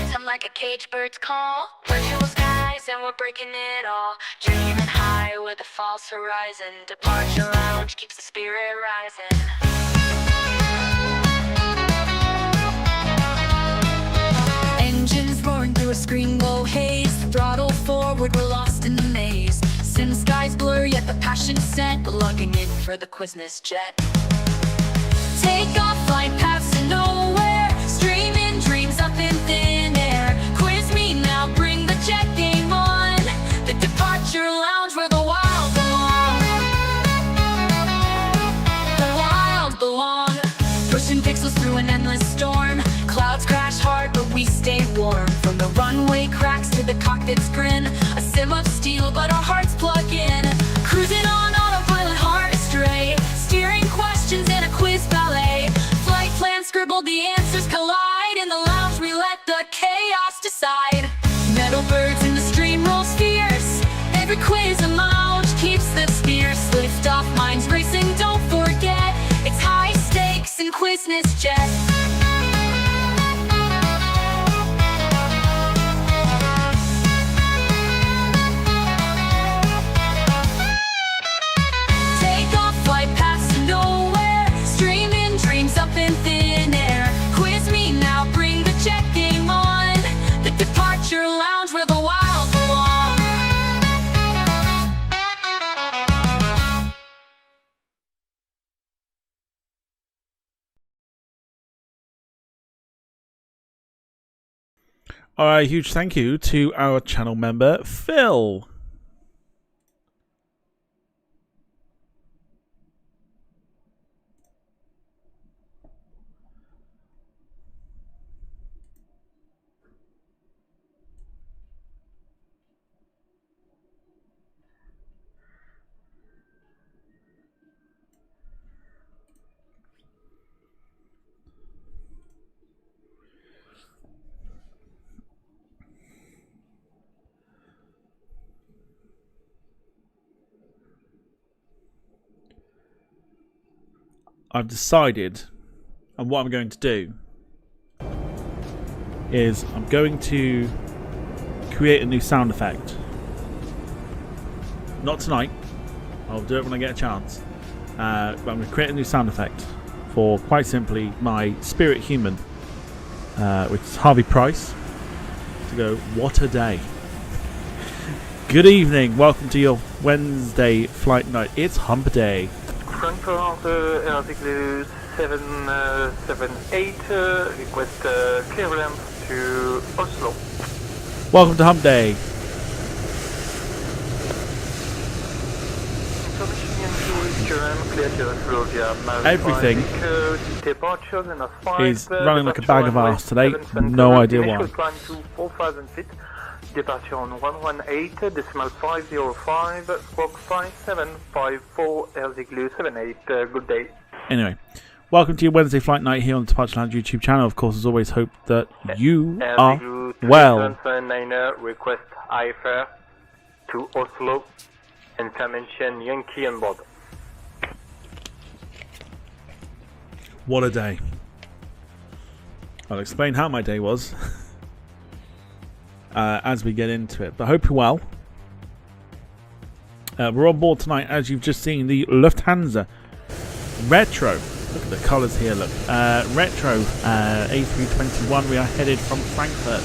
rhythm like a cage bird's call. Virtual skies and we're breaking it all. Dreaming high with a false horizon. Departure lounge keeps the spirit rising. Engines roaring through a screen glow haze. Throttle forward, we're lost in the maze. Sim skies blur, yet the passion set. Lugging in for the Quiznos jet. Take off, flight paths to nowhere. Streaming dreams up in thin air. Quiz me now, bring the jet game on. The departure lounge where the wild belong. The wild belong. Pushing pixels through an endless storm. Clouds crash hard, but we stay warm. From the runway cracks to the cockpit's grin. A sim of steel, but our hearts plug in. Cruising on autopilot, heart astray. Steering questions in a quiz ballet. Flight plan scribbled, the answers collide. In the lounge we let the chaos decide. Metal birds in the stream rolls fierce. Every quiz a lounge keeps this fierce. Lift off, minds racing, don't forget. It's high stakes in Quiznos jet. Up in thin air. Quiz me now, bring the jet game on. The departure lounge where the wild belong. Alright, huge thank you to our channel member, Phil. I've decided, and what I'm going to do is I'm going to create a new sound effect. Not tonight, I'll do it when I get a chance, but I'm going to create a new sound effect for, quite simply, my spirit human, which is Harvey Price, to go, what a day. Good evening, welcome to your Wednesday flight night. It's hump day. Frankfurt, ENZV 778, request clearance to Oslo. Welcome to hump day. Everything is running like a bag of arse today. No idea why. Departure on 118.505, squawk 5754, ENZV 78. Good day. Anyway, welcome to your Wednesday flight night here on the Departure Lounge YouTube channel. Of course, as always, hope that you are well. Request IFR to Oslo, information Yankee on board. What a day. I'll explain how my day was as we get into it, but hope you're well. We're on board tonight, as you've just seen, the Lufthansa Retro. Look at the colours here, look. Retro A321. We are headed from Frankfurt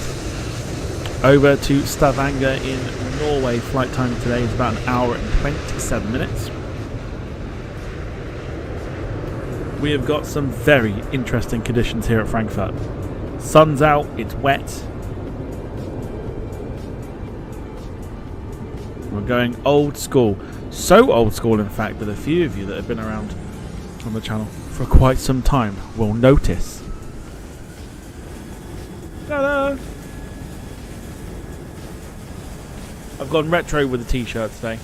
over to Stavanger in Norway. Flight time today is about an hour and 27 minutes. We have got some very interesting conditions here at Frankfurt. Sun's out, it's wet. We're going old school. So old school, in fact, that a few of you that have been around on the channel for quite some time will notice. Ta-da! I've gone retro with the t-shirt today.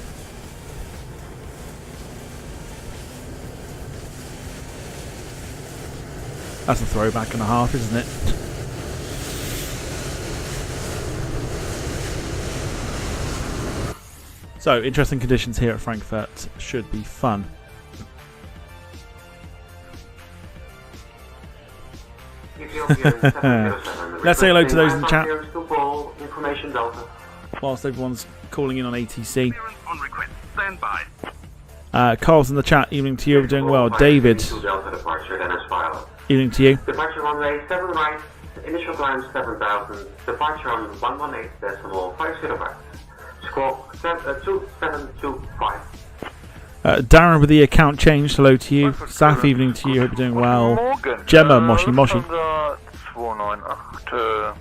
That's a throwback and a half, isn't it? So, interesting conditions here at Frankfurt. Should be fun. Let's say hello to those in the chat. Information Delta. Whilst everyone's calling in on ATC. On request. Stand by. Carl's in the chat. Evening to you. We're doing well. David. Evening to you. Departure runway 7 right. Initial climb 7,000. Departure on 118.505. Squawk 2725. Darren with the account change. Hello to you. Saf, evening to you. Hope you're doing well. Morgan. Gemma, Moshi. Lufthansa 298.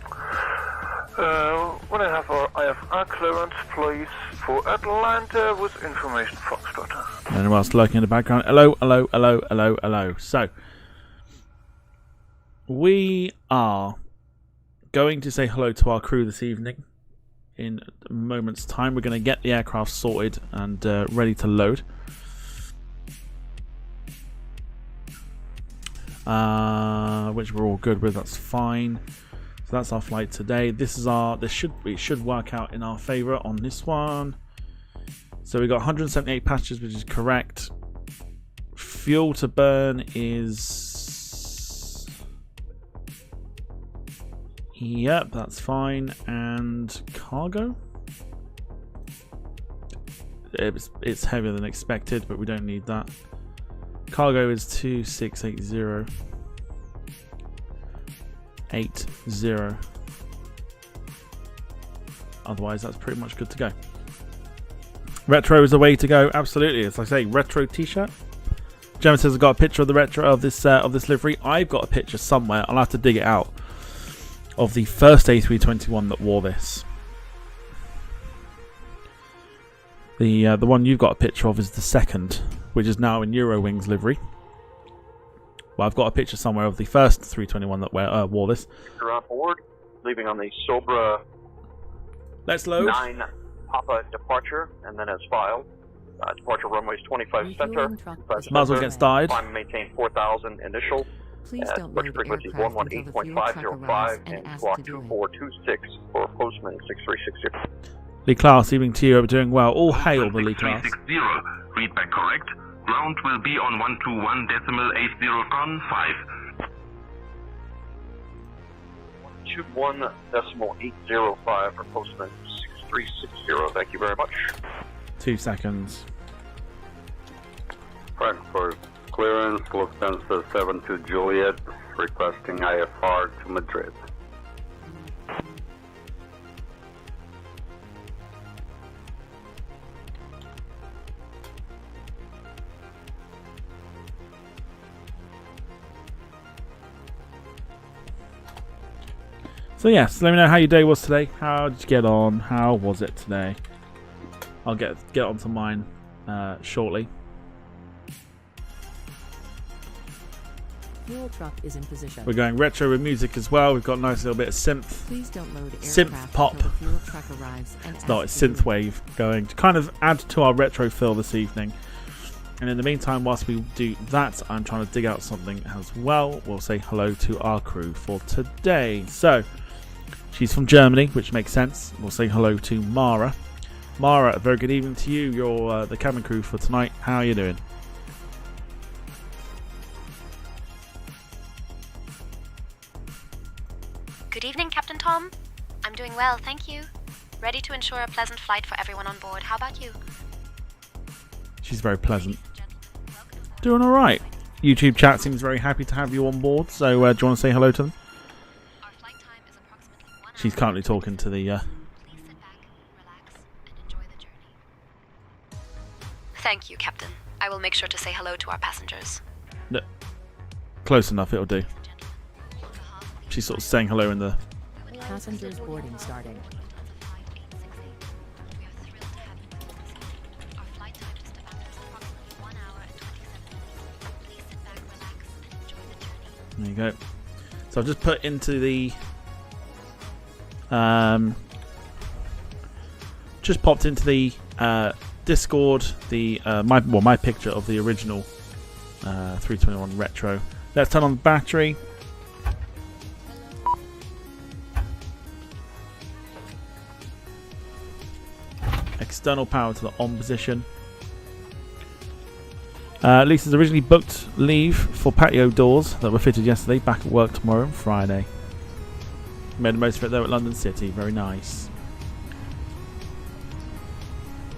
When I have IFR clearance, please, for Atlanta with information Foxtrot. Anyone else lurking in the background? Hello, hello, hello, hello, hello. So, we are going to say hello to our crew this evening. In a moment's time, we're going to get the aircraft sorted and ready to load. Which we're all good with. That's fine. So that's our flight today. This is our. It should work out in our favour on this one. So we got 178 passengers, which is correct. Fuel to burn is. Yep, that's fine. And cargo. It's heavier than expected, but we don't need that. Cargo is 2680. 80. Otherwise, that's pretty much good to go. Retro is the way to go. Absolutely, as I say, retro T-shirt. Gemma says I've got a picture of the retro of this livery. I've got a picture somewhere. I'll have to dig it out of the first A321 that wore this. The one you've got a picture of is the second, which is now in Eurowings livery. Well, I've got a picture somewhere of the first 321 that wore this. You're on board, leaving on the Sobra. Let's load. 9 Papa departure, and then as filed. Departure runways 25 center. Might as well get started. Climb maintain 4,000 initial. Please don't departure load frequency aircraft until the fuel truck 118.505 arrives and and ask squawk to do it. 2426 for postman 6360. Lee Class, evening to you. Hope you're doing well. All hail the Lee Class. 6360. Read back correct. Ground will be on 121.80 121.805 for postman 6360. Thank you very much. 2 seconds. Frankfurt, clearance, Lufthansa 72 Juliet, requesting IFR to Madrid. So yes, let me know how your day was today. How did you get on? How was it today? I'll get onto mine shortly. Fuel truck is in position. We're going retro with music as well. We've got a nice little bit of synth. Please don't load Synth aircraft pop. until the fuel truck arrives and It's not, ask it's to do it. synthwave going to kind of add to our retro feel this evening. And in the meantime, whilst we do that, I'm trying to dig out something as well. We'll say hello to our crew for today. So, she's from Germany, which makes sense. We'll say hello to Mara. Mara, a very good evening to you. You're the cabin crew for tonight. How are you doing? Good evening, Captain Tom. I'm doing well, thank you. Ready to ensure a pleasant flight for everyone on board. How about you? She's very pleasant. Doing all right. YouTube chat seems very happy to have you on board. So, do you want to say hello to them? Our flight time is approximately 1 hour. She's currently talking to the. Please sit back, relax, and enjoy the journey. Thank you, Captain. I will make sure to say hello to our passengers. No, close enough. It'll do. She's sort of saying hello in the. Passengers boarding starting. We are thrilled to have you aboard this evening. Our flight time to Stavanger is approximately 1 hour and 27 minutes. Please sit back, relax, and enjoy the journey. There you go. So I've just put into the. Just popped into the Discord my picture of the original 321 retro. Let's turn on the battery. External power to the on position. Lisa's originally booked leave for patio doors that were fitted yesterday. Back at work tomorrow and Friday. Made the most of it though at London City. Very nice.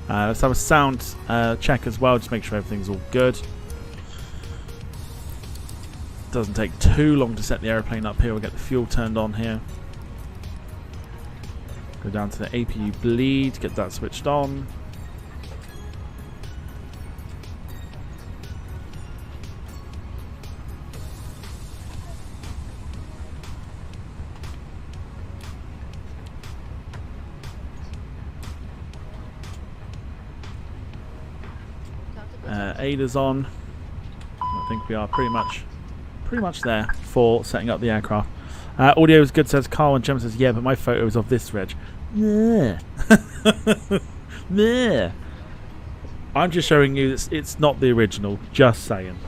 Let's have a sound check as well, just make sure everything's all good. Doesn't take too long to set the aeroplane up here. We'll get the fuel turned on here. Go down to the APU bleed, get that switched on. ADA's on. I think we are pretty much there for setting up the aircraft. Audio is good, says Carl, and Gemma says, yeah, but my photo is of this reg. Yeah. Yeah. I'm just showing you that it's not the original, just saying.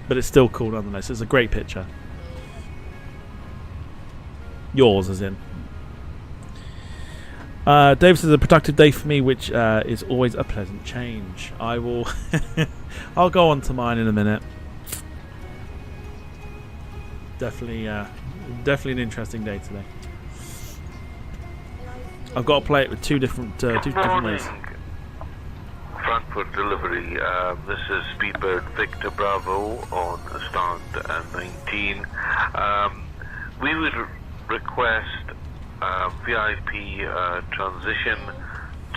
But it's still cool nonetheless. It's a great picture. Yours, as in. Dave says a productive day for me, which is always a pleasant change. I will I'll go on to mine in a minute. Definitely an interesting day today. I've got to play it with two different ways. Frankfurt delivery. This is Speedbird Victor Bravo on stand 19. We would request VIP transition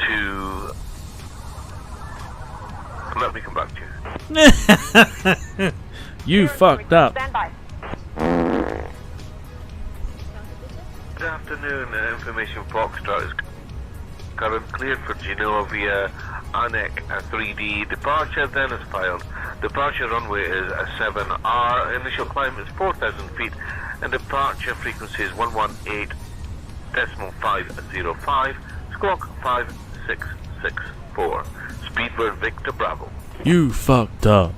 to. Let me come back to you. You fucked up. Good afternoon. Information Foxtrot is current cleared for Genoa via ANEC 3D. Departure then is filed. Departure runway is a 7R. Initial climb is 4,000 feet, and departure frequency is 118.505. Squawk 5664. Speedbird Victor Bravo. You fucked up.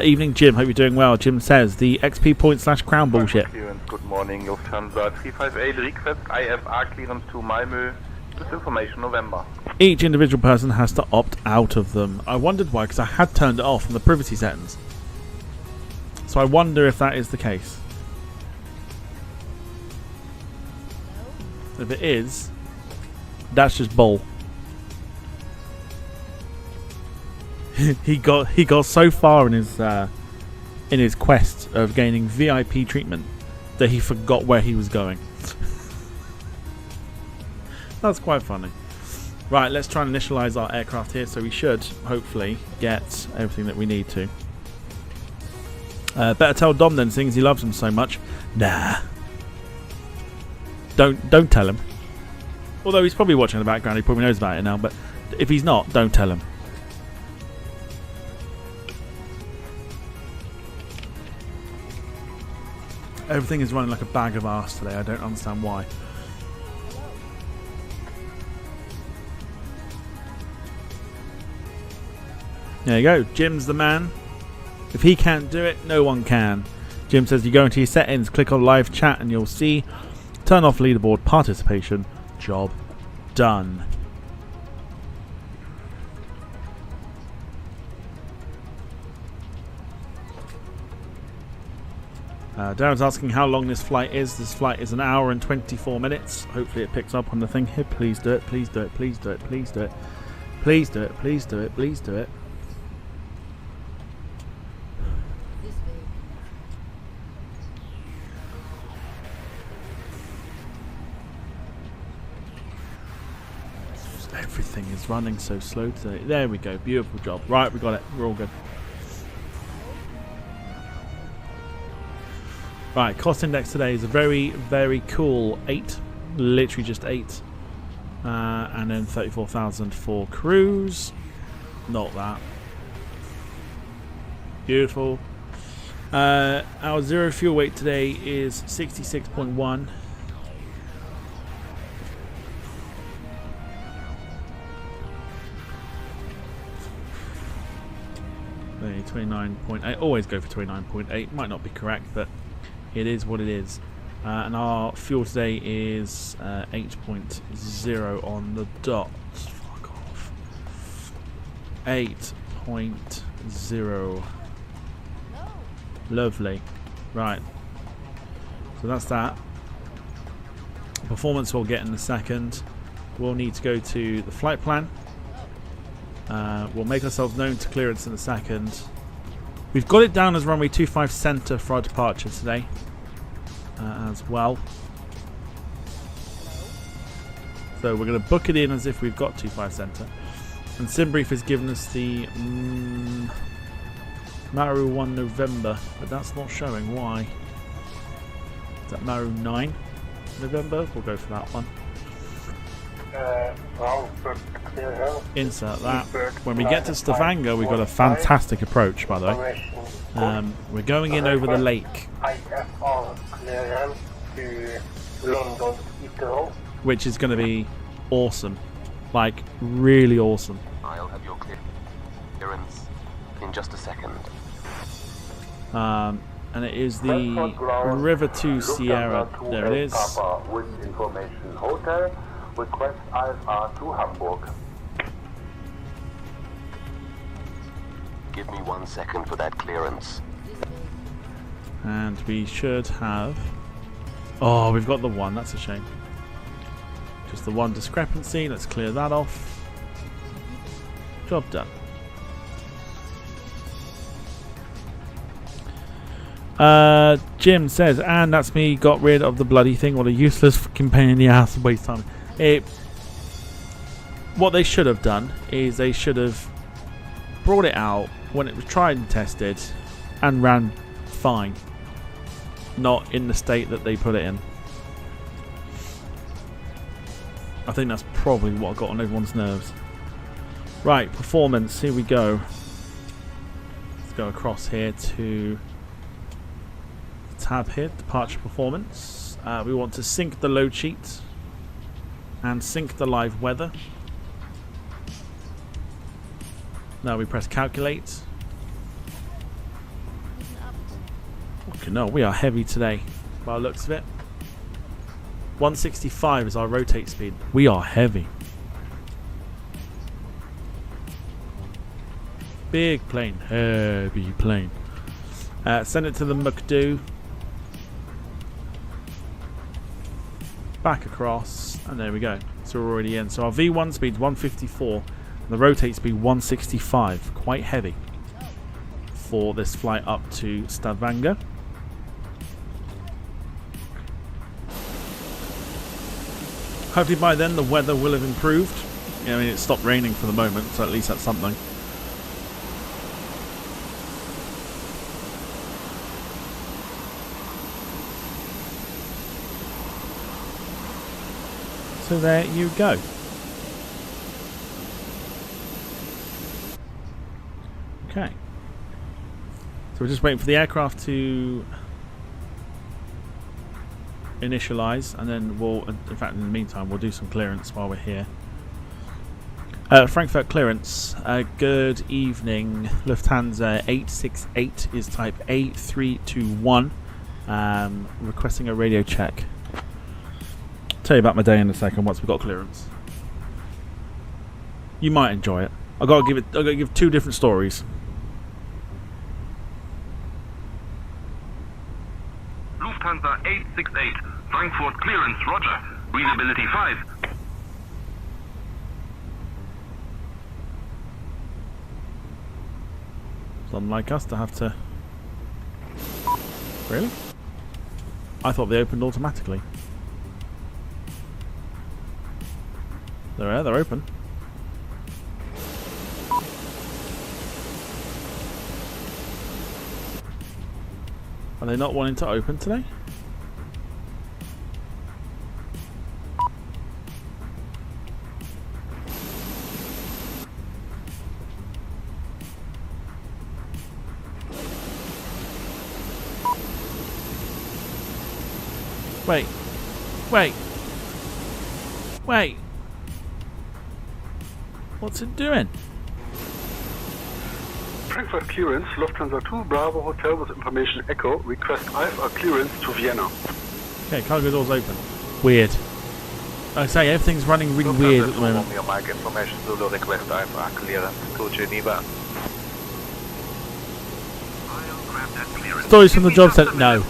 Evening, Jim. Hope you're doing well. Jim says the XP point / crown bullshit. Good morning, Lufthansa 358 request IFR clearance to Malmö. This information November. Each individual person has to opt out of them. I wondered why, because I had turned it off from the privacy settings. So I wonder if that is the case. If it is, that's just bull. he got so far in his quest of gaining VIP treatment that he forgot where he was going. That's quite funny. Right, let's try and initialize our aircraft here, so we should hopefully get everything that we need to. Better tell Dom then, seeing as he loves him so much. Nah. Don't tell him. Although he's probably watching in the background, he probably knows about it now, but if he's not, don't tell him. Everything is running like a bag of arse today. I don't understand why. There you go. Jim's the man. If he can't do it, no one can. Jim says you go into your settings, click on live chat, and you'll see turn off leaderboard participation. Job done. Darren's asking how long this flight is. This flight is 1 hour and 24 minutes. Hopefully it picks up on the thing here. Please do it. Please do it. Please do it. Please do it. Please do it. Please do it. Please do it. Everything is running so slow today. There we go. Beautiful job. Right, we got it. We're all good. Right, cost index today is a very, very cool 8. Literally just 8. And then 34,000 for cruise. Not that. Beautiful. Our zero fuel weight today is 66.1. 29.8. Always go for 29.8. Might not be correct, but it is what it is. And our fuel today is 8.0 on the dot. Fuck off. 8.0. Lovely. Right. So that's that. Performance we'll get in a second. We'll need to go to the flight plan. We'll make ourselves known to clearance in a second. We've got it down as runway 25 center for our departure today as well. So we're going to book it in as if we've got 25 center. And SimBrief has given us the Maru 1 November, but that's not showing. Why? Is that Maru 9 November? We'll go for that one. Insert that. When we get to Stavanger, we've got a fantastic approach, by the way. We're going in over the lake, which is going to be awesome. Like, really awesome. I'll have your clearance in just a second. And it is the River 2 Sierra. There it is. With information hotel, request IFR to Hamburg. Give me 1 second for that clearance. And we should have... Oh, we've got the one. That's a shame. Just the one discrepancy. Let's clear that off. Job done. Jim says, and that's me, got rid of the bloody thing. What a useless fucking pain in the ass and waste time. What they should have done is they should have brought it out when it was tried and tested and ran fine, not in the state that they put it in. I think that's probably what got on everyone's nerves. Right, performance, here we go. Let's go across here to the tab here, departure performance. We want to sync the load sheet and sync the live weather. Now we press calculate. Okay, no, we are heavy today by the looks of it. 165 is our rotate speed. We are heavy. Big plane, heavy plane. Send it to the McDo. Back across, and there we go. So we're already in. So our V1 speed 154, and the rotate speed 165. Quite heavy for this flight up to Stavanger. Hopefully by then the weather will have improved. I mean, it stopped raining for the moment, so at least that's something. So there you go. Okay. So we're just waiting for the aircraft to initialize, and then we'll, in fact in the meantime we'll do some clearance while we're here. Frankfurt clearance, good evening. Lufthansa 868 is type A321, requesting a radio check. Tell you about my day in a second once we've got clearance. You might enjoy it. I've got to give two different stories. Lufthansa 868, Frankfurt clearance, roger. Readability 5. It's unlike us to have to... Really? I thought they opened automatically. They're open. Are they not wanting to open today? Wait. Wait. Wait. What's it doing? Frankfurt clearance, Lufthansa 2 Bravo Hotel with information Echo, request IFR clearance to Vienna. Okay, cargo doors open. Weird. Like I say, everything's running really weird at the moment. Your mic information Zulu request IFR clearance to Geneva. I'll grab Stories from the job centre. No.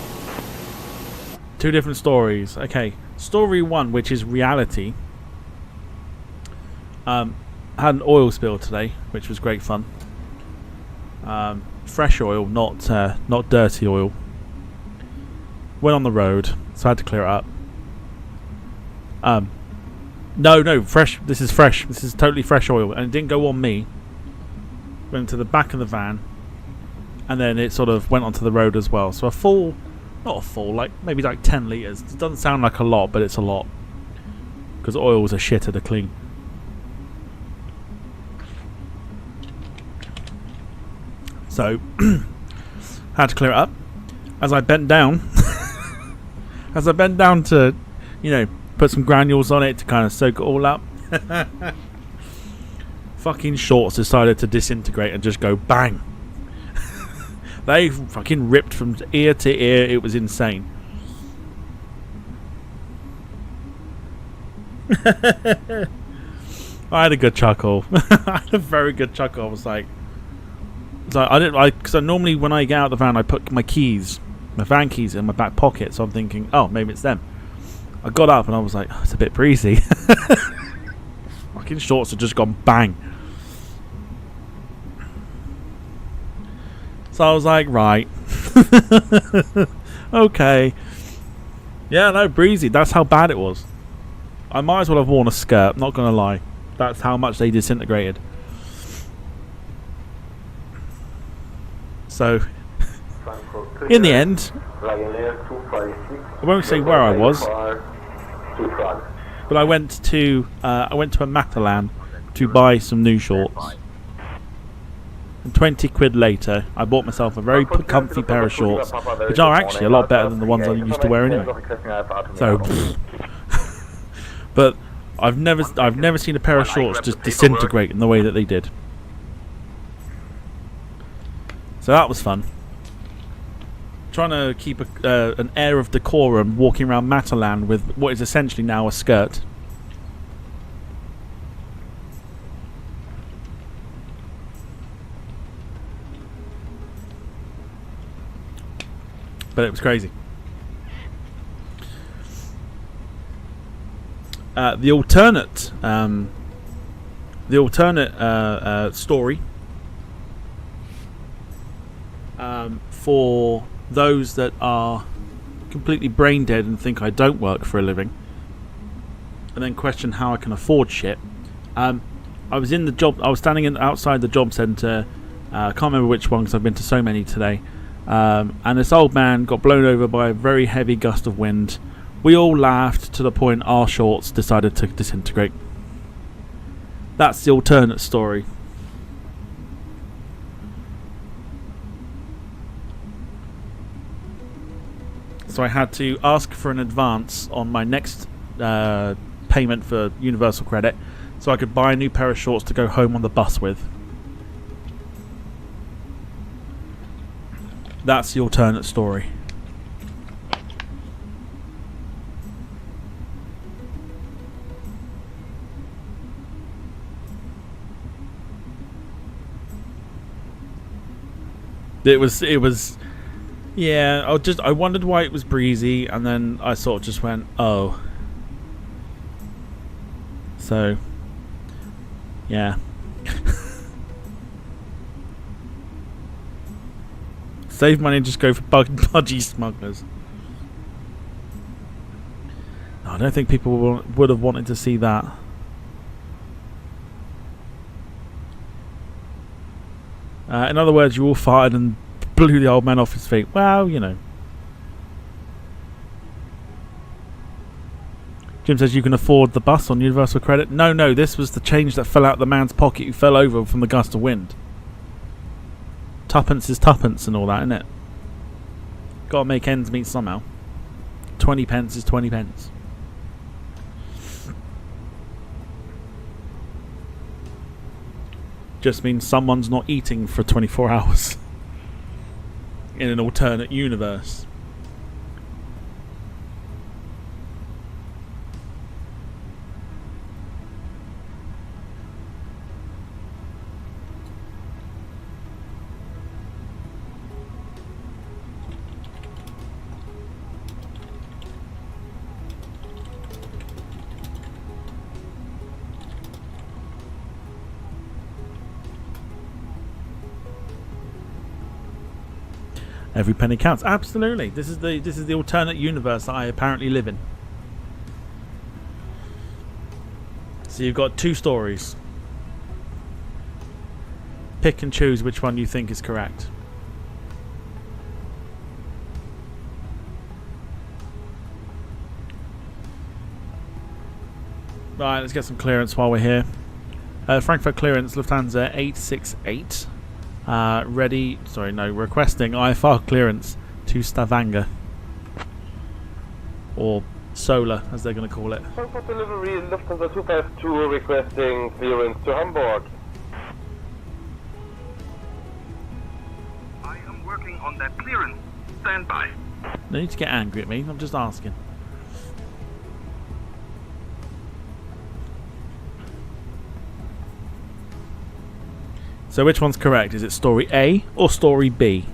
Two different stories. Okay. Story one, which is reality. Had an oil spill today, which was great fun. Fresh oil, not dirty oil. Went on the road, so I had to clear it up. No, fresh. This is fresh. This is totally fresh oil, and it didn't go on me. Went to the back of the van, and then it sort of went onto the road as well. So not a full, like maybe like 10 litres. It doesn't sound like a lot, but it's a lot. Because oils are shitter to clean. So, had to clear it up. As I bent down, to, put some granules on it to kind of soak it all up. Fucking shorts decided to disintegrate and just go bang. They fucking ripped from ear to ear. It was insane. I had a good chuckle. I had a very good chuckle. I was like, because I normally when I get out of the van I put my van keys in my back pocket, so I'm thinking, oh, maybe it's them. I got up and I was like, oh, it's a bit breezy. Fucking shorts had just gone bang. So I was like, right. Okay. Yeah, no, breezy. That's how bad it was. I might as well have worn a skirt, not gonna lie. That's how much they disintegrated. So, in the end, I won't say where I was, but I went to a Matalan to buy some new shorts. And 20 quid later, I bought myself a very comfy pair of shorts, which are actually a lot better than the ones I used to wear anyway. So, but I've never seen a pair of shorts just disintegrate in the way that they did. So that was fun. Trying to keep an air of decorum walking around Matalan with what is essentially now a skirt. But it was crazy. The alternate story for those that are completely brain dead and think I don't work for a living, and then question how I can afford shit. I was standing outside the job centre. I can't remember which one because I've been to so many today. And this old man got blown over by a very heavy gust of wind. We all laughed to the point our shorts decided to disintegrate. That's the alternate story. So I had to ask for an advance on my next payment for Universal Credit so I could buy a new pair of shorts to go home on the bus with. That's the alternate story. It was yeah, I wondered why it was breezy, and then I sort of just went, oh. So yeah. Save money and just go for budgie smugglers. No, I don't think people would have wanted to see that. In other words, you all farted and blew the old man off his feet. Well, you know. Jim says you can afford the bus on Universal Credit. No, this was the change that fell out the man's pocket who fell over from the gust of wind. Tuppence is tuppence and all that, innit? Gotta make ends meet somehow. 20 pence is 20 pence. Just means someone's not eating for 24 hours. In an alternate universe. Every penny counts. Absolutely. This is the alternate universe that I apparently live in. So you've got two stories. Pick and choose which one you think is correct. Right, let's get some clearance while we're here. Frankfurt clearance, Lufthansa 868. Requesting IFR clearance to Stavanger. Or Solar, as they're going to call it. Frankfurt delivery, Lufthansa 252 requesting clearance to Hamburg. I am working on that clearance. Stand by. No need to get angry at me, I'm just asking. So which one's correct? Is it story A or story B?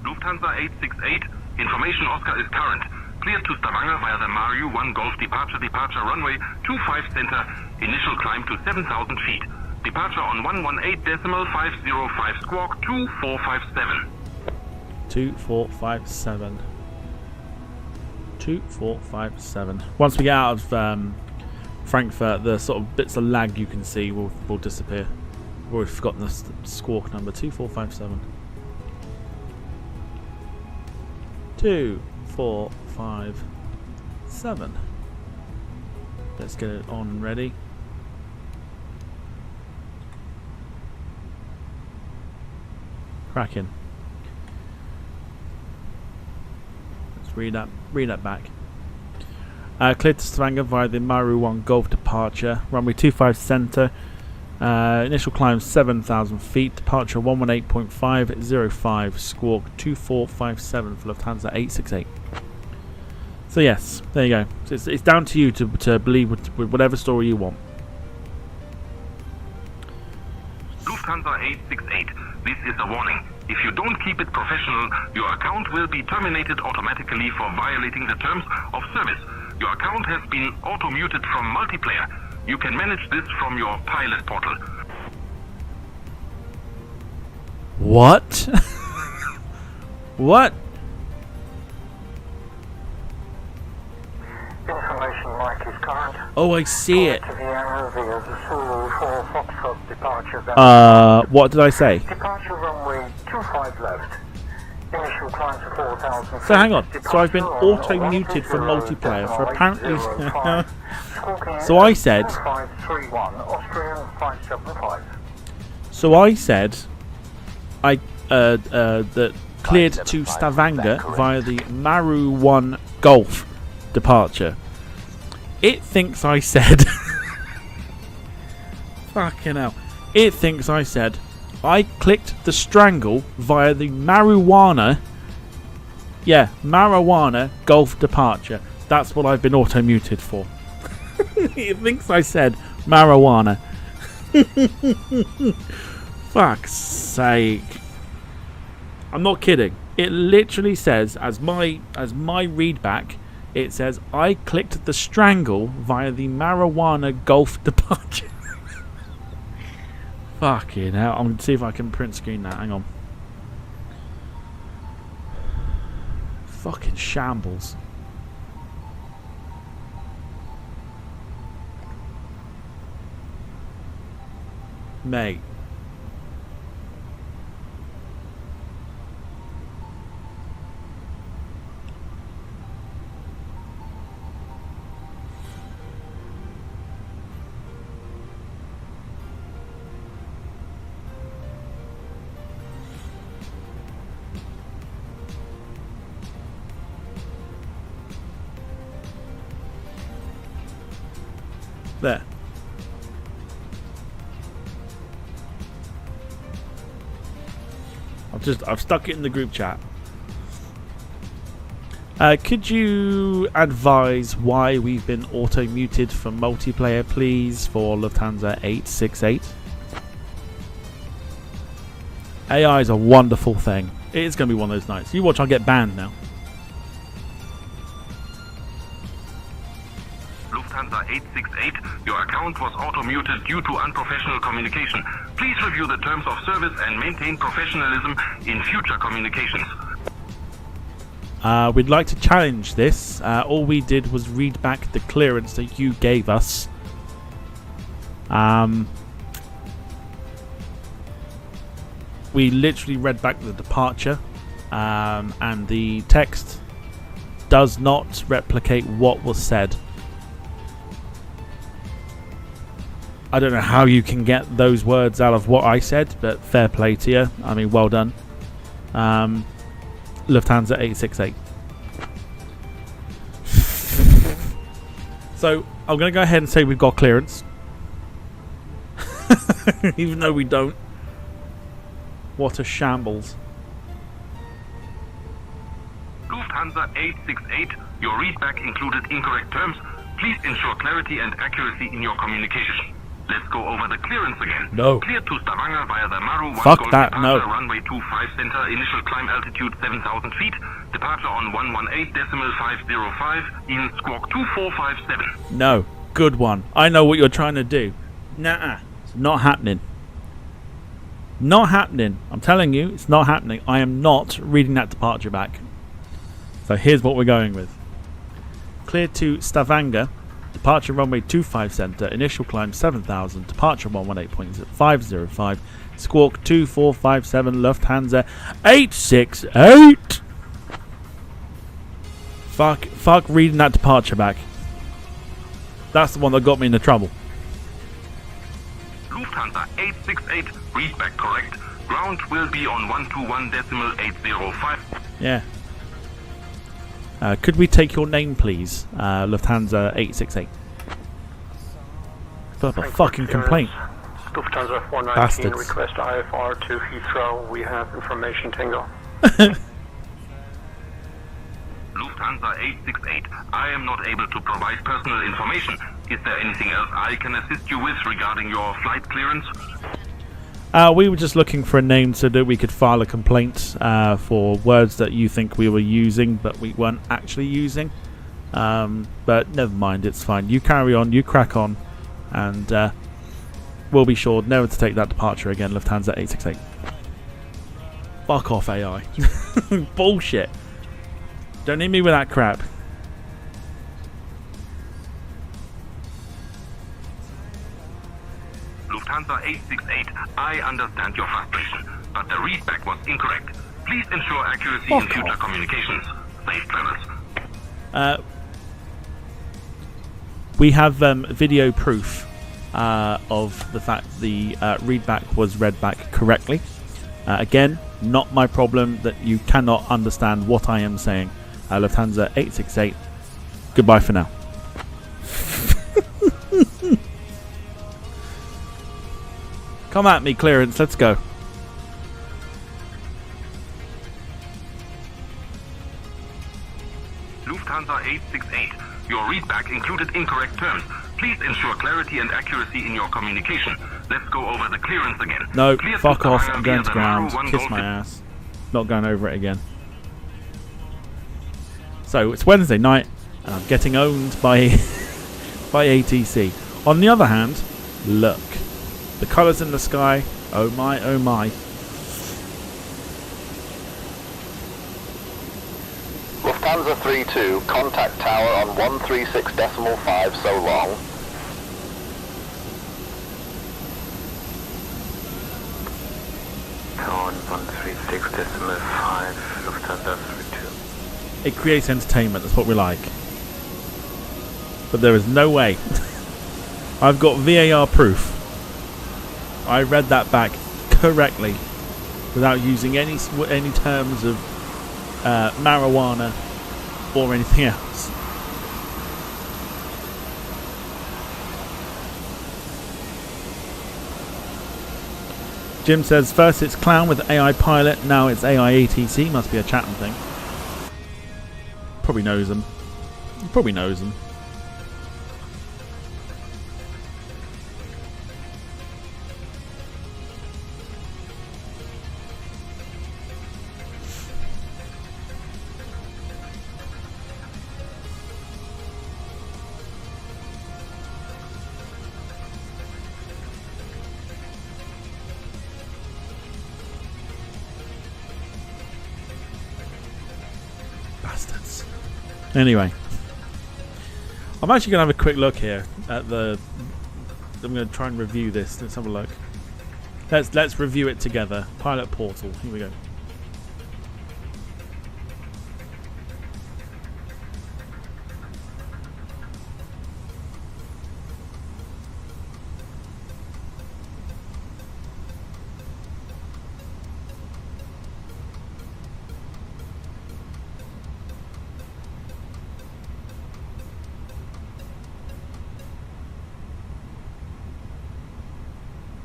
Lufthansa 868, information Oscar is current. Cleared to Stavanger via the Maru 1 Golf departure runway 25 center, initial climb to 7,000 feet. Departure on 118.505 squawk 2457. 2457. 2457. Once we get out of Frankfurt, the sort of bits of lag you can see will disappear. I've already forgotten the squawk number. 2457. 2457. Let's get it on and ready. Cracking. Let's read that back. Cleared to Stavanger via the Maru 1 Golf departure. Runway 25 center. Initial climb 7,000 feet. Departure 118.505. Squawk 2457 for Lufthansa 868. So yes, there you go. So it's down to you to believe with whatever story you want. Lufthansa 868, this is a warning. If you don't keep it professional, your account will be terminated automatically for violating the terms of service. Your account has been auto-muted from multiplayer. You can manage this from your pilot portal. What? What? Information mic is current. Oh, I see it. To the AOV of the Sulu 4 Foxtrot departure. What did I say? Departure runway 25 left. Initial climb to 4,000. So hang on. So I've been auto-muted for multiplayer for apparently. So I said. 531 Austrian 575. So I said. That cleared to Stavanger via the Maru 1 Golf departure. It thinks I said. Fucking hell. It thinks I said. I clicked the strangle via the marijuana. Yeah, marijuana Golf departure. That's what I've been auto-muted for. It thinks I said marijuana. Fuck's sake. I'm not kidding. It literally says, as my readback, it says I clicked the strangle via the marijuana Golf departure. Fucking hell. I'm going to see if I can print screen that. Hang on. Fucking shambles. Mate. There. I've stuck it in the group chat. Could you advise why we've been auto-muted for multiplayer, please, for Lufthansa 868? AI is a wonderful thing. It is going to be one of those nights. You watch, I'll get banned now. Lufthansa 868, your account was auto-muted due to unprofessional communication. Please review the terms of service and maintain professionalism in future communications. We'd like to challenge this. All we did was read back the clearance that you gave us. We literally read back the departure, and the text does not replicate what was said. I don't know how you can get those words out of what I said, but fair play to you. I mean, well done. Lufthansa 868. So I'm going to go ahead and say we've got clearance. Even though we don't. What a shambles. Lufthansa 868, your readback included incorrect terms. Please ensure clarity and accuracy in your communication. Let's go over the clearance again. No. Clear to Stavanger via the Maru 1 Fuck Golf that, departure, no. runway 25 center, initial climb altitude 7,000 feet, departure on 118.505 in squawk 2457. No. Good one. I know what you're trying to do. Nah. It's not happening. Not happening. I'm telling you, it's not happening. I am not reading that departure back. So here's what we're going with. Clear to Stavanger. Departure runway 25 center, initial climb 7,000, departure 118.505, squawk 2457, Lufthansa 868. Fuck reading that departure back. That's the one that got me into trouble. Lufthansa 868, readback correct. Ground will be on 121.805. Yeah. Could we take your name, please? Lufthansa 868. But a fucking complaint. Lufthansa 419, Bastards. request IFR to Heathrow. We have information Tango. Lufthansa 868, I am not able to provide personal information. Is there anything else I can assist you with regarding your flight clearance? We were just looking for a name so that we could file a complaint for words that you think we were using but we weren't actually using. But never mind, it's fine. You carry on, you crack on, and we'll be sure never to take that departure again, Lufthansa 868. Fuck off, AI. Bullshit. Don't hit me with that crap. Lufthansa 868, I understand your frustration, but the readback was incorrect. Please ensure accuracy in future communications. Safe travels. We have video proof of the fact the readback was read back correctly. Again, not my problem that you cannot understand what I am saying. Lufthansa 868, goodbye for now. Come at me, clearance, let's go. Lufthansa 868, your readback included incorrect terms. Please ensure clarity and accuracy in your communication. Let's go over the clearance again. No, Clear to fuck off, Stavanger I'm going via to the Maru ground. 1 Kiss Golf my ass. Not going over it again. So, it's Wednesday night, and I'm getting owned by ATC. On the other hand, look. The colours in the sky, oh my, oh my. Lufthansa 32, contact tower on 136.5 so long. Tower 136.5, Lufthansa 32. It creates entertainment, that's what we like. But there is no way. I've got VAR proof. I read that back correctly without using any terms of marijuana or anything else. Jim says first it's Clown with AI Pilot, now it's AI ATC. Must be a Chatham thing. Probably knows him. Probably knows him. Anyway, I'm actually going to have a quick look here at the. I'm going to try and review this. Let's have a look. Let's review it together. Pilot portal. Here we go.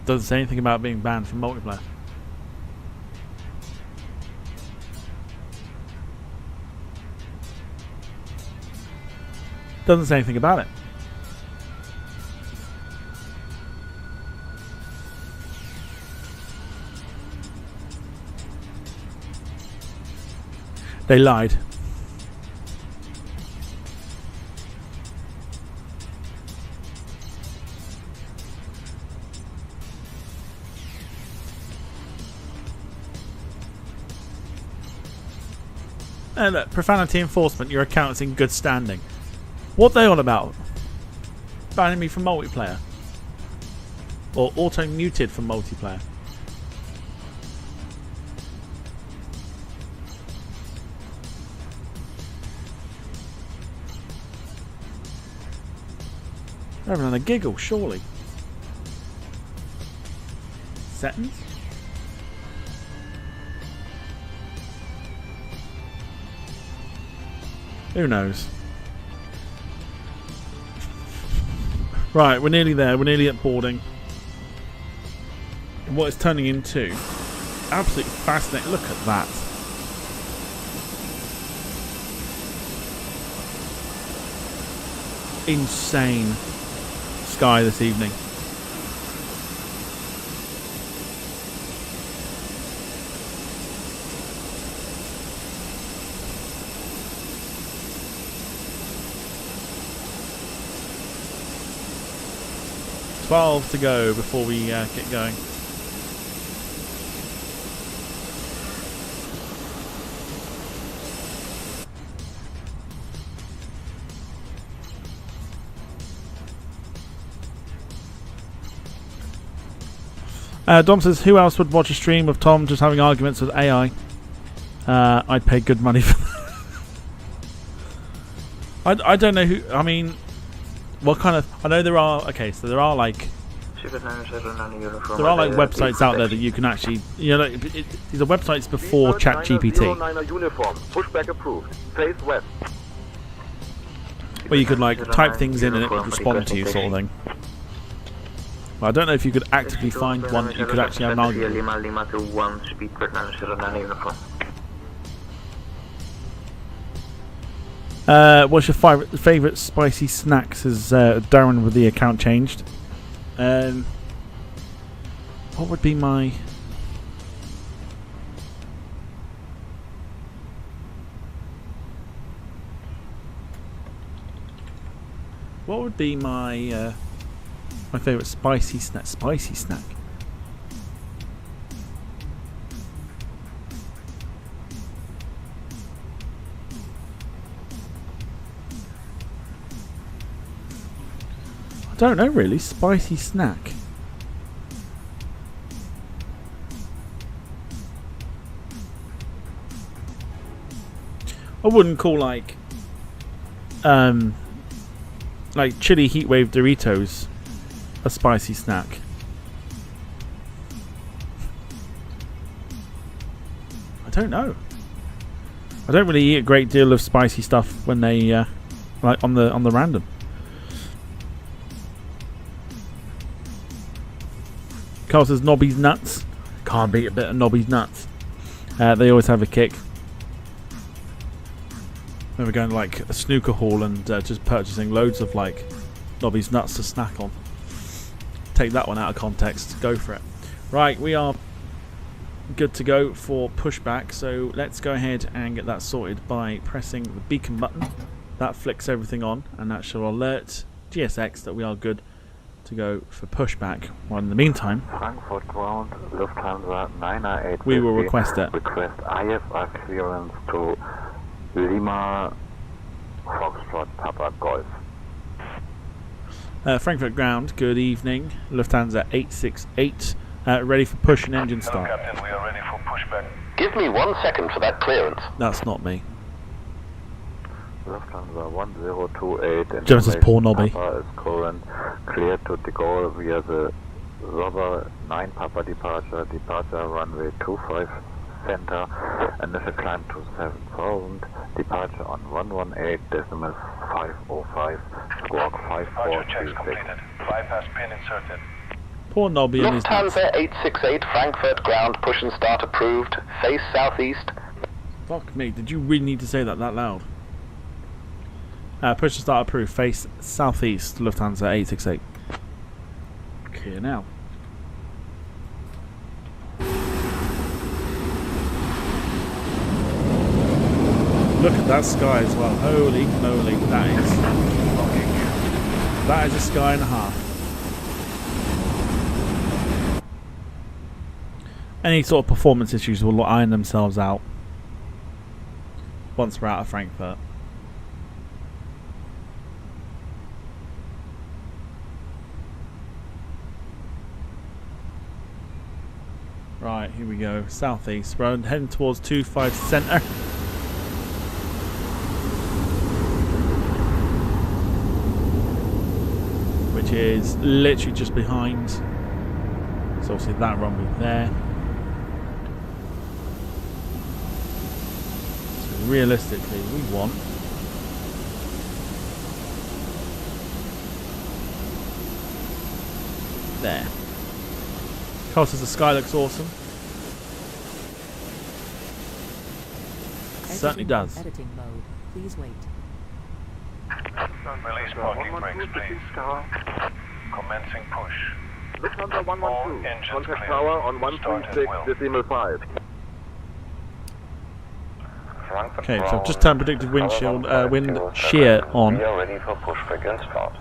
Doesn't say anything about being banned from multiplayer. Doesn't say anything about it. They lied. Look, profanity enforcement, your account's in good standing. What they on about? Banning me from multiplayer? Or auto-muted from multiplayer? They're having a giggle, surely. Settings? Who knows? Right, we're nearly there. We're nearly at boarding. And what it's turning into. Absolutely fascinating. Look at that. Insane sky this evening. $12 to go before we get going. Dom says, who else would watch a stream of Tom just having arguments with AI? I'd pay good money for that. I don't know who. I mean, what kind of? I know there are. Okay, so there are like websites out there that you can actually, you know, these are websites before ChatGPT, where you could like type things in and it would respond to you, sort of thing. Well, I don't know if you could actively find one that you could actually have an argument. What's your favourite spicy snacks? Says Darren with the account changed. What would be my... What would be my my favourite spicy snack? Spicy snack. I don't know really. Spicy snack. I wouldn't call like chili heatwave Doritos a spicy snack. I don't know. I don't really eat a great deal of spicy stuff when they like on the random. Carl says Nobby's nuts. Can't beat a bit of Nobby's nuts. They always have a kick. Then we're going to like a snooker hall and just purchasing loads of like Nobby's nuts to snack on. Take that one out of context. Go for it. Right, we are good to go for pushback. So let's go ahead and get that sorted by pressing the beacon button. That flicks everything on and that shall alert GSX that we are good to go for pushback. Well, in the meantime, Frankfurt ground, Lufthansa 908. We will request it. Request IFR clearance to Lima Foxtrot Papa Golf. Frankfurt ground, good evening. Lufthansa 868, ready for push and engine start. Captain, we are ready for pushback. Give me 1 second for that clearance. That's not me. Lufthansa 1028. Genesis Paul Nobby. Papa is current cleared to decoll via the Robber 9 Papa departure runway 25 center, initial climb to 7000, departure on 118.505, squawk 5436. Bypass pin inserted. Poor Nobby and his nuts. Lufthansa 868 Frankfurt ground push and start approved. Face southeast. Fuck me, did you really need to say that loud? Push and start approved, face southeast, Lufthansa 868. Clear now. Look at that sky as well. Holy moly, that is a sky and a half. Any sort of performance issues will iron themselves out once we're out of Frankfurt. Right, here we go. Southeast. We're heading towards 25 centre. Which is literally just behind. So obviously that runway there. So realistically, we want there. Carl says the sky looks awesome. Certainly does. Editing mode. Please wait. Release parking brakes, please. Commencing push. Lufthansa 112. Engines Contact clear. tower on Start at will. 136.5. Okay, so I've just turned predicted wind shear on. We are ready for pushback and start.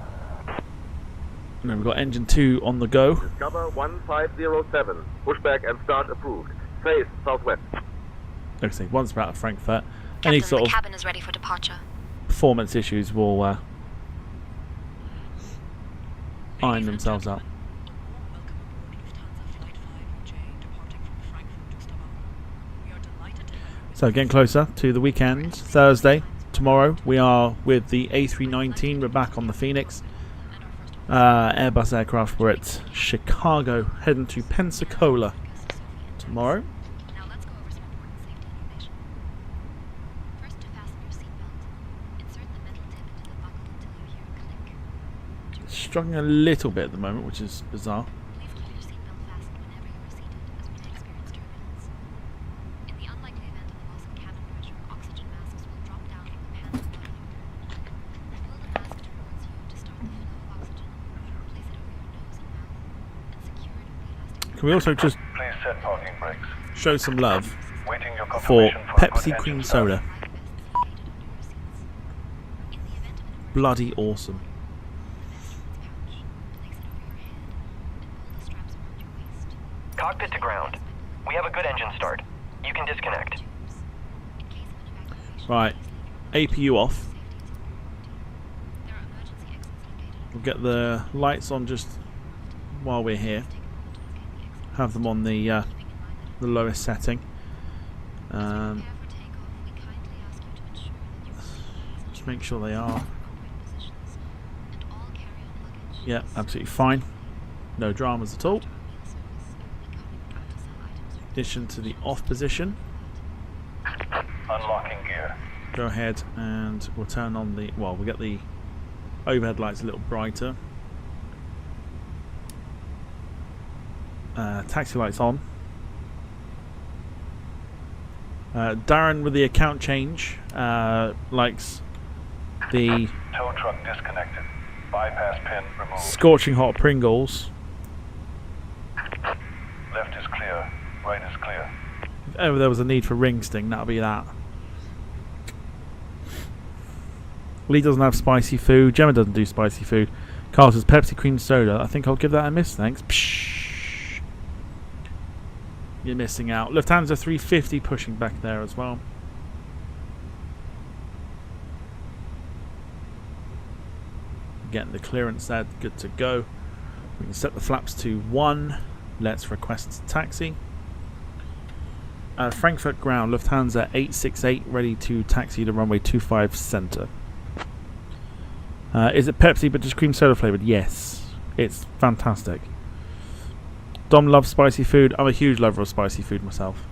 And then we've got engine 2 on the go. Discover 1507. Pushback and start approved. Face southwest. Like I say, once we're out of Frankfurt, any sort the of cabin is ready for departure. performance issues will iron themselves out. So getting closer to the weekend. Thursday, tomorrow, we are with the A319. We're back on the Fenix. Airbus aircraft. We're at Chicago, heading to Pensacola tomorrow. Now let's go over some important safety information. First, to fasten your seatbelt. Insert the metal tip into the buckle until you hear a click. Struggling a little bit at the moment, which is bizarre. Please keep your seatbelt fastened whenever you are seated, as we may experience turbulence. In the unlikely event of a loss of cabin pressure, oxygen masks will drop down from the panel below you. Pull the mask towards you to start the flow of oxygen. Place it over your nose and mouth, and secure it with the elastic. Can we also just Please set parking brakes. show some love Waiting your for confirmation for Pepsi good Cream engine start. Soda? Bloody awesome. Cockpit to ground. We have a good engine start. You can disconnect. Right, APU off. We'll get the lights on just while we're here. Have them on the lowest setting. Just make sure they are. Yeah, absolutely fine. No dramas at all. Addition to the off position. Unlocking gear. Go ahead and we'll turn on the, well, we'll get the overhead lights a little brighter. Taxi lights on. Darren with the account change likes the Tow truck disconnected. Bypass pin removed. scorching hot Pringles. Left is clear. Right is clear. If ever there was a need for ring sting, that'll be that. Lee doesn't have spicy food. Gemma doesn't do spicy food. Carl says Pepsi Cream Soda. I think I'll give that a miss, thanks. Psh. You're missing out. Lufthansa 350 pushing back there as well. getting the clearance there. Good to go. We can set the flaps to 1. Let's request taxi. Frankfurt ground, Lufthansa 868, ready to taxi to runway 25 center. Is it Pepsi but just cream soda flavored? Yes, it's fantastic. Dom loves spicy food. I'm a huge lover of spicy food myself.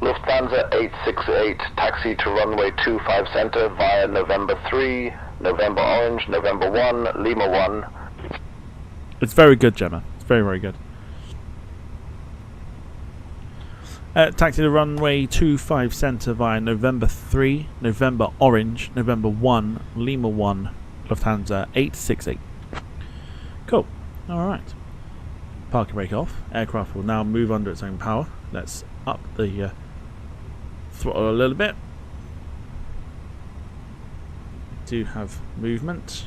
Lufthansa 868, taxi to runway 25 center via November 3, November Orange, November 1, Lima 1. It's very good, Gemma. It's very, very good. Taxi to runway 25 center via November 3, November Orange, November 1, Lima 1, Lufthansa 868. Cool. Alright. Parking brake off. Aircraft will now move under its own power. Let's up the throttle a little bit. Do have movement.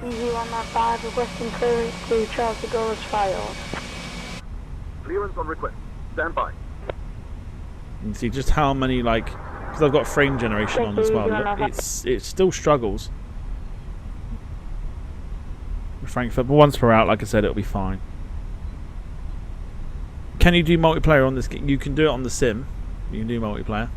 EZ195 requesting clearance to Charles de Gaulle's file. Clearance on request. Stand by. You can see just how many, like, because I've got frame generation on as well. It still struggles with Frankfurt, but once we're out, like I said, it'll be fine. Can you do multiplayer on this game? You can do it on the sim. You can do multiplayer.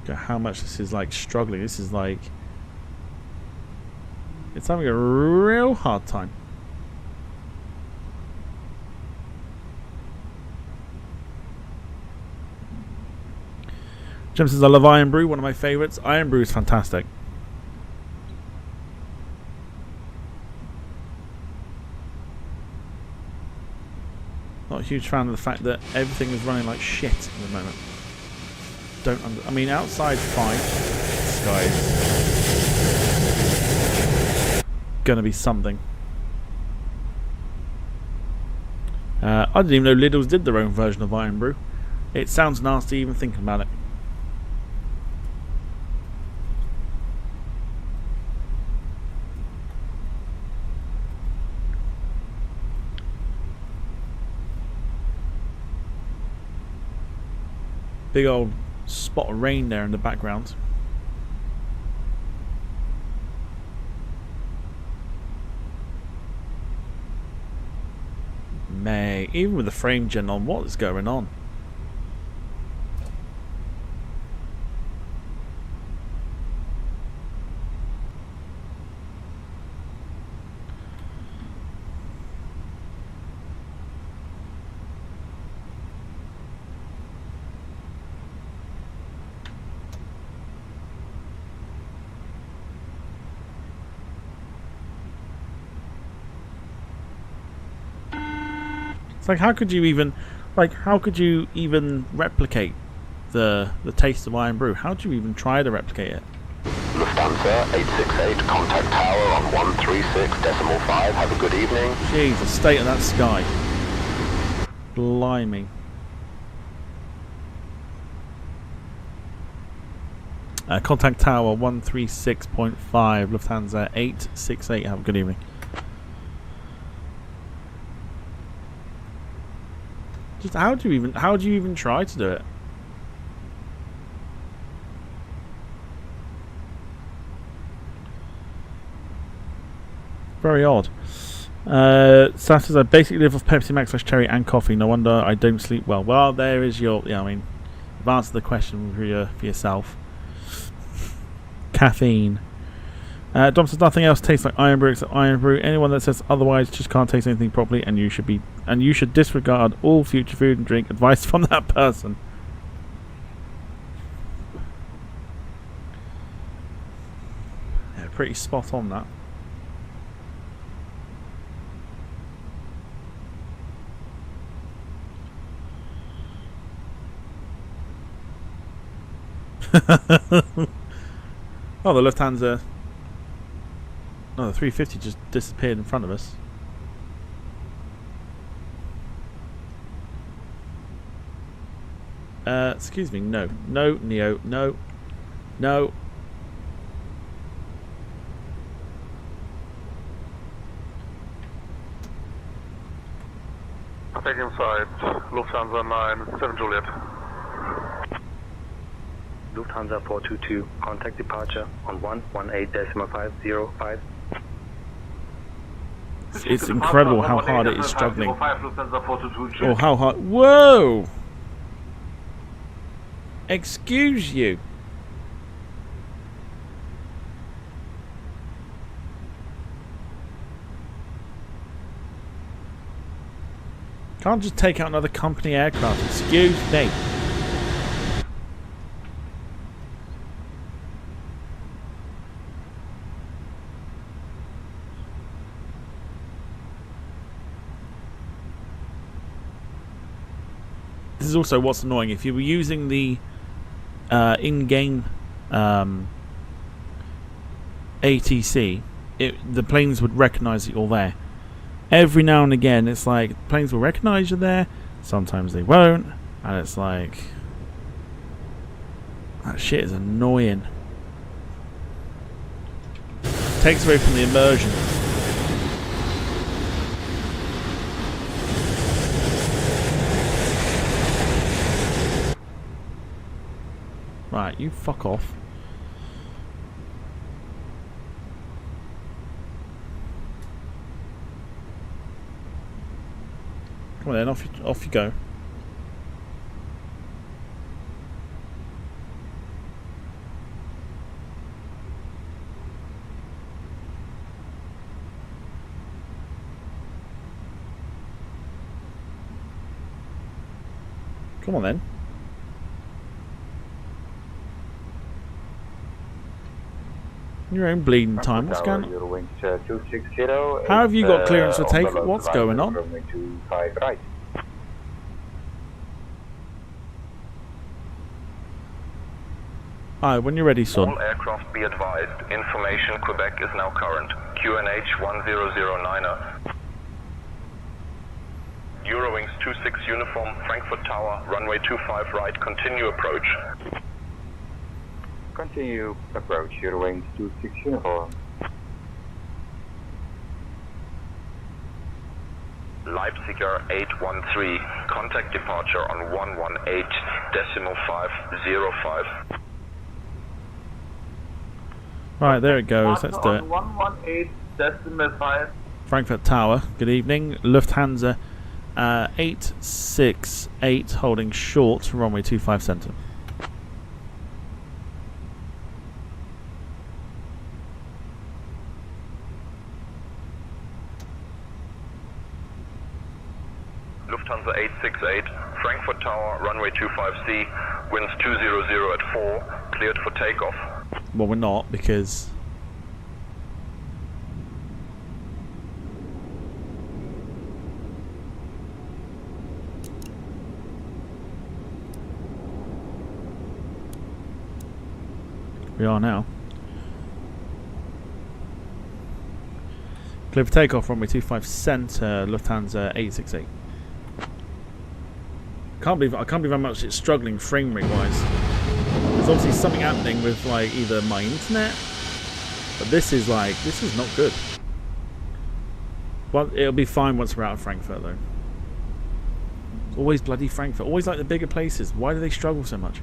Look at how much this is like struggling. This is like, it's having a real hard time. Jim says I love Iron Brew, one of my favourites. Iron Brew is fantastic. Not a huge fan of the fact that everything is running like shit at the moment. I mean, outside fine. Sky is gonna be something. I didn't even know Lidl's did their own version of Iron Brew. It sounds nasty even thinking about it. Big old spot of rain there in the background. May, even with the frame gen on, what is going on? It's like, how could you even replicate the taste of Iron Brew? How do you even try to replicate it? Lufthansa 868, contact tower on 136.5. Have a good evening. Jeez, the state of that sky. Blimey. Contact tower 136.5, Lufthansa 868. Have a good evening. Just how do you even try to do it? Very odd. Saf says I basically live off Pepsi Max / cherry and coffee. No wonder I don't sleep well. Well, there is your. Yeah, I mean, you've answered the question for yourself. Caffeine. Dom says nothing else tastes like Iron Brew except Iron Brew. Anyone that says otherwise just can't taste anything properly, and you should disregard all future food and drink advice from that person. Yeah, pretty spot on that. Oh, the Lufthansa. No, the 350 just disappeared in front of us. Excuse me, no. No, Neo, no. No. Take inside, Lufthansa 9, 7 Juliet. Lufthansa 422, contact departure on 118.505. It's incredible how hard it is struggling. Or how hard. Whoa! Excuse you. Can't just take out another company aircraft. Excuse me. This is also what's annoying. If you were using the in-game ATC, the planes would recognise that you're there. Every now and again, it's like planes will recognise you're there. Sometimes they won't, and it's like that shit is annoying. Takes away from the immersion. Right, you fuck off. Come on then, off you go. Come on then. Your own bleeding time. What's going on? How have you got clearance for take? What's going on? Alright, when you're ready, son. All aircraft be advised. Information Quebec is now current. QNH 1009er. Eurowings 26 uniform, Frankfurt Tower, runway 25 right, continue approach. Continue approach, Eurowings 26 uniform. Leipziger 813, contact departure on 118.505. Right, there it goes. Let's do it. 118.5. Frankfurt Tower, good evening. Lufthansa 868, holding short, runway 25 center. Lufthansa 868, Frankfurt Tower, runway 25C, winds 200 at 4, cleared for takeoff. Well, we're not, because we are now. Clear for takeoff, runway 25 center, Lufthansa 868. I can't believe how much it's struggling frame rate wise. There's obviously something happening with like either my internet, but this is not good. Well, it'll be fine once we're out of Frankfurt though. It's always bloody Frankfurt. Always like the bigger places. Why do they struggle so much?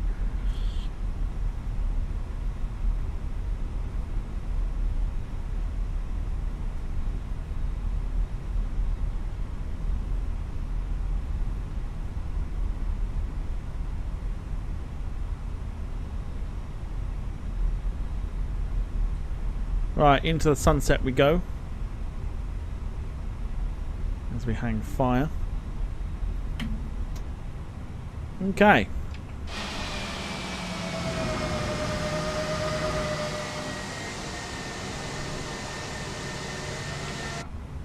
Right, into the sunset we go. As we hang fire. Okay.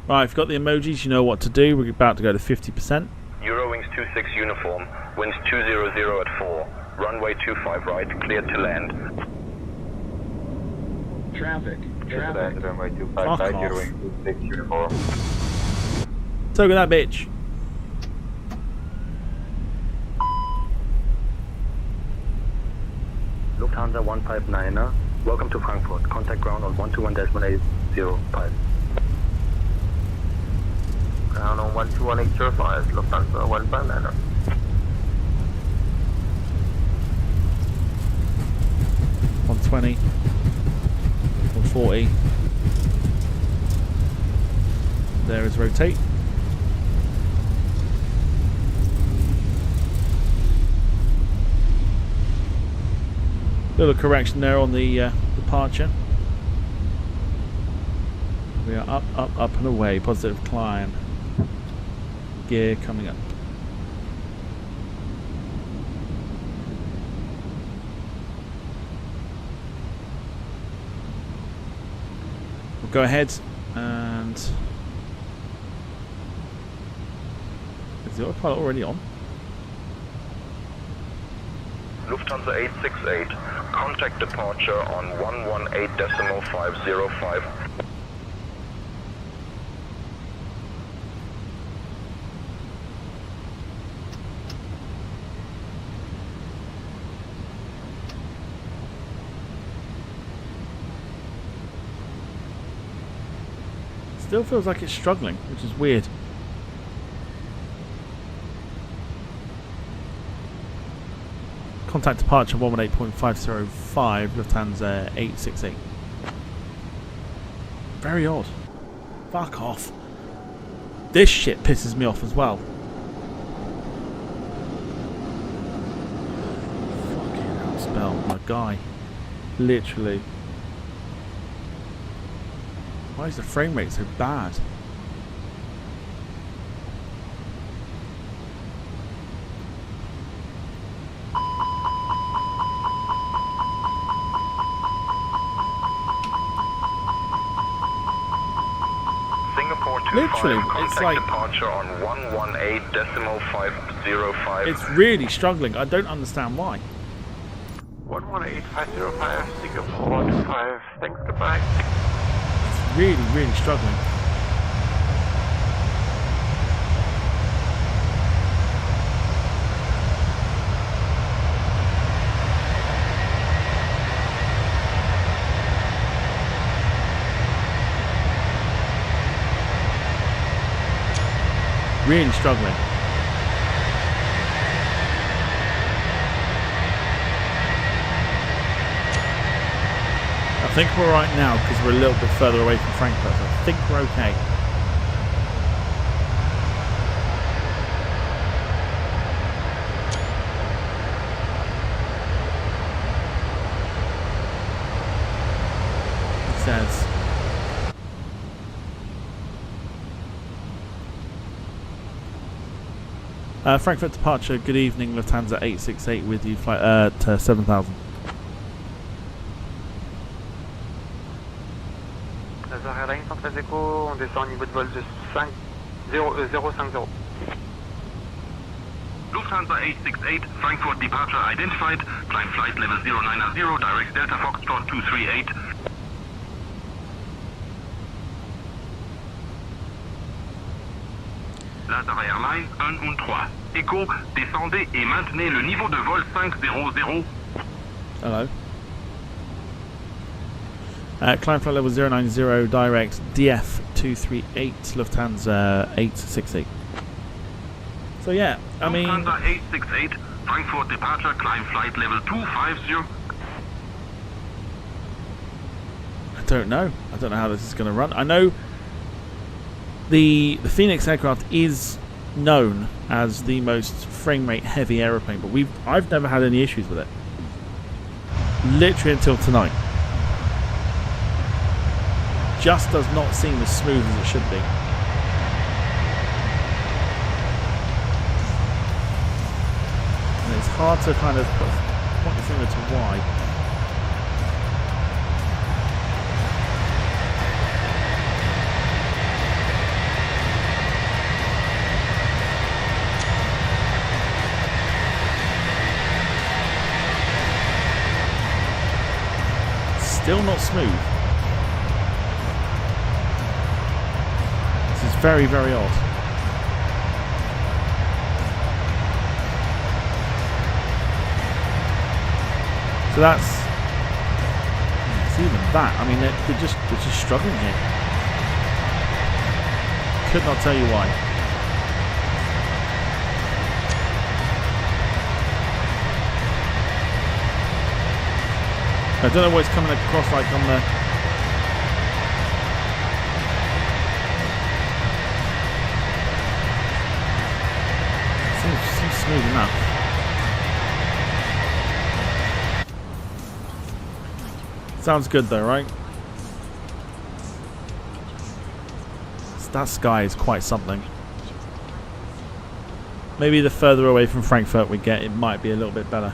Right, if you've got the emojis, you know what to do. We're about to go to 50%. Eurowings 26 uniform, winds 200 at 4, runway 25 right, cleared to land. Traffic. Traffic. Runway 25 Fuck right, off. you're doing 26 uniform. So with that bitch. Lufthansa 159er, welcome to Frankfurt. Contact ground on 121.805. Ground on 121.805, Lufthansa 159er. On 20, 140. There is rotate. Little correction there on the departure. We are up, up, up and away. Positive climb. Gear coming up. We'll go ahead and... Is the autopilot already on? Lufthansa 868, contact departure on 118.505. Still feels like it's struggling, which is weird. Contact departure 118.505, Lufthansa 868. Very odd. Fuck off. This shit pisses me off as well. Fucking hell, spell, my guy. Literally. Why is the frame rate so bad? Literally, it's like departure on 118.505. It's really struggling. I don't understand why. 118.505, Singapore 25, thanks, goodbye. It's really, really struggling. Really struggling. I think we're right now because we're a little bit further away from Frankfurt. So I think we're okay. It says. Frankfurt departure, good evening, Lufthansa 868 with you, flight to 7000. Lazare Airlines, 113 Echo, on descend au niveau de vol de 050. Lufthansa 868, Frankfurt departure identified, climb flight level 090, direct Delta Foxtrot 238. Lazare Airlines 113. Echo, descendez et maintenez le niveau de vol 500. Hello. Climb flight level 090, direct DF 238, Lufthansa 868. So yeah, I mean... Lufthansa 868, Frankfurt departure, climb flight level 250. I don't know. I don't know how this is going to run. I know the Fenix aircraft is known as the most frame rate heavy aeroplane, but I've never had any issues with it. Literally until tonight. Just does not seem as smooth as it should be. And it's hard to kind of point the finger to why. Still not smooth. It's very, very odd. So that's it's even that. I mean, they're just struggling here. Could not tell you why. I don't know what it's coming across like on the. Seems smooth enough. Sounds good though, right? That sky is quite something. Maybe the further away from Frankfurt we get, it might be a little bit better.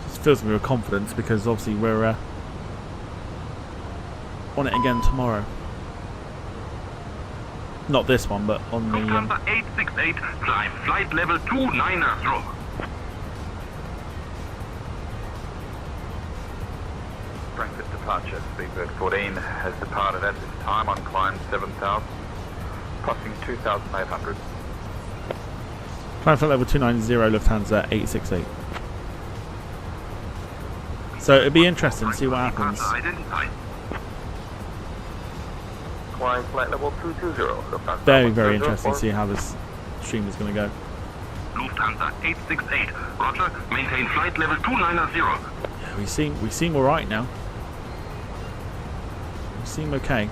Just fills me with confidence because obviously we're on it again tomorrow. Not this one, but on the Lufthansa 868, climb flight level 290. Frankfurt departure, Speedbird 14 has departed at this time on climb 7000, crossing 2800. climb flight level 290, Lufthansa 868. So it'd be interesting to see what happens. Climb flight level 220, Lufthansa. Very, very interesting to see how this stream is going to go. Lufthansa 868, roger, maintain flight level 290. Yeah, we seem all right now. We seem okay.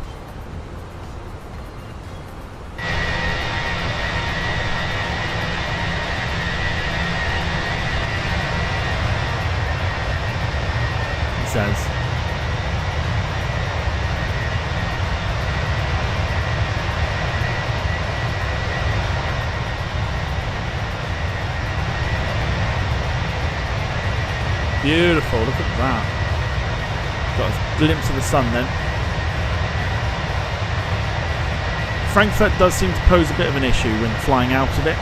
He says. Beautiful, look at that. Got a glimpse of the sun then. Frankfurt does seem to pose a bit of an issue when flying out of it.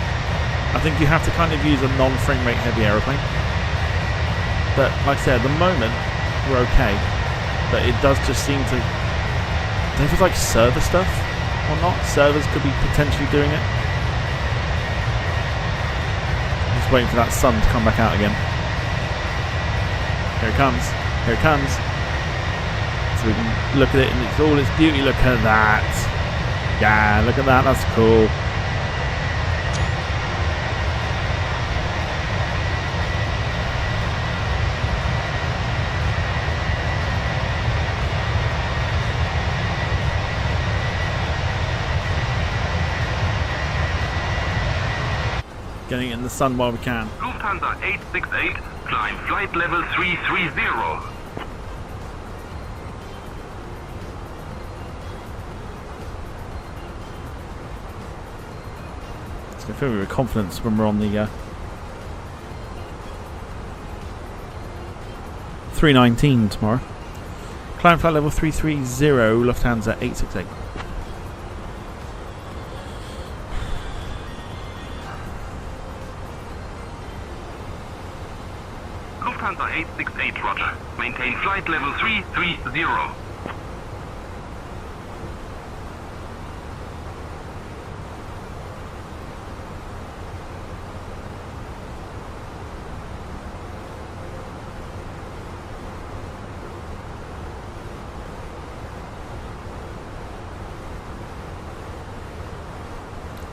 I think you have to kind of use a non-frame rate heavy aeroplane. But like I said, at the moment, we're okay. But it does just seem to... I don't know if it's like server stuff or not. Servers could be potentially doing it. Just waiting for that sun to come back out again. Here it comes. Here it comes. So we can look at it in its all its beauty. Look at that. Yeah, look at that. That's cool. Getting it in the sun while we can. Lufthansa 868, climb flight level 330. It's going to fill me with confidence when we're on the 319 tomorrow. Climb flight level 330, Lufthansa 868. Lufthansa 868, roger. Maintain flight level 330.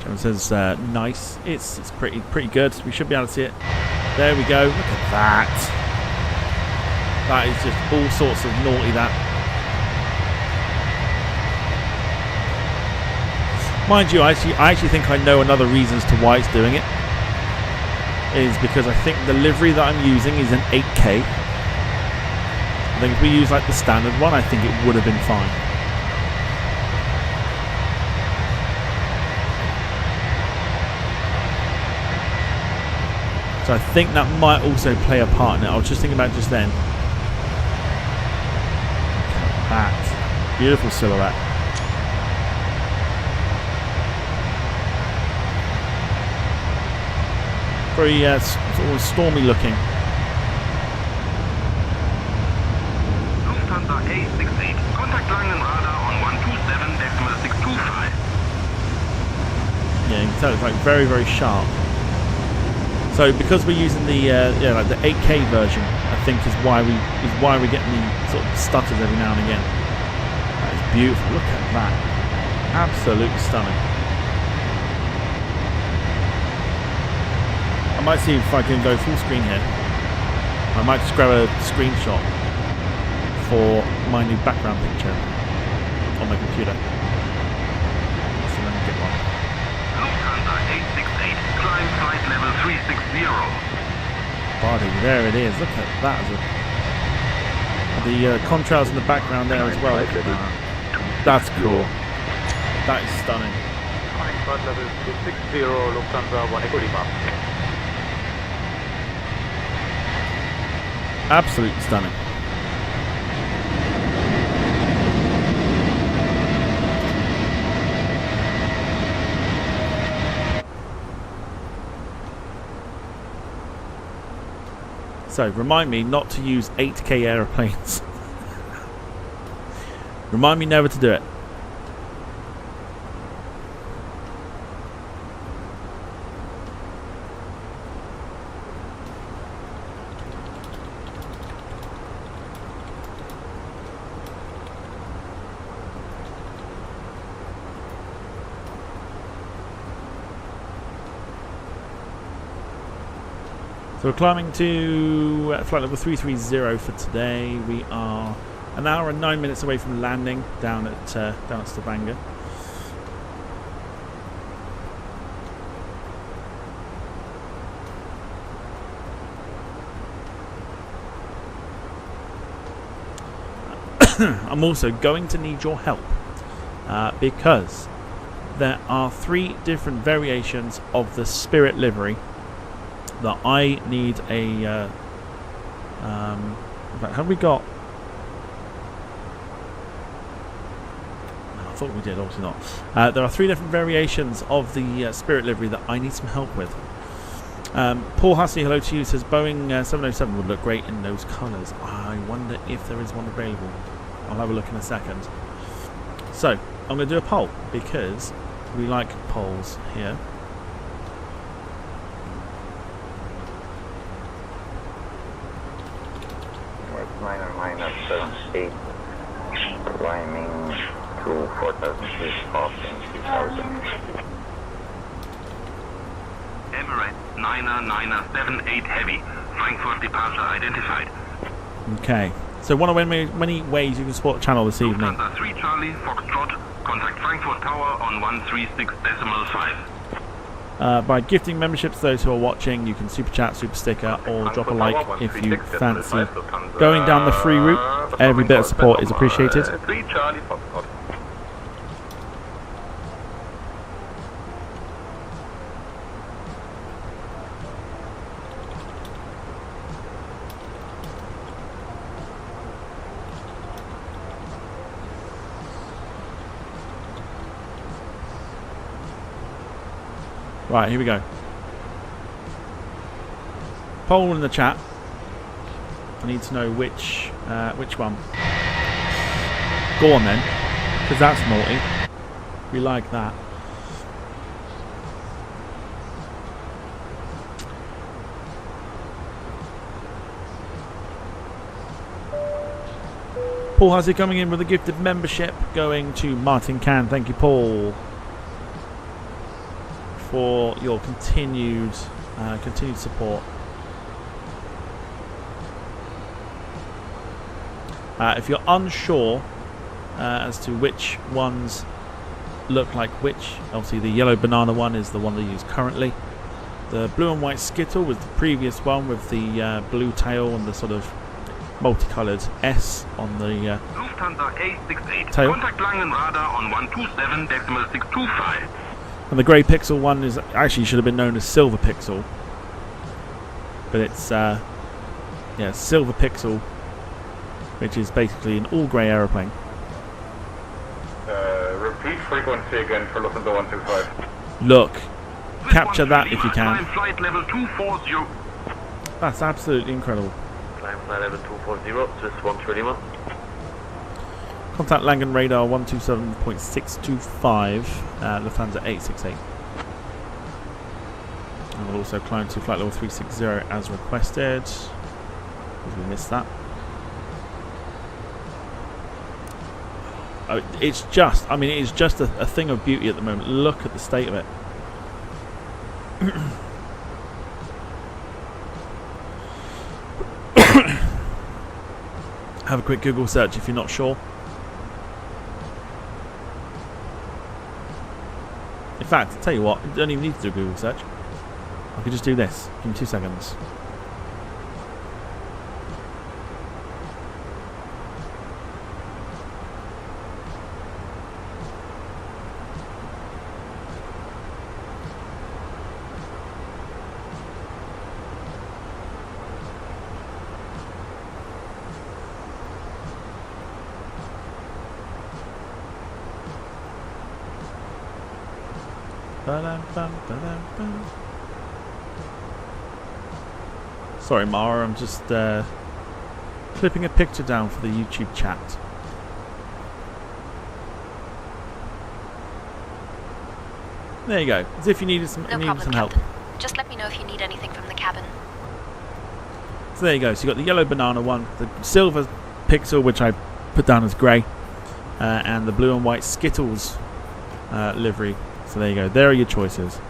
It says nice. It's pretty good. We should be able to see it. There we go. Look at that. That is just all sorts of naughty. That, mind you, I actually think I know another reason as to why it's doing it. Is because I think the livery that I'm using is an 8K. I think if we use like the standard one, I think it would have been fine. So I think that might also play a part in it. I was just thinking about it just then. That beautiful silhouette. Very sort of stormy looking. Lufthansa 868. Contact Langen radar on 127.625. Yeah, you can tell it's like very, very sharp. So because we're using the like the 8K version, I think is why we're getting the sort of stutters every now and again. That is beautiful. Look at that. Absolutely stunning. I might see if I can go full screen here. I might just grab a screenshot for my new background picture on my computer. So let me get one. Lufthansa 868, climb flight level 360. Body, there it is. Look at that. The contrails in the background there as well. That's cool. That is stunning. Climb flight level 260, Lufthansa 1 Echo Lima. Absolutely stunning. So, remind me not to use 8K aeroplanes. Remind me never to do it. So we're climbing to flight level 330 for today. We are an hour and 9 minutes away from landing down at Stavanger. I'm also going to need your help because there are 3 different variations of the Spirit livery that I need a in fact, have we got? No, I thought we did, obviously not. There are 3 different variations of the Spirit livery that I need some help with. Paul Hussey, hello to you, says Boeing 707 would look great in those colours. I wonder if there is one available. I'll have a look in a second. So I'm going to do a poll because we like polls here. -78, climbing to 4,000 feet, passing 2,000. Emirates 99778 Heavy. Frankfurt departure identified. Okay. So one of many ways you can support the channel this evening. Lufthansa 3 Charlie, Foxtrot. Contact Frankfurt Tower on 136.5. By gifting memberships to those who are watching, you can super chat, super sticker, or drop a like if you fancy going down the free route. Every bit of support is appreciated. 3 Charlie Foxtrot. Right, here we go. Poll in the chat. I need to know which one. Go on then, because that's naughty. We like that. Paul Hussey coming in with a gift of membership going to Martin Can. Thank you, Paul, for your continued support. If you're unsure as to which ones look like which, obviously the yellow banana one is the one they use currently. The blue and white Skittle was the previous one with the blue tail and the sort of multicoloured S on the Lufthansa 868. tail. Contact Langen radar on 127.625. And the grey pixel one is actually should have been known as Silver Pixel, but it's yeah, Silver Pixel, which is basically an all grey aeroplane. Repeat frequency again for Lufthansa 125. Look, capture that if you can. Climb flight level 240. That's absolutely incredible. Climb flight level 240, Swiss 131. Contact Langen radar 127.625, Lufthansa 868. And we'll also climb to flight level 360 as requested. We missed that. Oh, it's just, I mean, it is just a thing of beauty at the moment. Look at the state of it. Have a quick Google search if you're not sure. In fact, I'll tell you what, you don't even need to do a Google search. I could just do this. Give me 2 seconds. Sorry, Mara, I'm just clipping a picture down for the YouTube chat. There you go. As if you needed some, No problem, help. Captain. Just let me know if you need anything from the cabin. So there you go. So you got the yellow banana one, the silver pixel, which I put down as grey, and the blue and white Skittles livery. So there you go. There are your choices.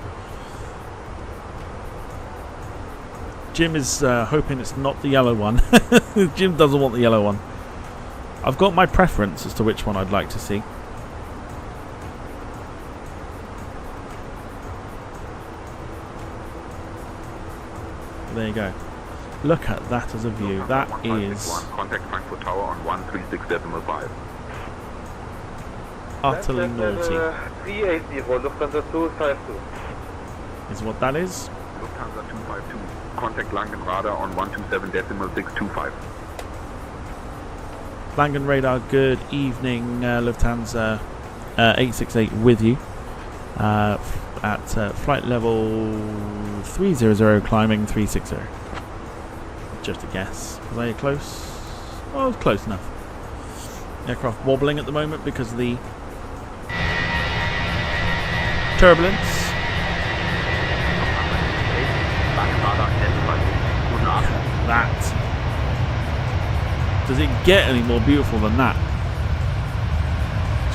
Jim is hoping it's not the yellow one. Jim doesn't want the yellow one. I've got my preference as to which one I'd like to see. There you go. Look at that as a view. That is Contact Frankfurt Tower on 136.5. utterly naughty. 380 for Lufthansa 252. Is what that is. Lufthansa 252. Contact Langen radar on 127.625. Langen radar, good evening, Lufthansa 868 with you at flight level 300, climbing 360. Just a guess. Was I close? Well, I was close enough. Aircraft wobbling at the moment because of the turbulence. That. Does it get any more beautiful than that?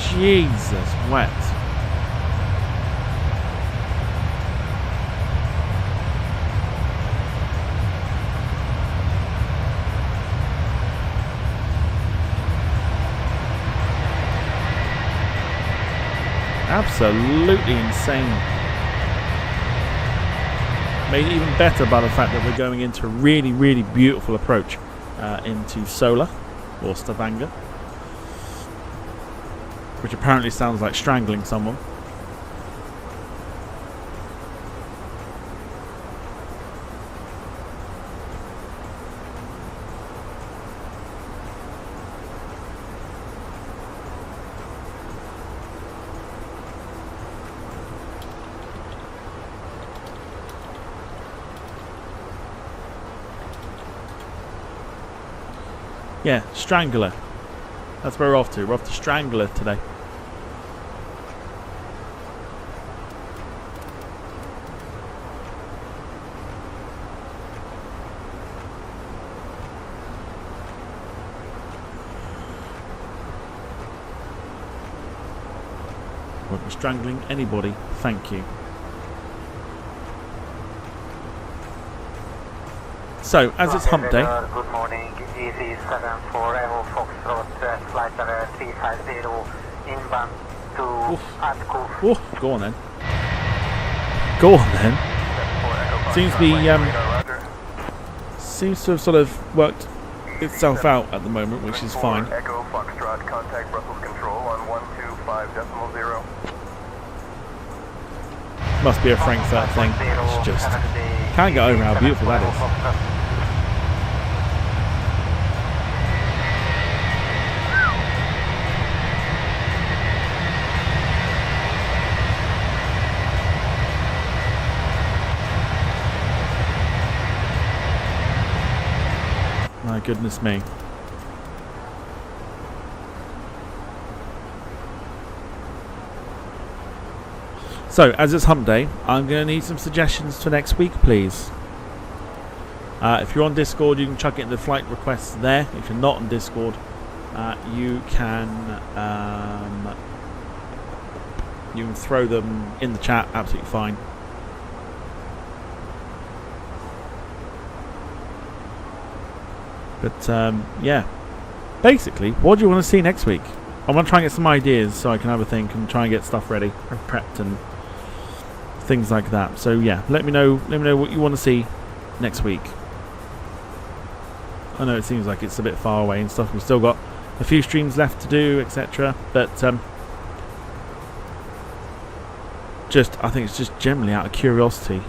Jesus, wet. Absolutely insane. Made even better by the fact that we're going into a really, really beautiful approach into Sola, or Stavanger, which apparently sounds like strangling someone. Yeah, Strangler. That's where we're off to. We're off to Strangler today. Won't be strangling anybody. Thank you. So, as it's hump day. Good morning, EC74 Evo Foxtrot, flight level 350, inbound to Atco. Oh, go on then. Go on then. Seems to be, seems to have sort of worked itself out at the moment, which is fine. Echo Foxtrot, contact Brussels Control on 125.0. Must be a Frankfurt thing. It's just, can't get over how beautiful that is. My goodness me. So, as it's hump day, I'm going to need some suggestions for next week, please. If you're on Discord, you can chuck it in the flight requests there. If you're not on Discord, you can throw them in the chat. Absolutely fine. But yeah, basically, what do you want to see next week? I want to try and get some ideas so I can have a think and try and get stuff ready and prepped and things like that. So yeah, let me know what you want to see next week. I know it seems like it's a bit far away and stuff. We've still got a few streams left to do, etc. But I think it's just generally out of curiosity.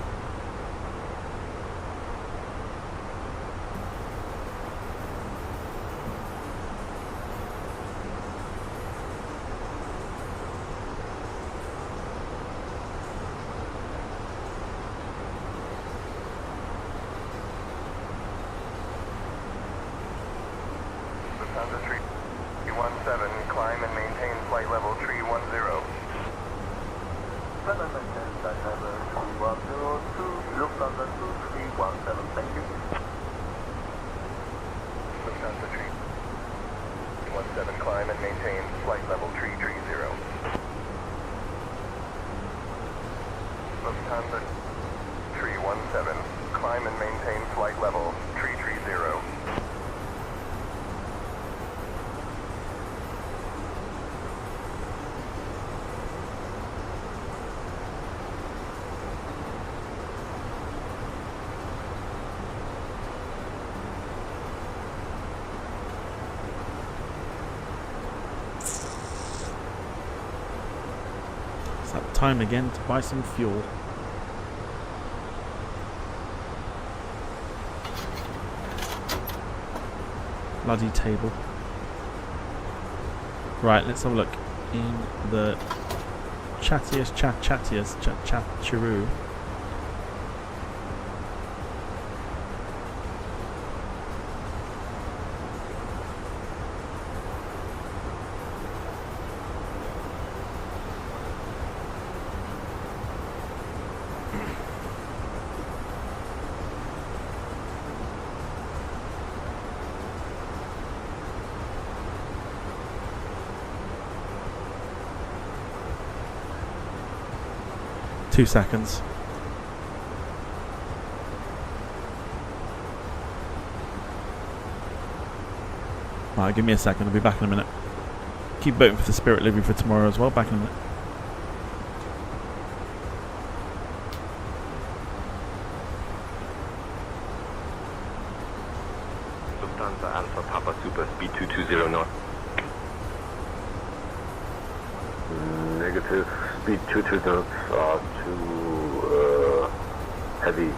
Lufthansa 317, climb and maintain flight level 310. Lufthansa 2317, thank you. Lufthansa 317, climb and maintain flight level 330. Lufthansa 317, climb and maintain flight level 330. Time again to buy some fuel. Bloody table. Right, let's have a look in the chatteroo. Two seconds. Right, give me a second. I'll be back in a minute. Keep voting for the Spirit livery for tomorrow as well. Back in a minute. Lufthansa Alpha Papa Super Speed 220 North. Negative. Speed 220 are too heavy.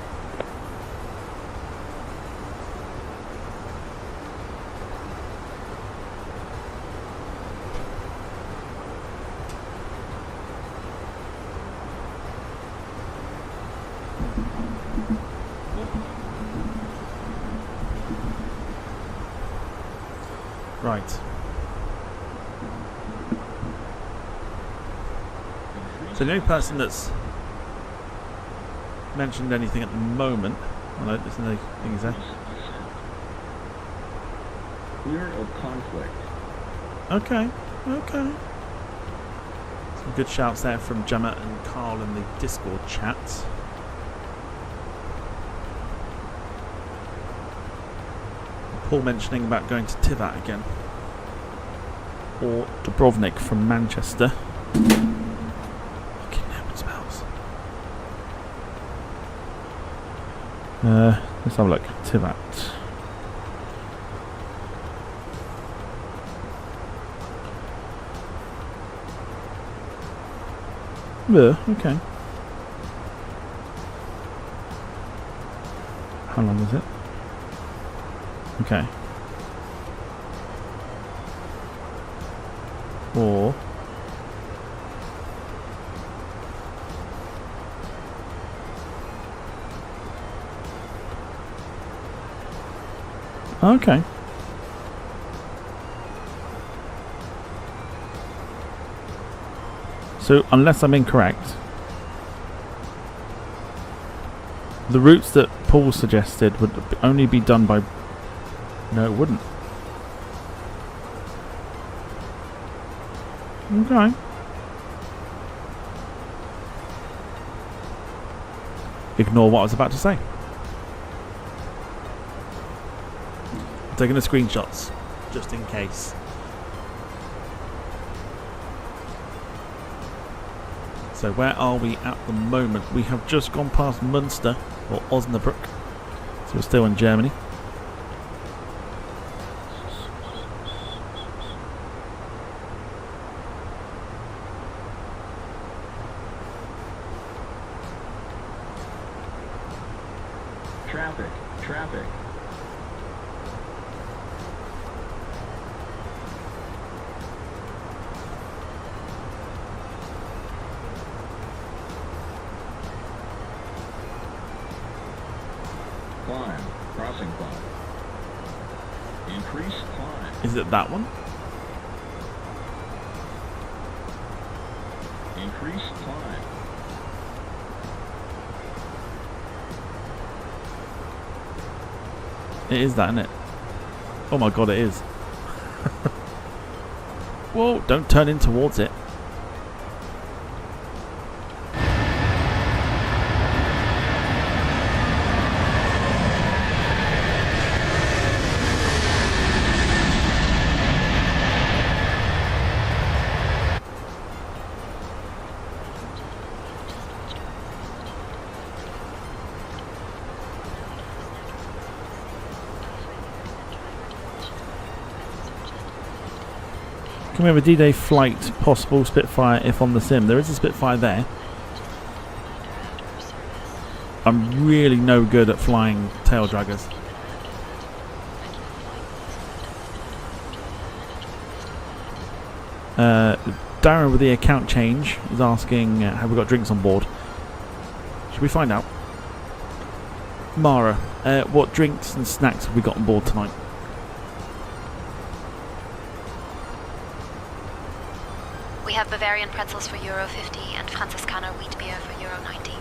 Right. So the only person that's mentioned anything at the moment, oh no, there's no things there. Fear of conflict. Okay, okay. Some good shouts there from Gemma and Carl in the Discord chat. Paul mentioning about going to Tivat again. Or Dubrovnik from Manchester. Let's have a look. Tivat. Okay. How long is it? Okay. Or okay. So, unless I'm incorrect, The routes that Paul suggested would only be done by... No, it wouldn't. Okay. Ignore what I was about to say. I'm taking the screenshots, just in case. So where are we at the moment? We have just gone past Münster, or Osnabrück. So we're still in Germany. Traffic, traffic. Climb, crossing climb. Increase climb. Is it that one? Increase climb. It is that, isn't it? Oh my god, it is. Whoa, don't turn in towards it. Can we have a D-Day flight possible Spitfire if on the sim? There is a Spitfire there. I'm really no good at flying tail draggers. Darren with the account change is asking, have we got drinks on board? Should we find out? Mara, what drinks and snacks have we got on board tonight? We have Bavarian pretzels for Euro 50 and Franziskaner wheat beer for Euro 90.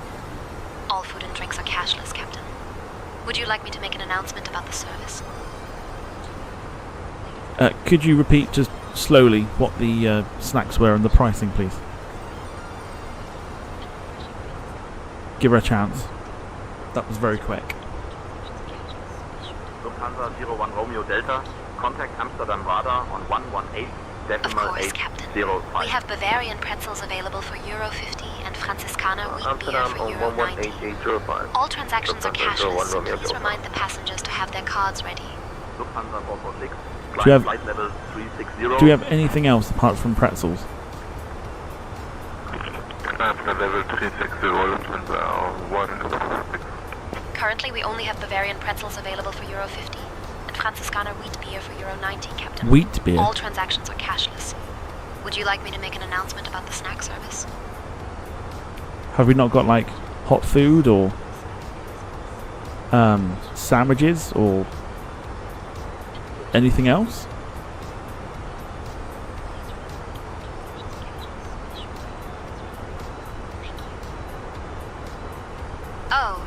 All food and drinks are cashless, Captain. Would you like me to make an announcement about the service? Could you repeat just slowly what the snacks were and the pricing, please? Give her a chance. That was very quick. Lufthansa 01 Romeo Delta, contact Amsterdam radar on 118. Of course, Captain. We have Bavarian pretzels available for Euro 50 and Franziskaner wheat beer for Euro 90. All transactions are cashless, so please remind the passengers to have their cards ready. Lufthansa 446, Do you have- flight level 360. Do you have anything else apart from pretzels? Level 360, Lufthansa 146. Currently, we only have Bavarian pretzels available for Euro 50 and Franziskaner wheat beer for Euro 90, Captain. Wheat beer? All transactions are cashless. Would you like me to make an announcement about the snack service? Have we not got like hot food or sandwiches or anything else? Oh,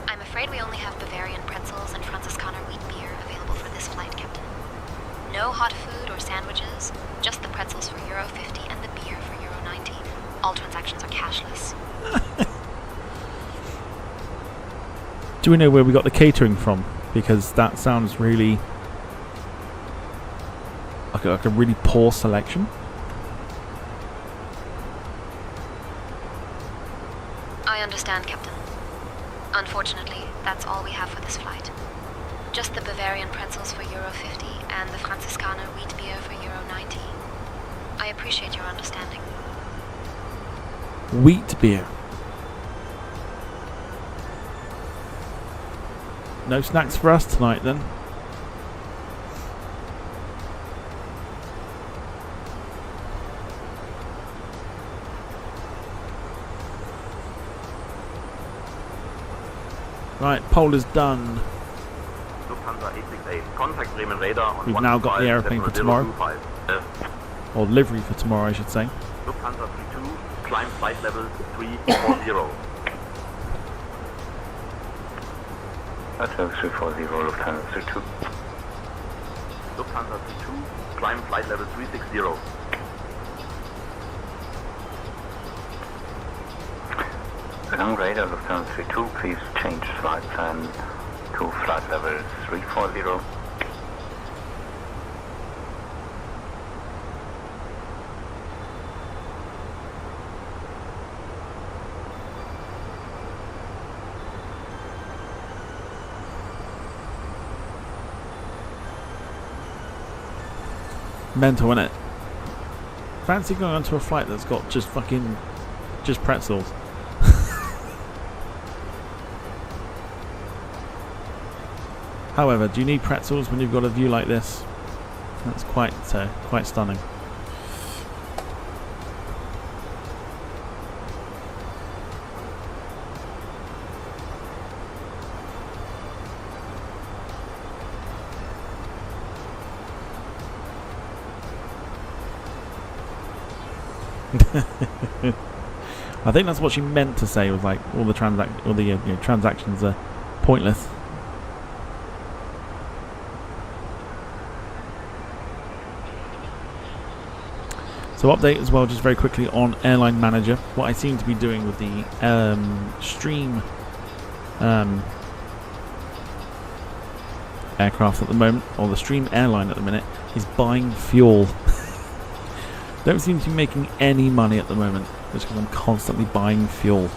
I'm afraid we only have Bavarian pretzels and Franziskaner wheat beer available for this flight, Captain. No hot food or sandwiches, just the pretzels for Euro 50 and the beer for Euro 90. All transactions are cashless. Do we know where we got the catering from? Because that sounds really like a really poor selection. I understand, Captain. Unfortunately, that's all we have for this flight. Just the Bavarian pretzels for Euro 50 and the Franziskaner wheat beer for Euro 90. I appreciate your understanding. Wheat beer. No snacks for us tonight then. Right, poll is done. Lufthansa 868, contact Bremen radar on We've now got the airplane for tomorrow. 1025. Or livery for tomorrow, I should say. Lufthansa 32, climb flight level 340. Hotel 340, Lufthansa 32. Lufthansa 32, climb flight level 360. Long radar Lufthansa 32, please change flight plan to flight level 340. Mental, innit? Fancy going onto a flight that's got just pretzels. However, do you need pretzels when you've got a view like this? That's quite stunning. I think that's what she meant to say, was like all the transactions are pointless. So update as well, just very quickly on Airline Manager. What I seem to be doing with the Stream aircraft at the moment, or the Stream airline at the minute, is buying fuel. Don't seem to be making any money at the moment, just because I'm constantly buying fuel.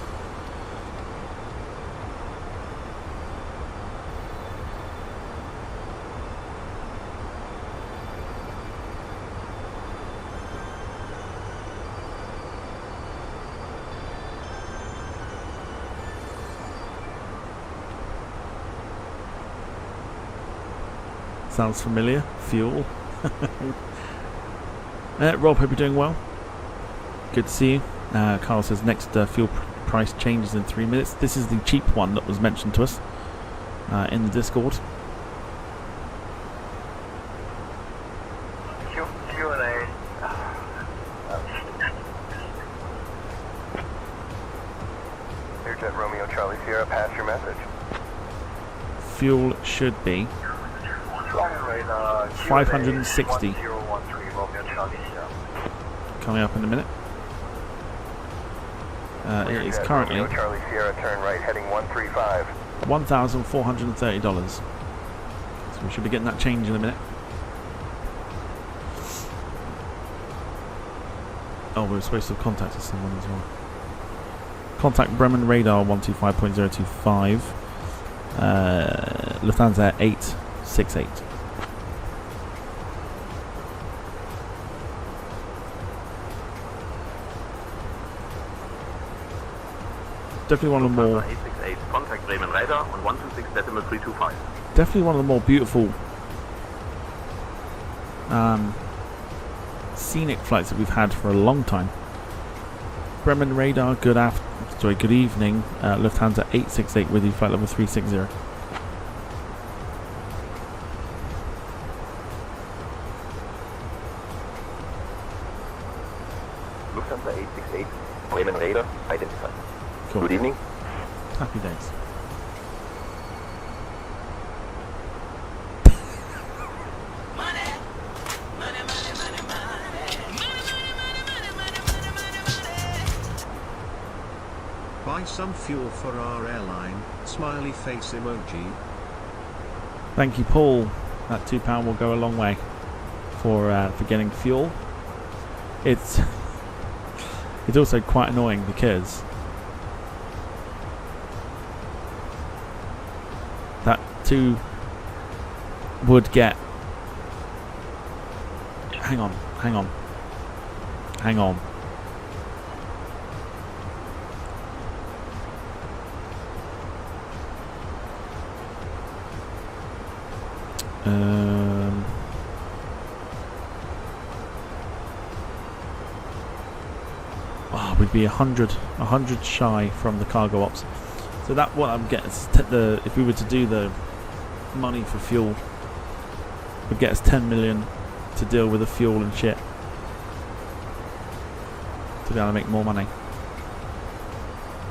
Sounds familiar. Fuel. Rob, hope you're doing well. Good to see you. Carl says next fuel price changes in 3 minutes. This is the cheap one that was mentioned to us in the Discord. Q&A. Airjet Romeo Charlie Sierra, pass your message. Fuel should be 560. Coming up in a minute. It is currently Charlie Sierra, turn right, heading 135. $1,430. So we should be getting that change in a minute. Oh, we were supposed to have contacted someone as well. Contact Bremen Radar 125.025. Lufthansa 868. Definitely one of the more 868, contact Bremen Radar on 126.325. definitely one of the more beautiful scenic flights that we've had for a long time. Bremen Radar, good evening. Lufthansa 868 with you, flight level 360. Lufthansa 868, Bremen Radar, identified. Cool. Good evening. Happy days. Buy some fuel for our airline, smiley face emoji. Thank you, Paul. That £2 will go a long way for getting fuel. It's also quite annoying because that 2 would get. Hang on. We'd be 100 shy from the cargo ops. So that what I'm getting is if we were to do the money for fuel, would get us 10 million to deal with the fuel and shit to be able to make more money.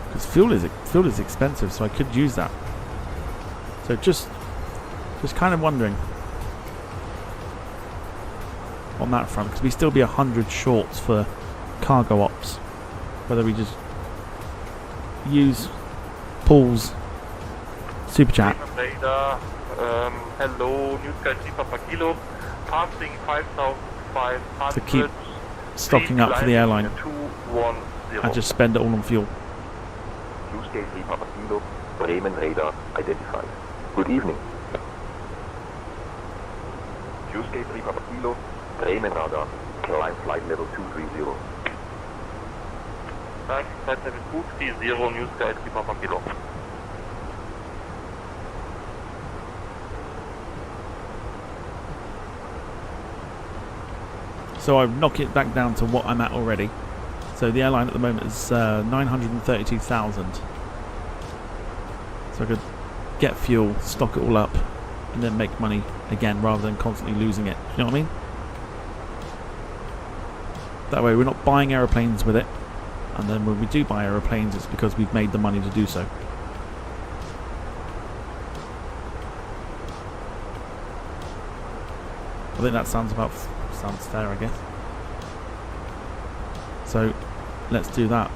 Because fuel is expensive, so I could use that. So just kind of wondering on that front, because we still be 100 shorts for cargo ops, whether we just use Paul's super chat Radar, hello, New Sky 3 Papa Kilo, passing 5,500. to keep stocking up for the airline 210. and just spend it all on fuel. New Sky 3 Papa Kilo, Bremen radar identified. Good evening. New Sky 3 Papa Kilo, Bremen radar, climb flight level 230. Thanks, flight level 230, New Sky 3 Papa Kilo. So I knock it back down to what I'm at already. So the airline at the moment is 932,000. So I could get fuel, stock it all up, and then make money again rather than constantly losing it. You know what I mean? That way we're not buying aeroplanes with it, and then when we do buy aeroplanes it's because we've made the money to do so. I think that sounds fair, I guess. So let's do that.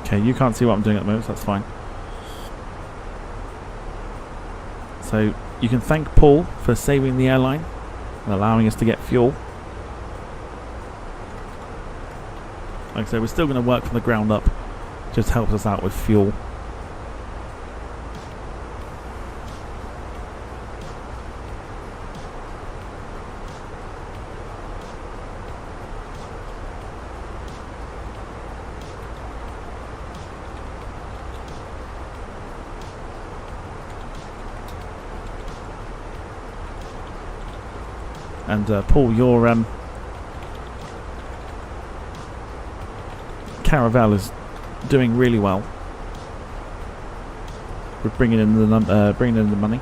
Okay, you can't see what I'm doing at the moment, so that's fine. So you can thank Paul for saving the airline and allowing us to get fuel. Like I said, we're still going to work from the ground up. Just helps us out with fuel. And Paul, your Caravelle is doing really well. We're bringing in the money.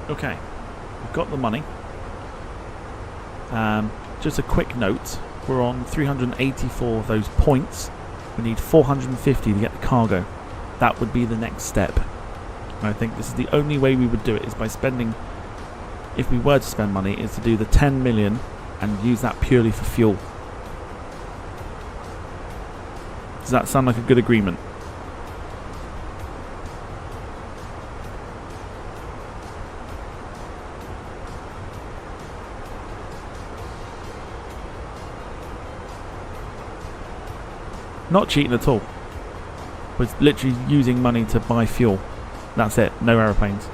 Okay, we've got the money. Just a quick note, we're on 384 of those points. We need 450 to get the cargo. That would be the next step. And I think this is the only way we would do it, is by spending, if we were to spend money, is to do the 10 million and use that purely for fuel. Does that sound like a good agreement? Not cheating at all. We're literally using money to buy fuel. That's it. No aeroplanes.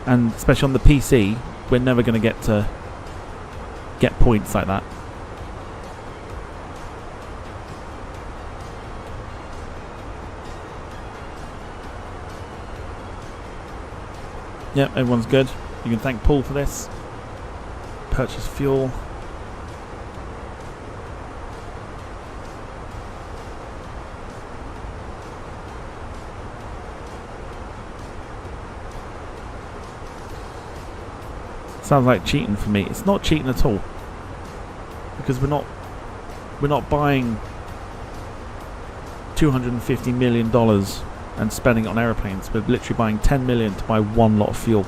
And especially on the PC, we're never going to get points like that. Yep, everyone's good. You can thank Paul for this. Purchase fuel. Sounds like cheating for me. It's not cheating at all, because we're not we're not buying $250 million and spending it on aeroplanes. We're literally buying 10 million to buy one lot of fuel.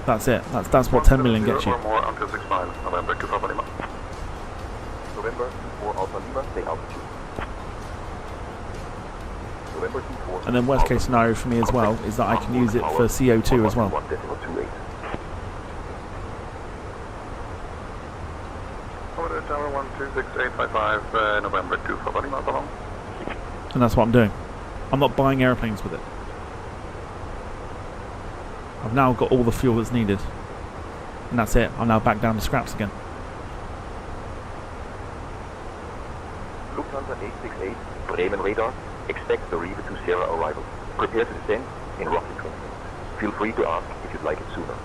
That's it. That's what 10 million gets you. Or more until 65, November 2 Papa Lima. November 4 Alpha Lima, stay altitude. November 24. And then worst case scenario for me as well is that I can use it for CO2 as well. 1.28. Order Tower 126855, November 2 Papa Lima, Ballon. And that's what I'm doing. I'm not buying airplanes with it. I've now got all the fuel that's needed. And that's it. I'm now back down to scraps again. Lufthansa 868, Bremen radar. Expect the Riva to Sierra arrival. Prepare to descend in roughly 20 minutes. Feel free to ask if you'd like it sooner.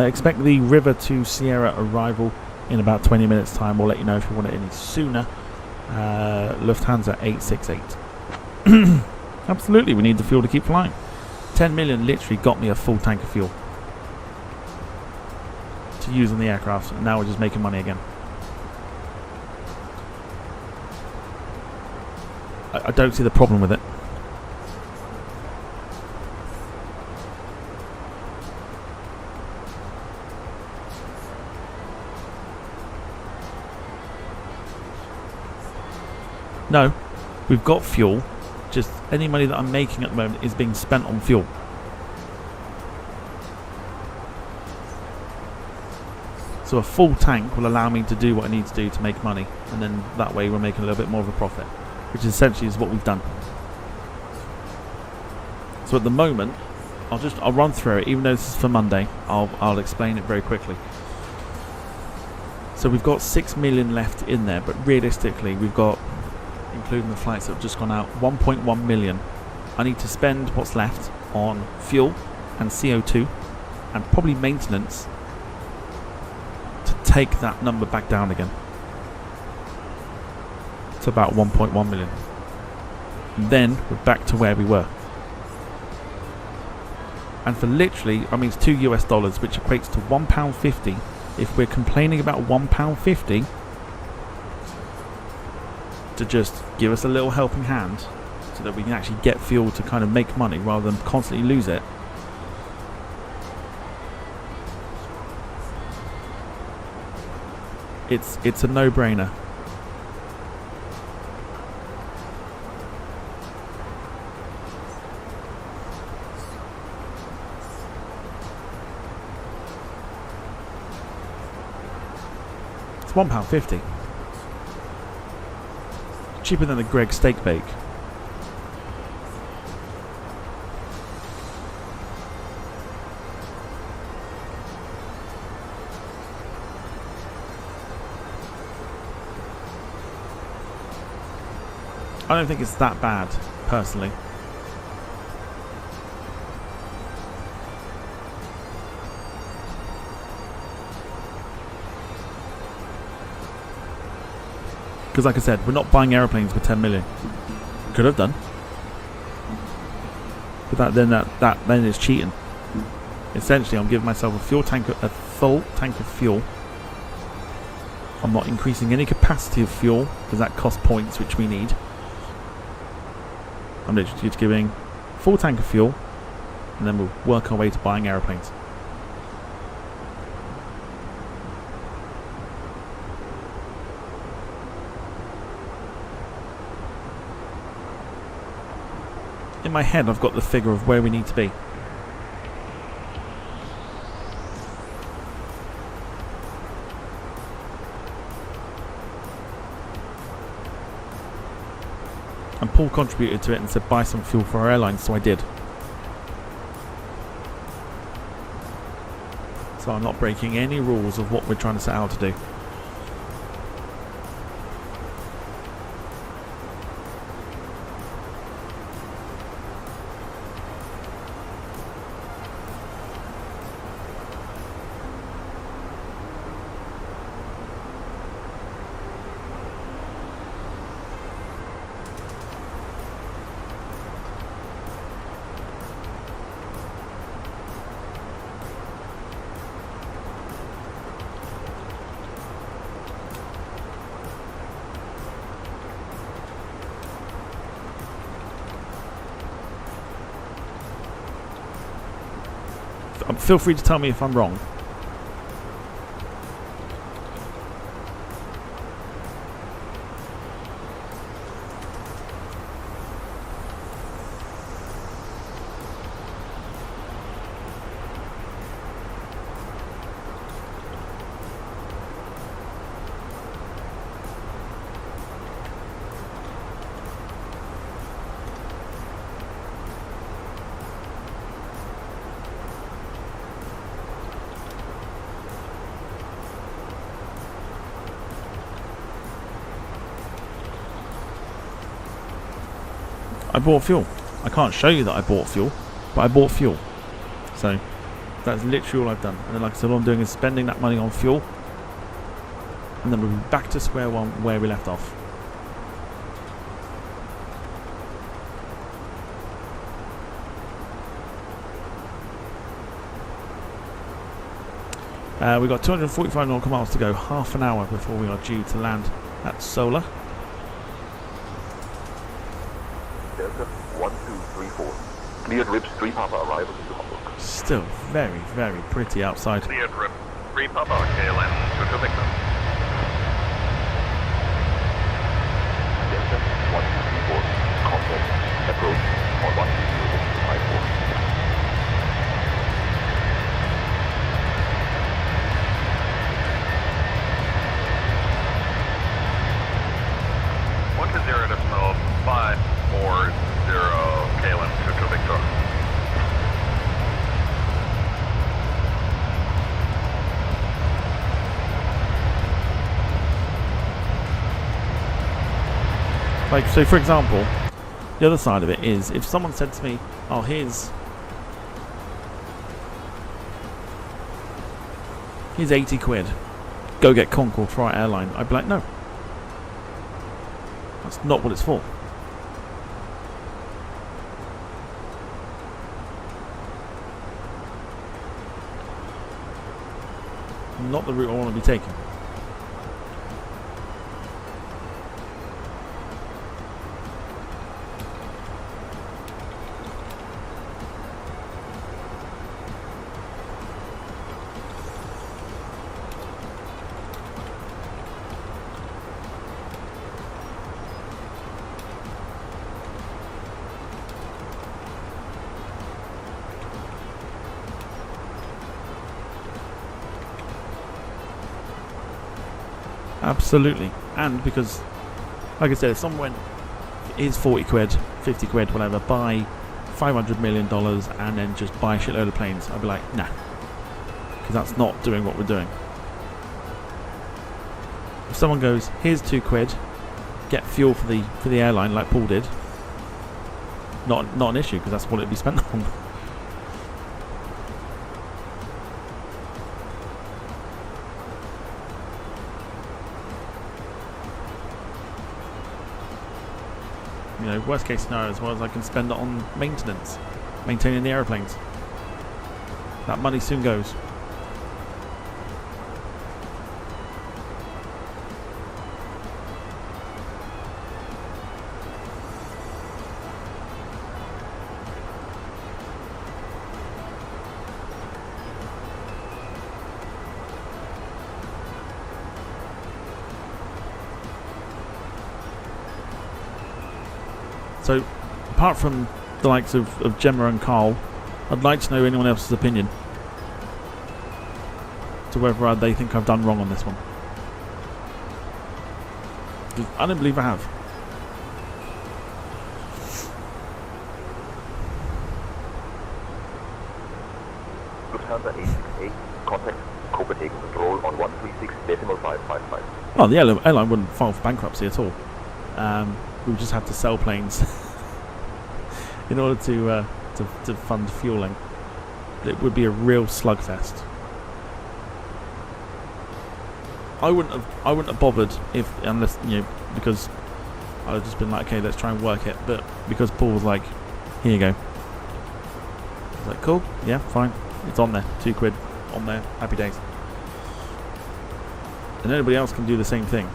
Expect the River to Sierra arrival in about 20 minutes time. We'll let you know if you want it any sooner. Lufthansa 868. Absolutely, we need the fuel to keep flying. 10 million literally got me a full tank of fuel to use on the aircraft, and now we're just making money again. I don't see the problem with it. No, we've got fuel. Just any money that I'm making at the moment is being spent on fuel. So a full tank will allow me to do what I need to do to make money, and then that way we're making a little bit more of a profit, which essentially is what we've done. So at the moment, I'll run through it, even though this is for Monday. I'll explain it very quickly. So we've got 6 million left in there, but realistically we've got, including the flights that have just gone out, 1.1 million. I need to spend what's left on fuel and CO2 and probably maintenance to take that number back down again to about 1.1 million. And then we're back to where we were. And for literally, I mean, it's $2 US, which equates to £1.50. If we're complaining about £1.50, to just give us a little helping hand so that we can actually get fuel to kind of make money rather than constantly lose it. It's a no-brainer. It's £1.50. Cheaper than the Greg steak bake. I don't think it's that bad, personally. Because like I said, we're not buying airplanes with 10 million. Could have done. But then it's cheating. Essentially, I'm giving myself a full tank of fuel. I'm not increasing any capacity of fuel because that costs points, which we need. I'm literally just giving full tank of fuel, and then we'll work our way to buying airplanes. In my head, I've got the figure of where we need to be. And Paul contributed to it and said buy some fuel for our airline, so I did. So I'm not breaking any rules of what we're trying to set out to do. Feel free to tell me if I'm wrong. I bought fuel. I can't show you that I bought fuel, but I bought fuel. So that's literally all I've done. And then, like I said, all I'm doing is spending that money on fuel, and then we'll be back to square one where we left off. We've got 245 nautical miles to go, half an hour before we are due to land at Solar. Delta 1234. Cleared RIPS 3 Papa arrival into Hamburg. Still very, very pretty outside. Cleared RIP 3 Papa, KLM to Victor. Delta 1234. Contact. Approach on 12054. Decimal 540 KLM to Victor. Like, so for example, the other side of it is, if someone said to me, oh, here's 80 quid, go get Concorde for our airline, I'd be like, no. That's not what it's for. Not the route I want to be taking. Absolutely. And because, like I said, if someone went, here's 40 quid, 50 quid, whatever, buy $500 million and then just buy a shitload of planes, I'd be like, nah. Because that's not doing what we're doing. If someone goes, here's 2 quid, get fuel for the airline like Paul did, not an issue, because that's what it'd be spent on. You know, worst case scenario, as well as I can spend it on maintenance, maintaining the aeroplanes. That money soon goes. So, apart from the likes of Gemma and Carl, I'd like to know anyone else's opinion to whether they think I've done wrong on this one. I don't believe I have. Lufthansa 868, contact Copenhagen Control on 136.555. Oh, the airline wouldn't file for bankruptcy at all. We would just have to sell planes in order to fund fueling. It would be a real slugfest. I wouldn't have bothered unless, you know, because I'd have just been like, okay, let's try and work it. But because Paul was like, here you go. I was like, cool, yeah, fine. It's on there, 2 quid on there, happy days. And anybody else can do the same thing.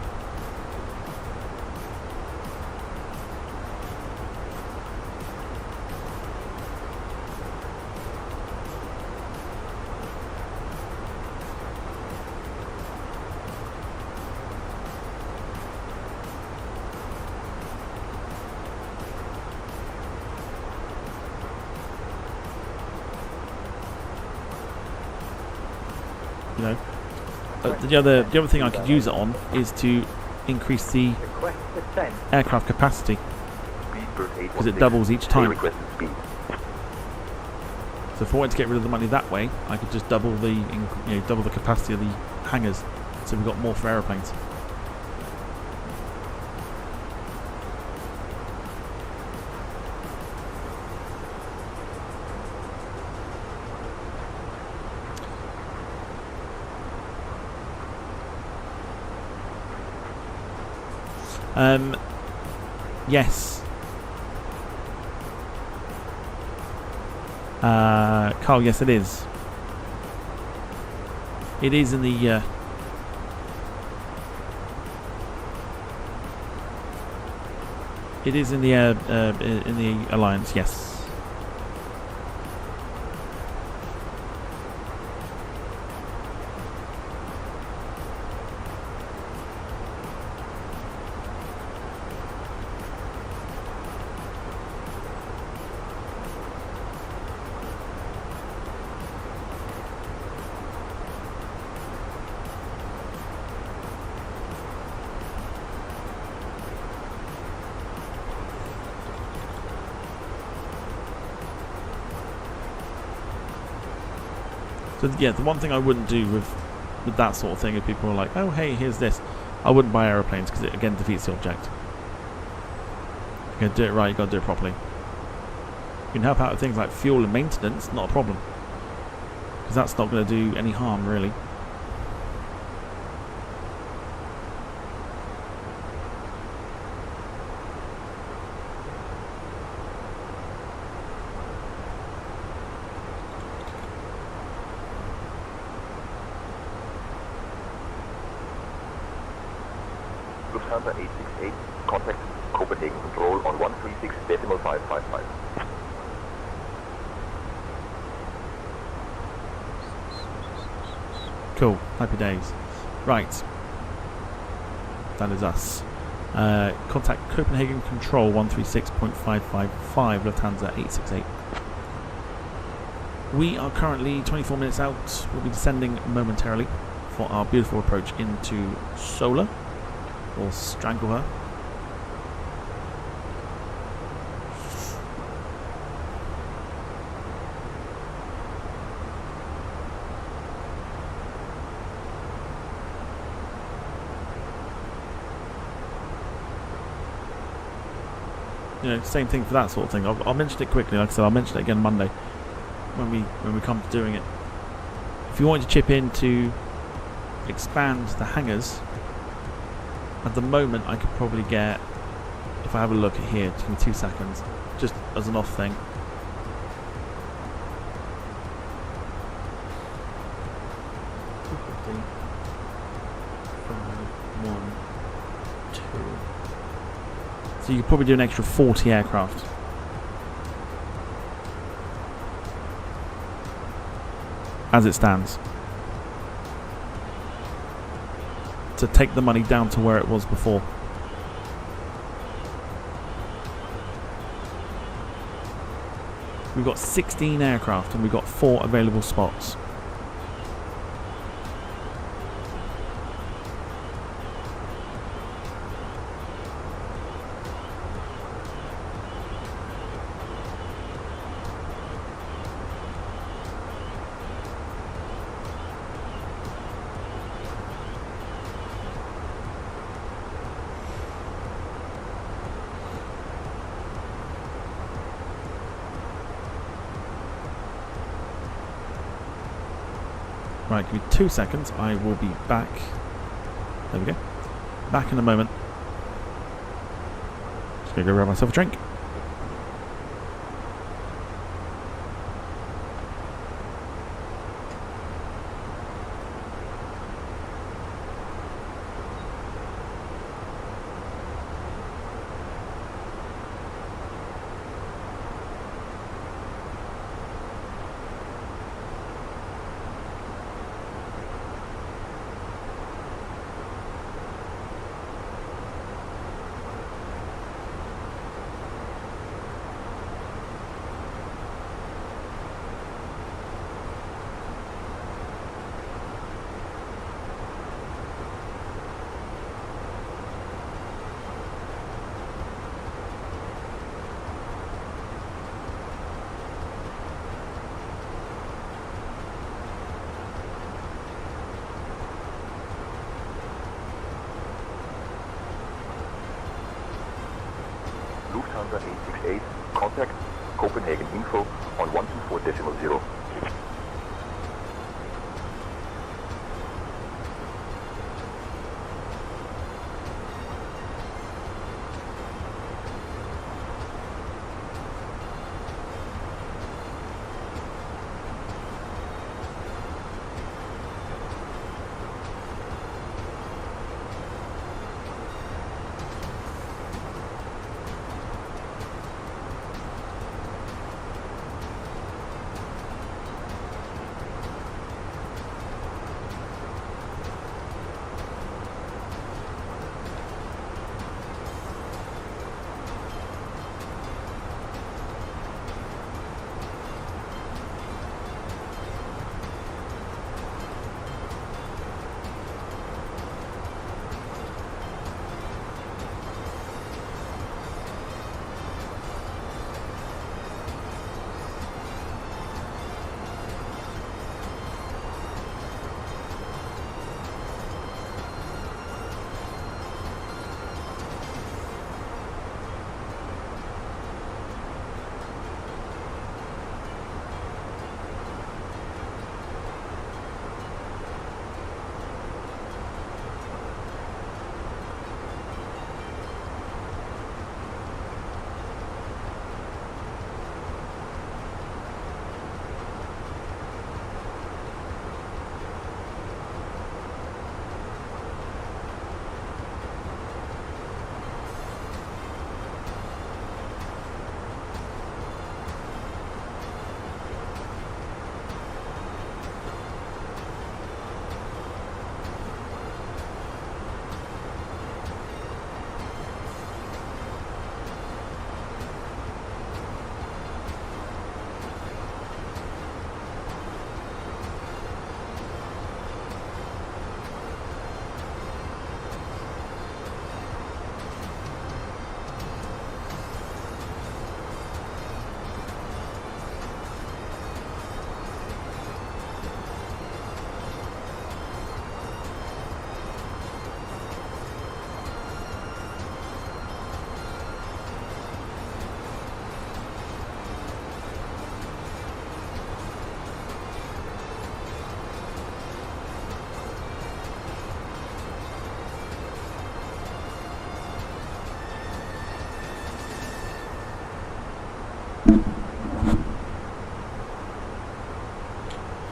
You know, the other thing I could use it on is to increase the aircraft capacity because it doubles each time. So if I wanted to get rid of the money that way, I could just double the double the capacity of the hangars, so we've got more for aeroplanes. Yes. Carl, yes it is. It is in the it is in the alliance, yes. So yeah, the one thing I wouldn't do with that sort of thing, if people are like, oh hey, here's this, I wouldn't buy aeroplanes because it again defeats the object. You're going to do it right, you've got to do it properly. You can help out with things like fuel and maintenance, not a problem, because that's not going to do any harm really. Lufthansa 868, contact Copenhagen Control on 136.555. Cool, happy days. Right, that is us. Contact Copenhagen Control 136.555, Lufthansa 868. We are currently 24 minutes out. We'll be descending momentarily for our beautiful approach into Solar. Or strangle her. You know, same thing for that sort of thing. I'll mention it quickly. Like I said, I'll mention it again Monday when we come to doing it. If you wanted to chip in to expand the hangars. At the moment, I could probably get, if I have a look at here, just give me 2 seconds, just as an off thing. So you could probably do an extra 40 aircraft. As it stands. To take the money down to where it was before. We've got 16 aircraft and we've got 4 available spots. Right, give me 2 seconds. I will be back. There we go. Back in a moment. Just gonna go grab myself a drink. Contact Copenhagen Info on 124.0.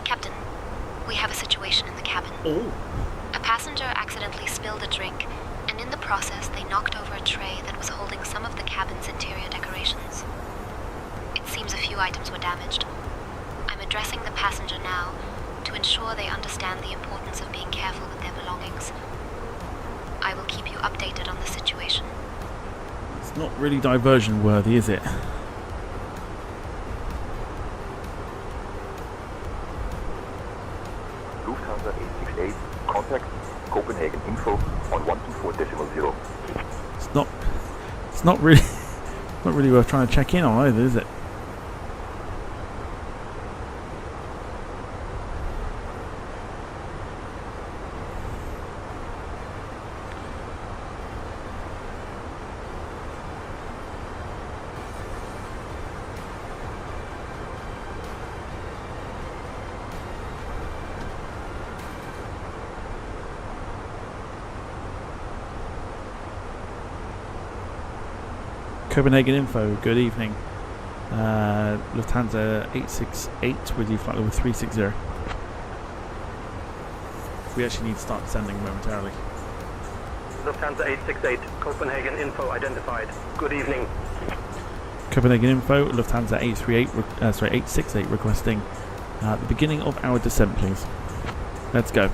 Captain, we have a situation in the cabin. Oh. A passenger accidentally spilled a drink, and in the process they knocked over a tray that was holding some of the cabin's interior decorations. It seems a few items were damaged. I'm addressing the passenger now to ensure they understand the importance of being careful with their belongings. I will keep you updated on the situation. It's not really diversion worthy, is it? Lufthansa 868, contact Copenhagen Info on 124.0. It's not really not really worth trying to check in on either, is it? Copenhagen Info, good evening. Lufthansa 868 with you, flight level 360. We actually need to start descending momentarily. Lufthansa 868, Copenhagen Info identified. Good evening. Copenhagen Info, Lufthansa 868 requesting the beginning of our descent, please. Let's go.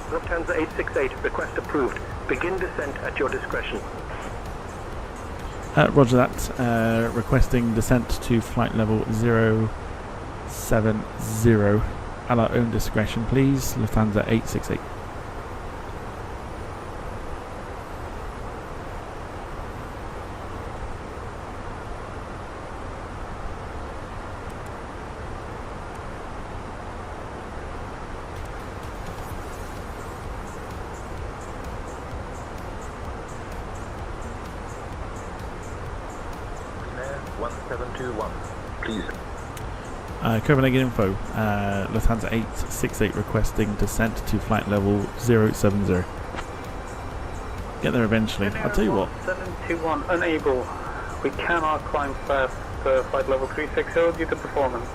Lufthansa 868, request approved. Begin descent at your discretion. Roger that. Requesting descent to flight level 070 at our own discretion, please. Lufthansa 868. 1721. Please. Copenhagen info. Lufthansa 868 requesting descent to flight level 070. Get there eventually. I'll tell you what. 721 unable. We cannot climb past flight level 360 due to performance.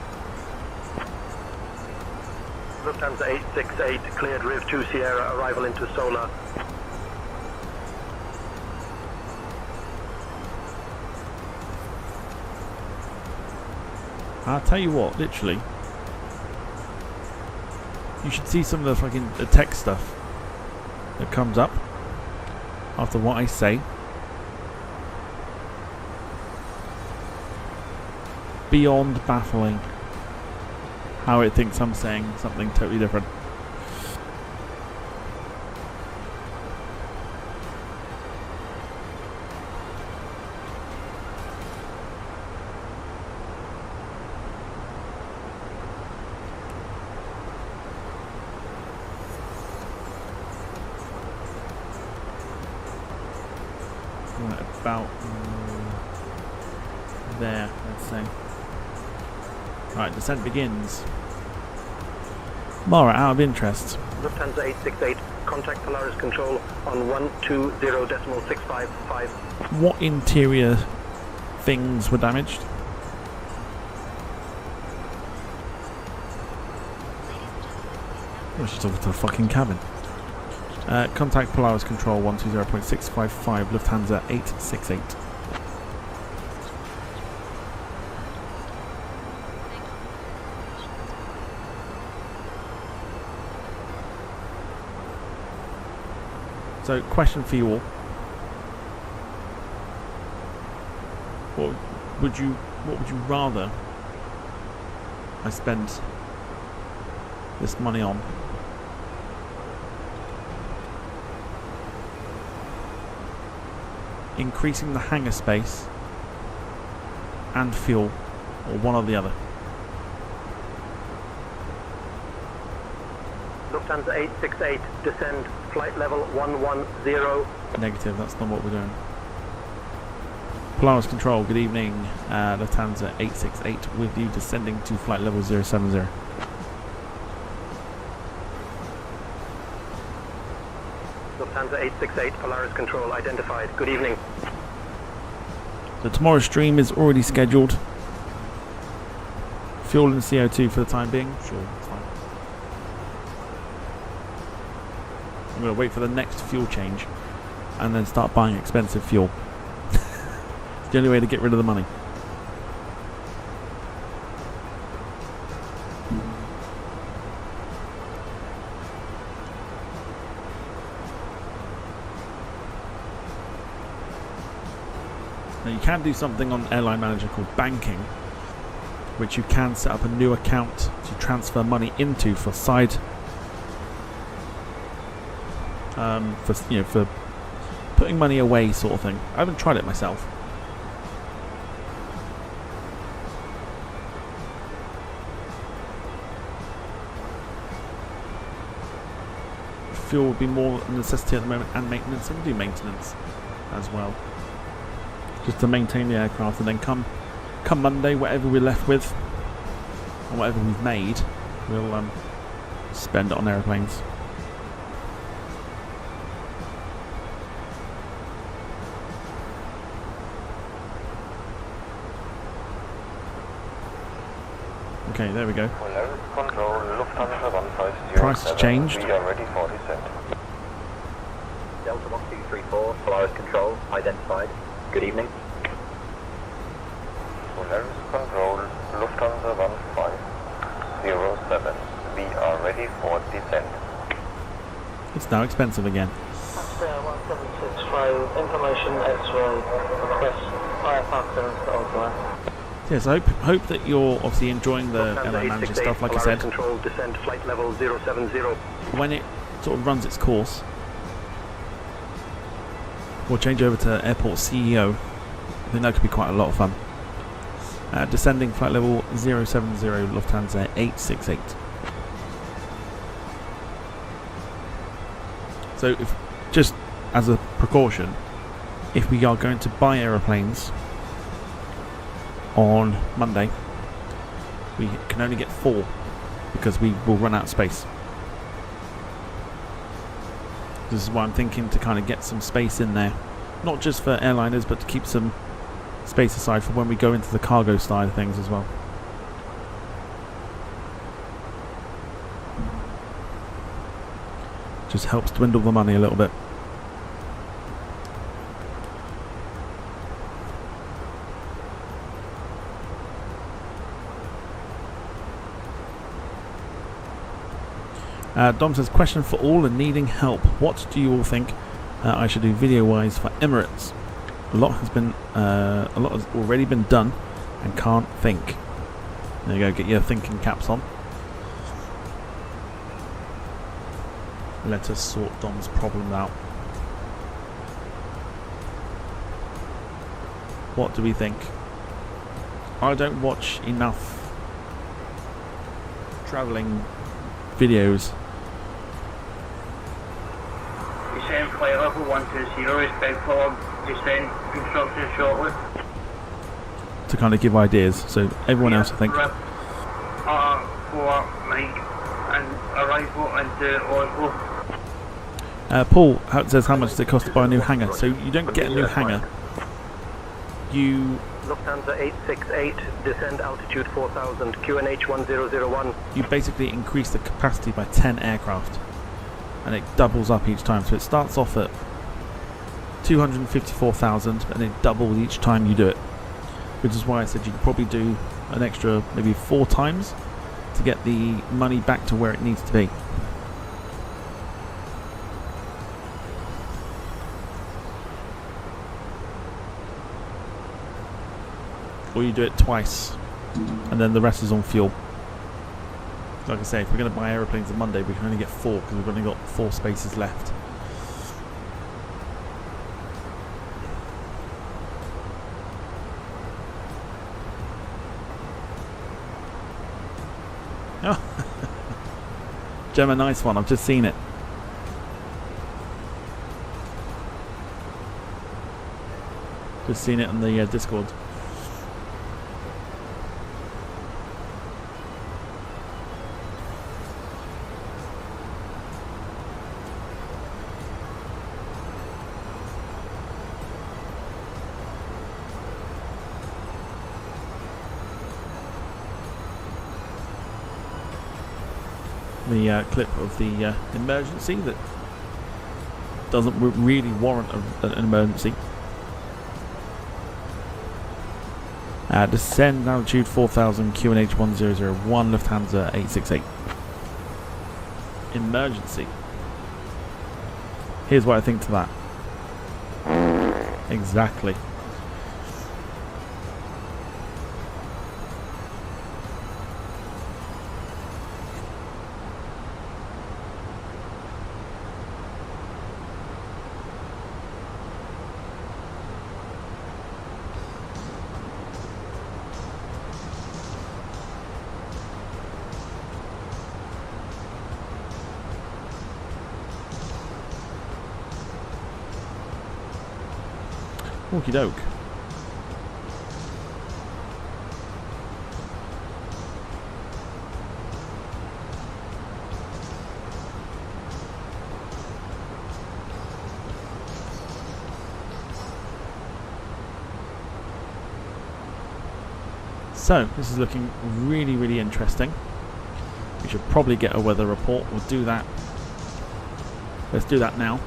Lufthansa 868 cleared Riv 2 Sierra, arrival into Solar. I'll tell you what, literally. You should see some of the fucking tech stuff that comes up after what I say. Beyond baffling how it thinks I'm saying something totally different. Right about there, let's say. Right, descent begins. Mara, out of interest. Lufthansa 868, contact Polaris Control on 120.655. What interior things were damaged? Oh, she's talking to the fucking cabin. Contact Polaris Control 120.655, Lufthansa 868. So, question for you all. What would you rather I spend this money on? Increasing the hangar space and fuel, or one or the other? Lufthansa 868, descend, flight level 110. Negative, that's not what we're doing. Polaris Control, good evening. Lufthansa 868 with you, descending to flight level 070. Lufthansa 868, Polaris Control identified. Good evening. So tomorrow's stream is already scheduled. Fuel and CO2 for the time being. Sure, that's fine. I'm going to wait for the next fuel change and then start buying expensive fuel. It's the only way to get rid of the money. Now you can do something on Airline Manager called banking, which you can set up a new account to transfer money into for side, for putting money away, sort of thing. I haven't tried it myself. Fuel would be more a necessity at the moment, and maintenance, and we do maintenance as well, just to maintain the aircraft, and then come Monday, whatever we're left with and whatever we've made, we'll spend it on airplanes. Okay, there we go. Control, Lufthansa 150. Price has changed. We are ready for descent. Delta 1234, Polaris Control identified. Good evening. Polaris Control, Lufthansa 1507. We are ready for descent. It's now expensive again. 1765, information X-ray, request fire factor to Yes, I hope that you're obviously enjoying the Airline Manager stuff, like I said. Control, descent, flight level 070. When it sort of runs its course, we'll change over to Airport CEO. I think that could be quite a lot of fun. Descending flight level 070, Lufthansa 868. So, if, just as a precaution, if we are going to buy aeroplanes, on Monday, we can only get 4 because we will run out of space. This is why I'm thinking to kind of get some space in there, not just for airliners, but to keep some space aside for when we go into the cargo side of things as well. Just helps dwindle the money a little bit. Dom says, question for all and needing help. What do you all think I should do video-wise for Emirates? A lot has already been done and can't think. There you go, get your thinking caps on. Let us sort Dom's problem out. What do we think? I don't watch enough travelling videos. Descend flight level 120, respect for descend instructions shortly. To kind of give ideas, so everyone else I think. 4 Mike and arrival into Oslo. Paul says, how much does it cost to buy a new hangar? So you don't get a new hangar. You Lufthansa 868, descend altitude 4000, QNH 1001. You basically increase the capacity by 10 aircraft, and it doubles up each time. So it starts off at 254,000, and it doubles each time you do it. Which is why I said you could probably do an extra maybe 4 times to get the money back to where it needs to be. Or you do it twice, and then the rest is on fuel. Like I say, if we're going to buy aeroplanes on Monday, we can only get 4 because we've only got 4 spaces left. Oh, Gemma, nice one. I've just seen it. Just seen it on the Discord. The clip of the emergency that doesn't really warrant an emergency. Descend altitude 4000, QNH 1001, Lufthansa 868. Emergency. Here's what I think to that. Exactly. Okie doke. So this is looking really, really interesting. We should probably get a weather report. We'll do that. Let's do that now.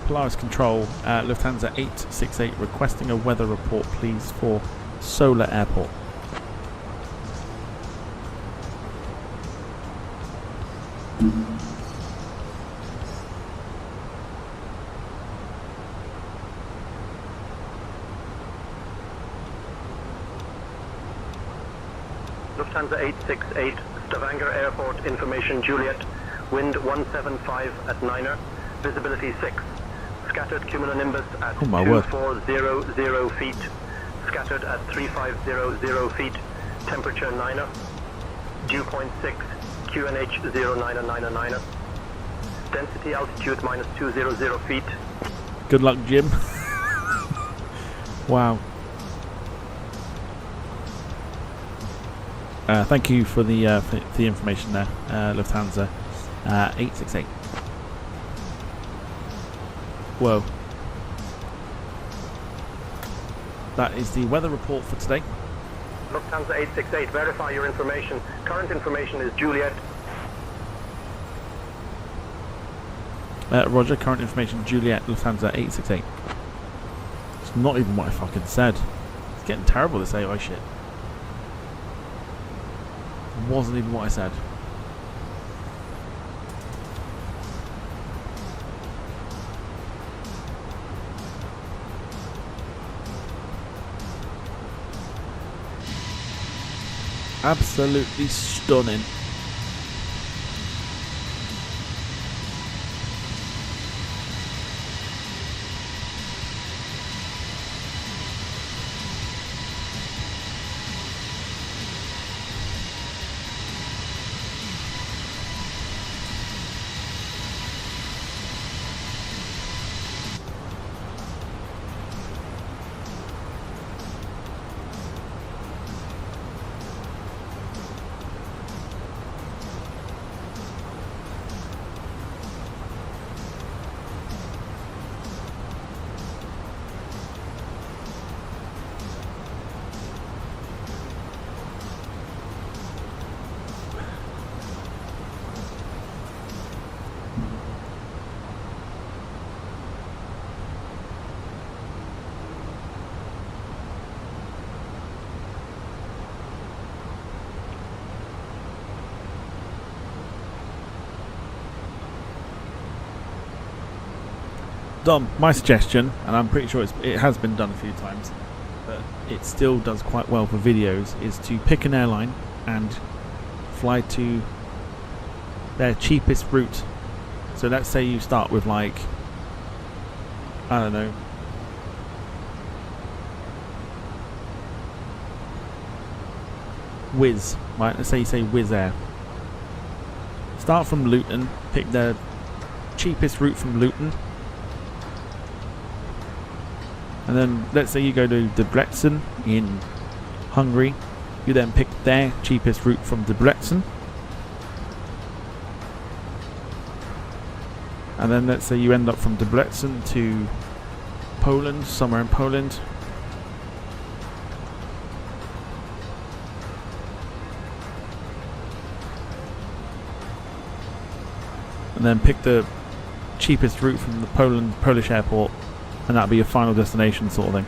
Polaris Control, Lufthansa 868 requesting a weather report please for Solar Airport. Lufthansa 868, Stavanger Airport, information Juliet, wind 175 at 9er, visibility 6. Scattered cumulonimbus at 2400 feet. Scattered at 3500 feet. Temperature 9er. Dew point 6. QNH 0999. Density altitude minus 200 feet. Good luck, Jim. Wow. Thank you for the information there, Lufthansa 868. Whoa. That is the weather report for today. Lufthansa 868, verify your information. Current information is Juliet. Roger, current information Juliet, Lufthansa 868. It's not even what I fucking said. It's getting terrible, this AI shit. It wasn't even what I said. Absolutely stunning. Dom, my suggestion, and I'm pretty sure it has been done a few times, but it still does quite well for videos, is to pick an airline and fly to their cheapest route. So let's say you start with, like, I don't know, Wizz, right? Let's say you say Wizz Air. Start from Luton, pick the cheapest route from Luton. And then let's say you go to Debrecen in Hungary. You then pick their cheapest route from Debrecen. And then let's say you end up from Debrecen to Poland, somewhere in Poland. And then pick the cheapest route from the Polish airport. And that'll be your final destination, sort of thing.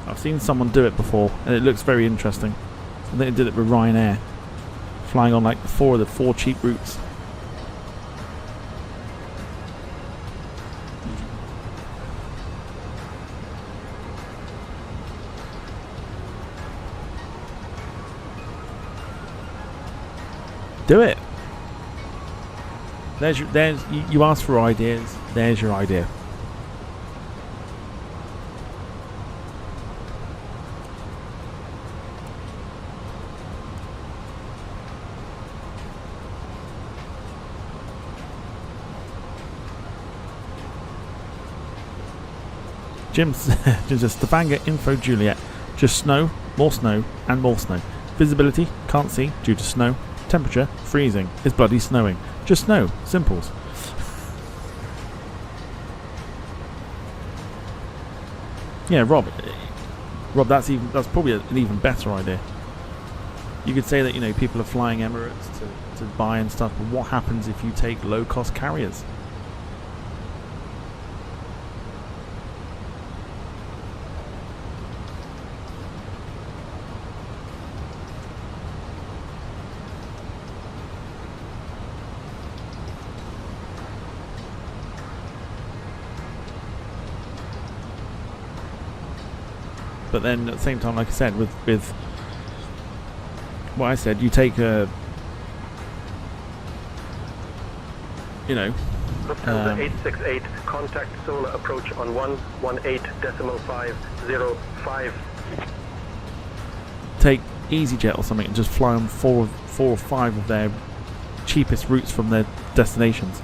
I've seen someone do it before, and it looks very interesting. I think they did it with Ryanair, flying on like four of the four cheap routes. Do it. You ask for ideas, there's your idea. Jim says Stavanger info Juliet. Just snow, and more snow. Visibility, can't see due to snow. Temperature, freezing. It's bloody snowing. Just snow. Simples. Yeah, Rob, that's probably an even better idea. You could say that, you know, people are flying Emirates to buy and stuff, but what happens if you take low-cost carriers? But then at the same time, like I said, with what I said, you take a, you know, Lufthansa 868, contact solar approach on 118.505. take EasyJet or something and just fly on four or five of their cheapest routes from their destinations.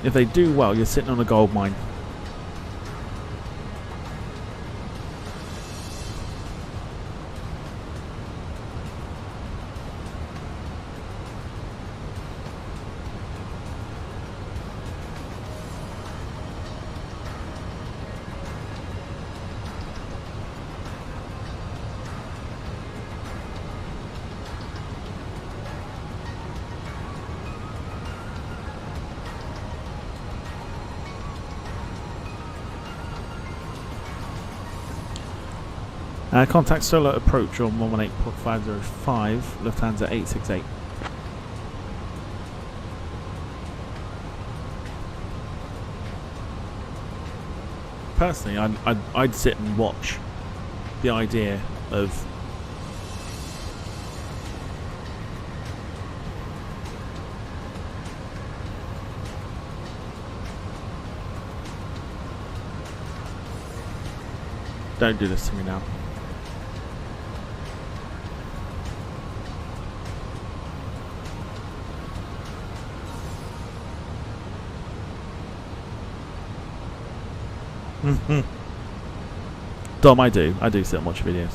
If they do well, you're sitting on a gold mine. Contact solo approach on 118.505, Lufthansa 868. Personally, I'd sit and watch the idea of don't do this to me now. Dom, I do sit and watch videos.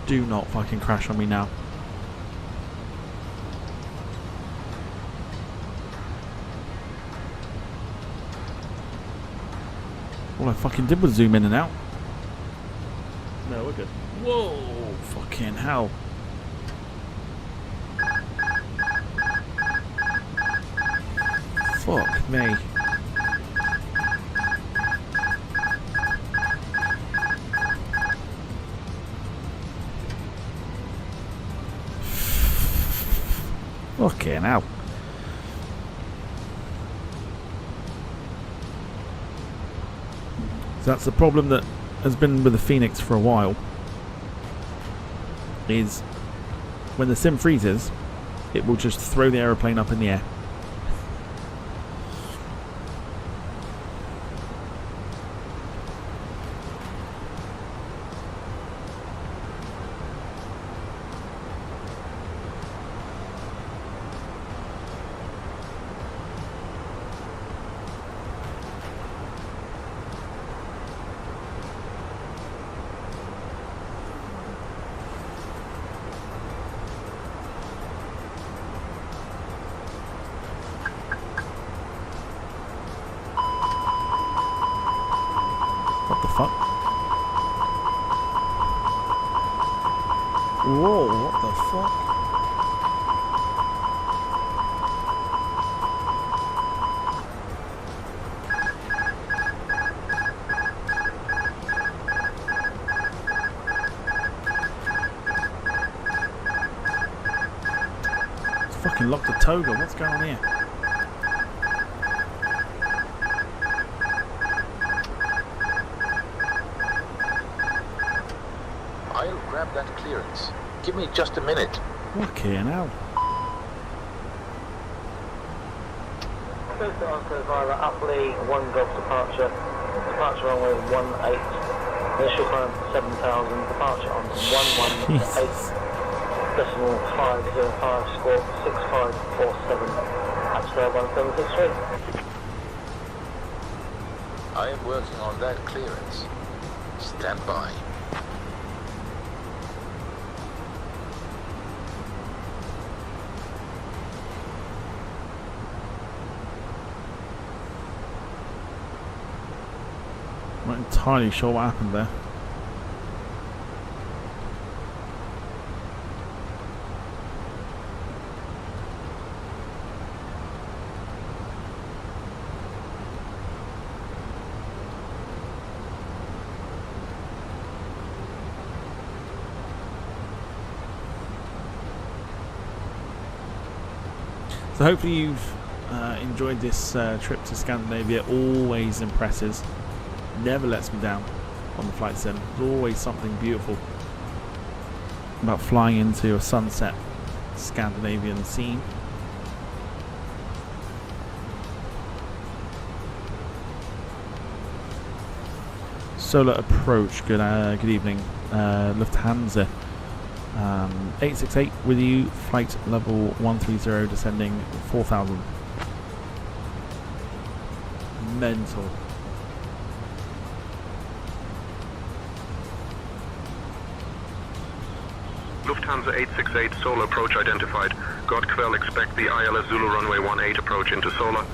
Do not fucking crash on me now. All I fucking did was zoom in and out. No, we're good. Whoa, fucking hell. Fuck me. Fucking hell. So that's the problem that has been with the Fenix for a while. Is when the sim freezes, it will just throw the aeroplane up in the air. What the fuck? Whoa, what the fuck? It's fucking locked the toga. What's going on here? I'll grab that clearance. Give me just a minute. Okay, now. Goes to Oscar via Upley, 1 Golf departure. Departure runway 18. Initial climb 7,000. Departure on 118.505 score 6547. Upstairs 1763. I am working on that clearance. Stand by. I'm not entirely sure what happened there. So hopefully you've enjoyed this trip to Scandinavia. Always impresses. Never lets me down on the flight sim. There's always something beautiful about flying into a sunset Scandinavian scene. Solar approach. Good evening, Lufthansa. 868 with you. Flight level 130, descending 4,000. Mental. Lufthansa 868, Solar approach identified. Godquell, expect the ILS Zulu runway 18 approach into Solar.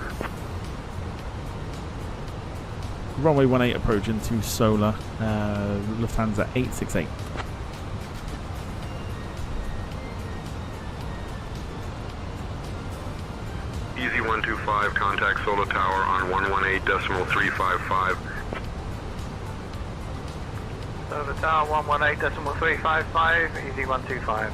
Runway 18 approach into Solar. Lufthansa 868. Easy 125, contact Solar Tower on 118.355. Solar Tower 118.355, easy 125.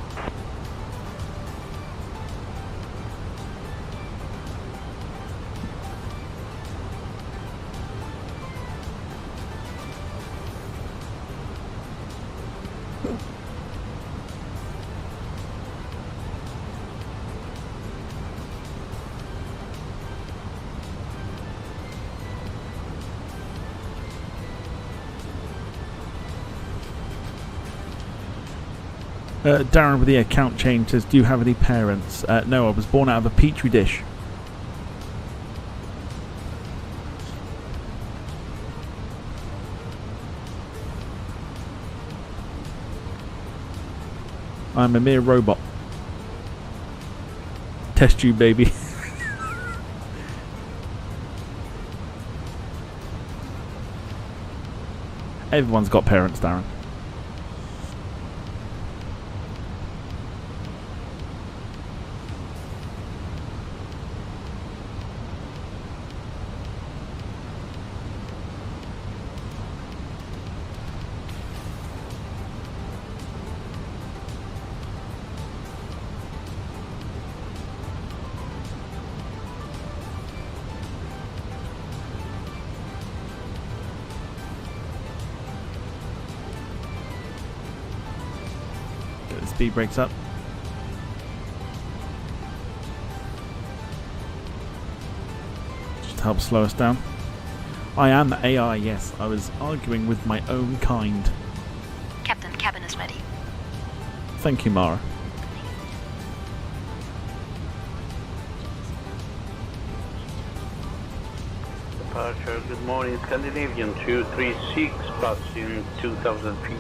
Darren with the account change says, do you have any parents? No, I was born out of a petri dish. I'm a mere robot. Test tube, baby. Everyone's got parents, Darren. Speed brakes up. Just help slow us down. I am AI, yes. I was arguing with my own kind. Captain, cabin is ready. Thank you, Mara. Departure, good morning, Scandinavian 236, passing 2,000 feet.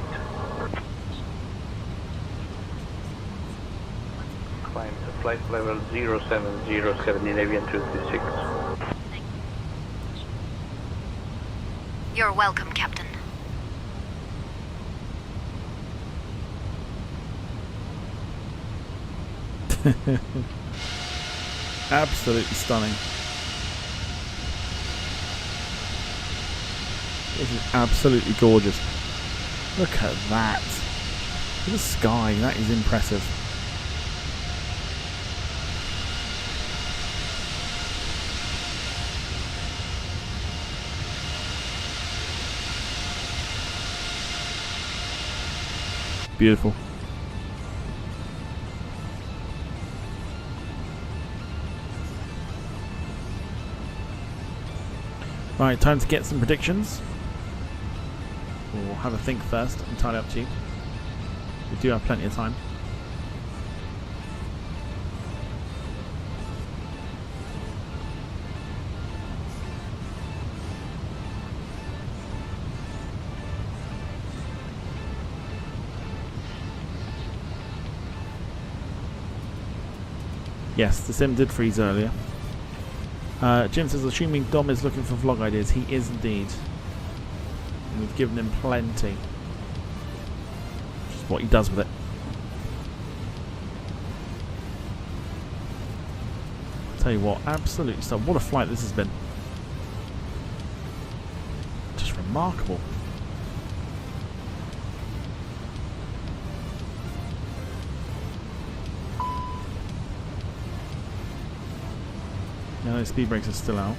Climb to flight level 070, Scandinavian 236. You're welcome, Captain. Absolutely stunning. This is absolutely gorgeous. Look at that. Look at the sky. That is impressive. Beautiful. Right, time to get some predictions. We'll have a think first, entirely up to you. We do have plenty of time. Yes, the sim did freeze earlier. Jim says, assuming Dom is looking for vlog ideas, he is indeed. And we've given him plenty. Just what he does with it. Tell you what, absolutely stuff. What a flight this has been. Just remarkable. No, speed brakes are still out.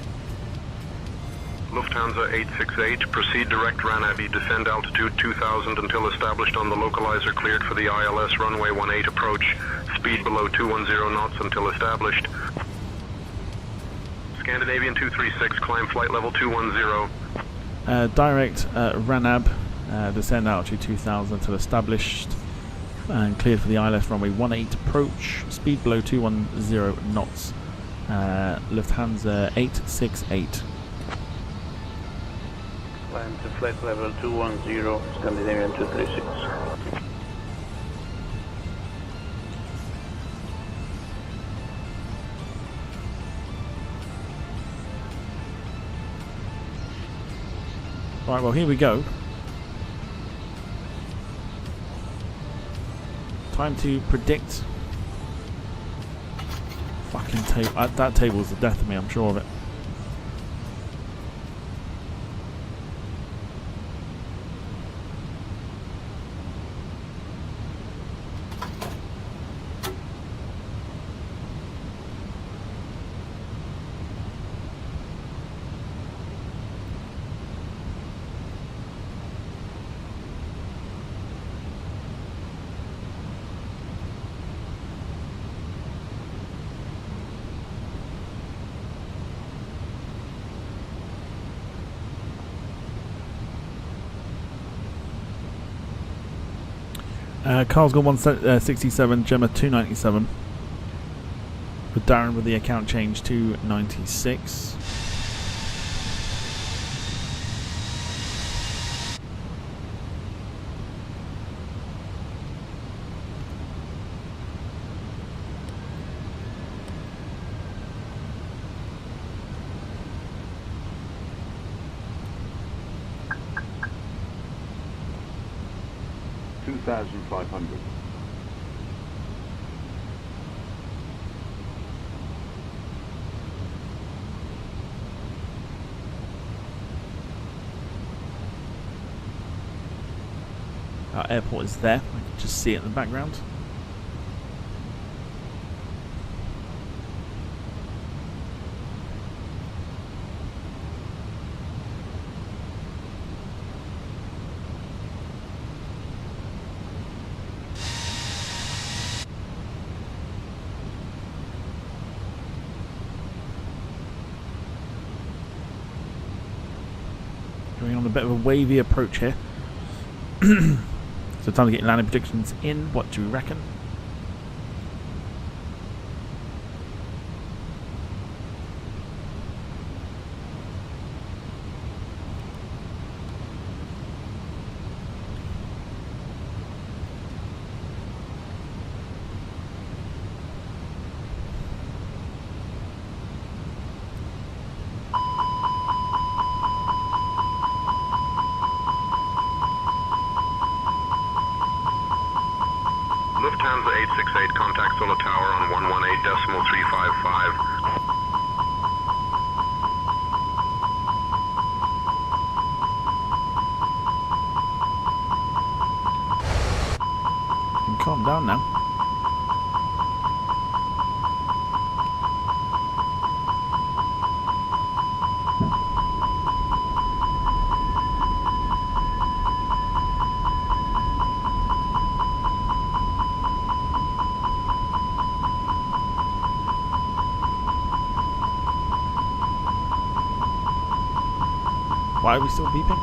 Lufthansa 868, proceed direct Ranaby, descend altitude 2000 until established on the localizer, cleared for the ILS runway 18 approach, speed below 210 knots until established. Scandinavian 236, climb flight level 210. direct Ranab, descend altitude 2000 until established and cleared for the ILS runway 18 approach, speed below 210 knots, Lufthansa 868. Climb to flight level 210, Scandinavian 236. Right, well, here we go. Time to predict. Fucking table. That table's the death of me, I'm sure of it. Carl's got 167, Gemma 297. With Darren with the account change to 96. $2,500. Our airport is there. I can just see it in the background. Going on a bit of a wavy approach here. So time to get landing predictions in. What do we reckon? Lufthansa 868, contact Solar Tower on 118.355. You can calm down now. Why are we still beeping?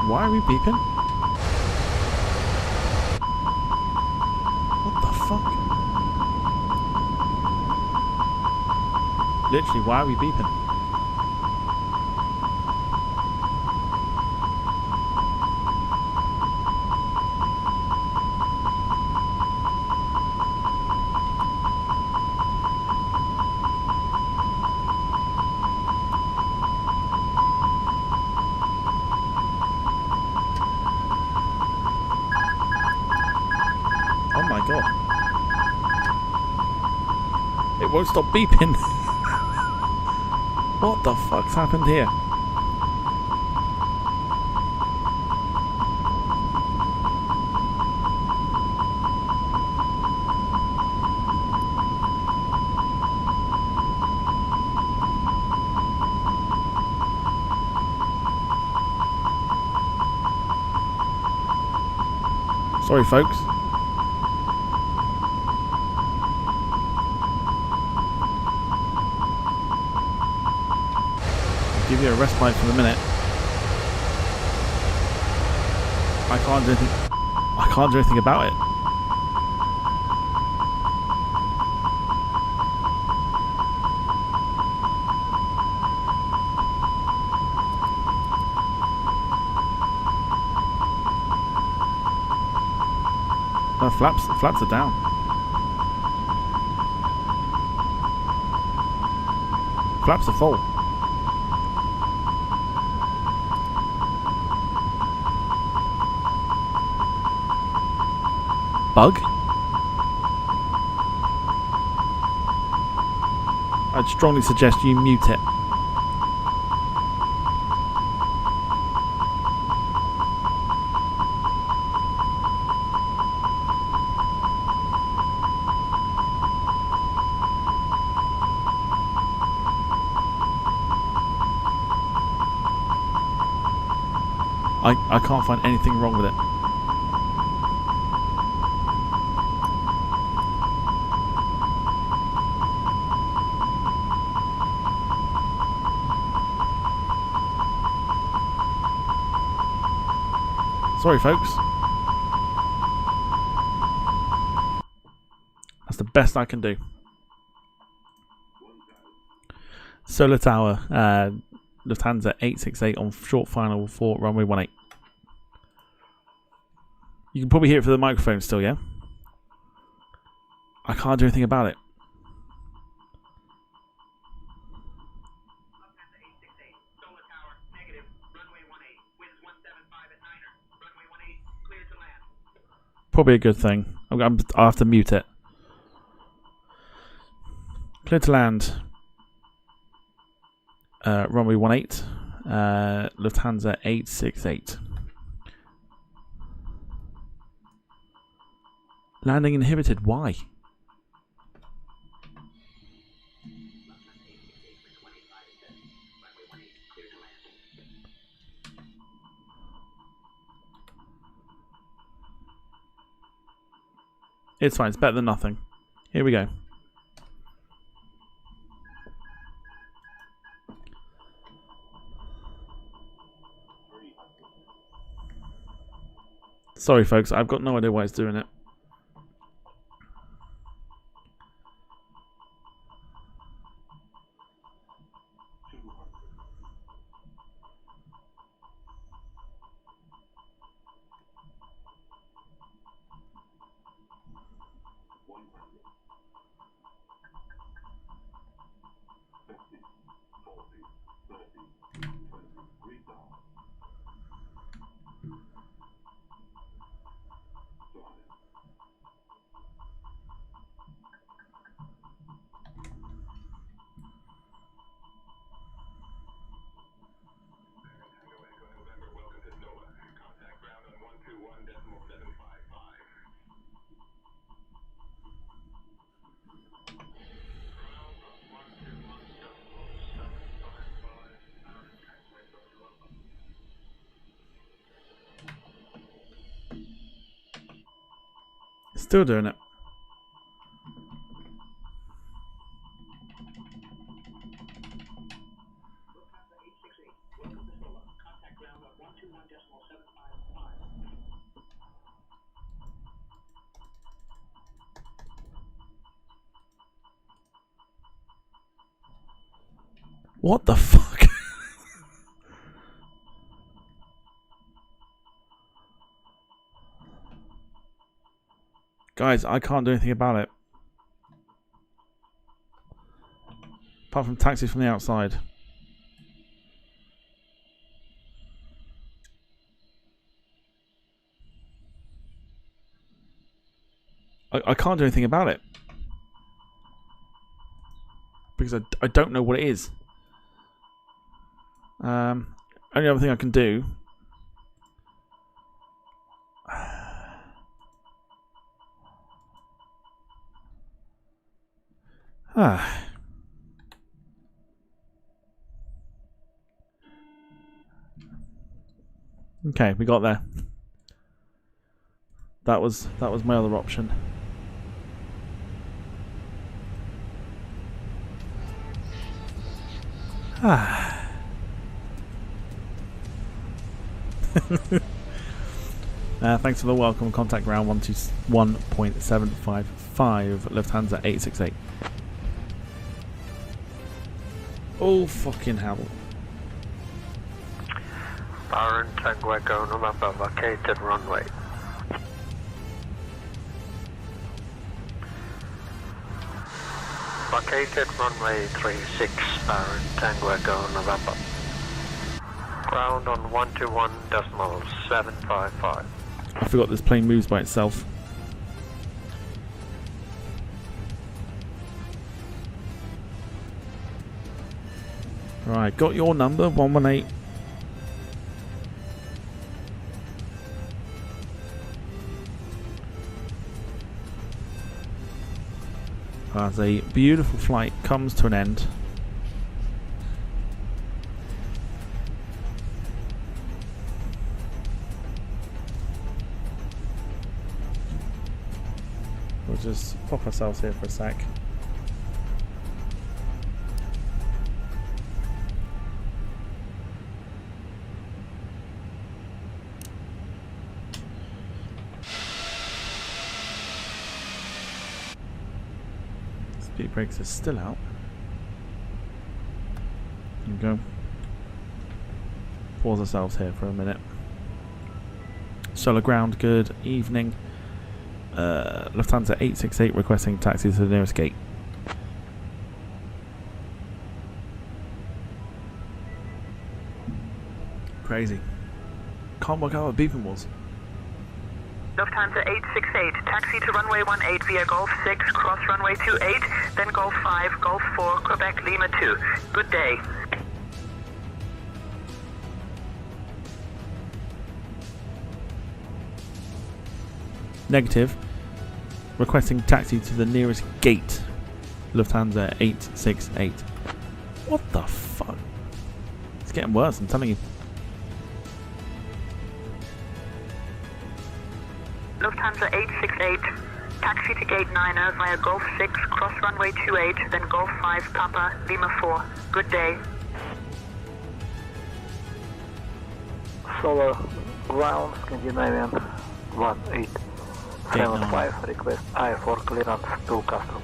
Why are we beeping? What the fuck? Literally, why are we beeping? Oh my god. It won't stop beeping. What the fuck's happened here? Sorry folks. give you a respite for the minute. I can't do anything. I can't do anything about it. The flaps are down. Flaps are full. Bug? I'd strongly suggest you mute it. I can't find anything wrong with it. Sorry, folks. That's the best I can do. Solar Tower, Lufthansa 868 on short final for runway 18. You can probably hear it through the microphone still, yeah? I can't do anything about it. Probably a good thing. I'll have to mute it. Clear to land. Runway 18. Lufthansa 868. Landing inhibited. Why? It's fine. It's better than nothing. Here we go. Sorry, folks. I've got no idea why it's doing it. Still doing it. What the fuck? Guys, I can't do anything about it. Apart from taxis from the outside. I can't do anything about it. Because I don't know what it is. Only other thing I can do... Okay, we got there. That was my other option. Thanks for the welcome. Contact ground 121.755 Lufthansa 868. Oh fucking hell. Baron Tango Echo November, vacated runway. Vacated runway 36, Baron Tango Echo November. Ground on 121.755. I forgot this plane moves by itself. Right, got your number, 118. As a beautiful flight comes to an end. We'll just pop ourselves here for a sec. Speed brakes are still out. There we go. Pause ourselves here for a minute. Solar ground, good evening. Lufthansa 868 requesting taxi to the nearest gate. Crazy. Can't work out what beeping was. Lufthansa 868, taxi to runway 18 via Golf 6, cross runway 28, then Golf 5, Golf 4, Quebec Lima 2. Good day. Negative. Requesting taxi to the nearest gate. Lufthansa 868. What the fuck? It's getting worse, I'm telling you. Lufthansa 868, taxi to gate 9 via Golf 6, cross runway 28, then Golf 5, Papa, Lima 4. Good day. Solar ground, Scandinavian 1875, request I4 clearance to custom.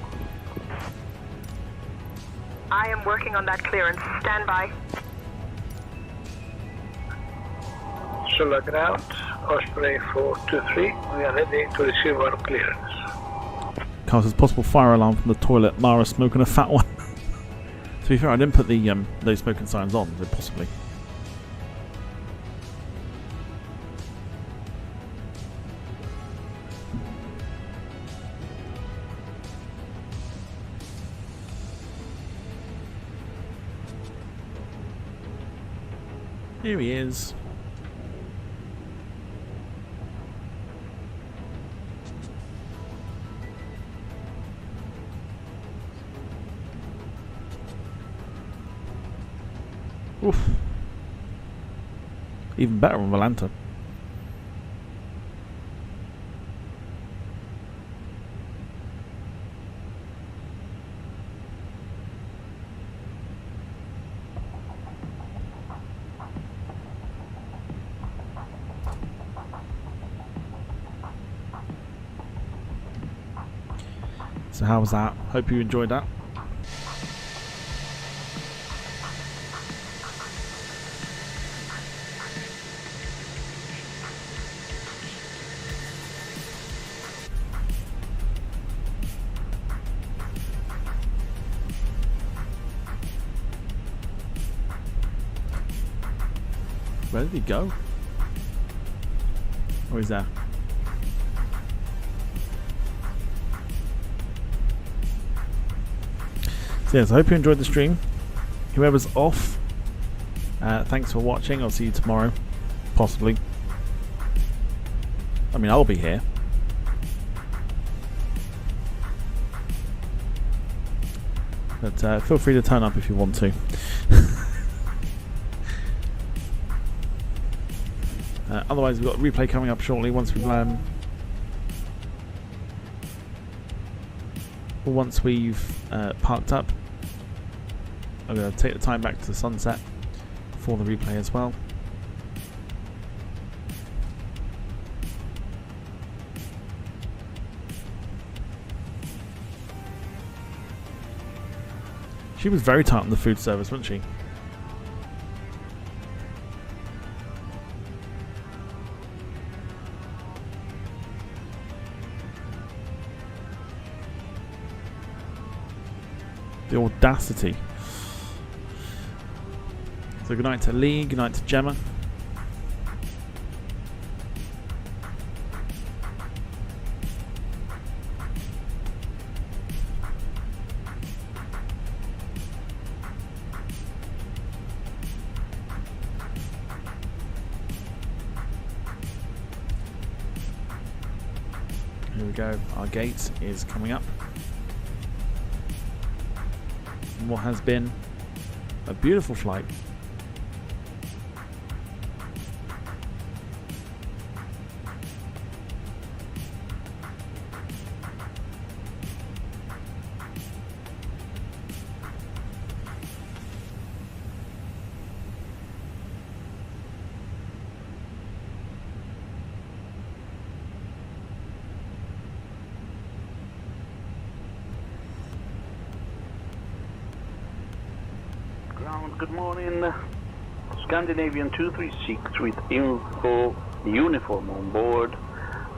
I am working on that clearance. Stand by. Solar ground, Osprey 423, we are ready to receive our clearance. Carl's possible fire alarm from the toilet. Mara smoking a fat one. To be fair, I didn't put the those smoking signs on, so possibly. Here he is. Oof. Even better on Valanta. So how was that? Hope you enjoyed that. Where did he go? Oh, he's there. So yes, I hope you enjoyed the stream. Whoever's off, thanks for watching. I'll see you tomorrow, possibly. I mean, I'll be here. But feel free to turn up if you want to. Otherwise, we've got a replay coming up shortly once we've parked up. I'm going to take the time back to the sunset for the replay as well. She was very tight on the food service, wasn't she? The audacity. So good night to Lee, good night to Gemma. Here we go, our gate is coming up. And what has been a beautiful flight. Good morning. Scandinavian 236 with info uniform on board.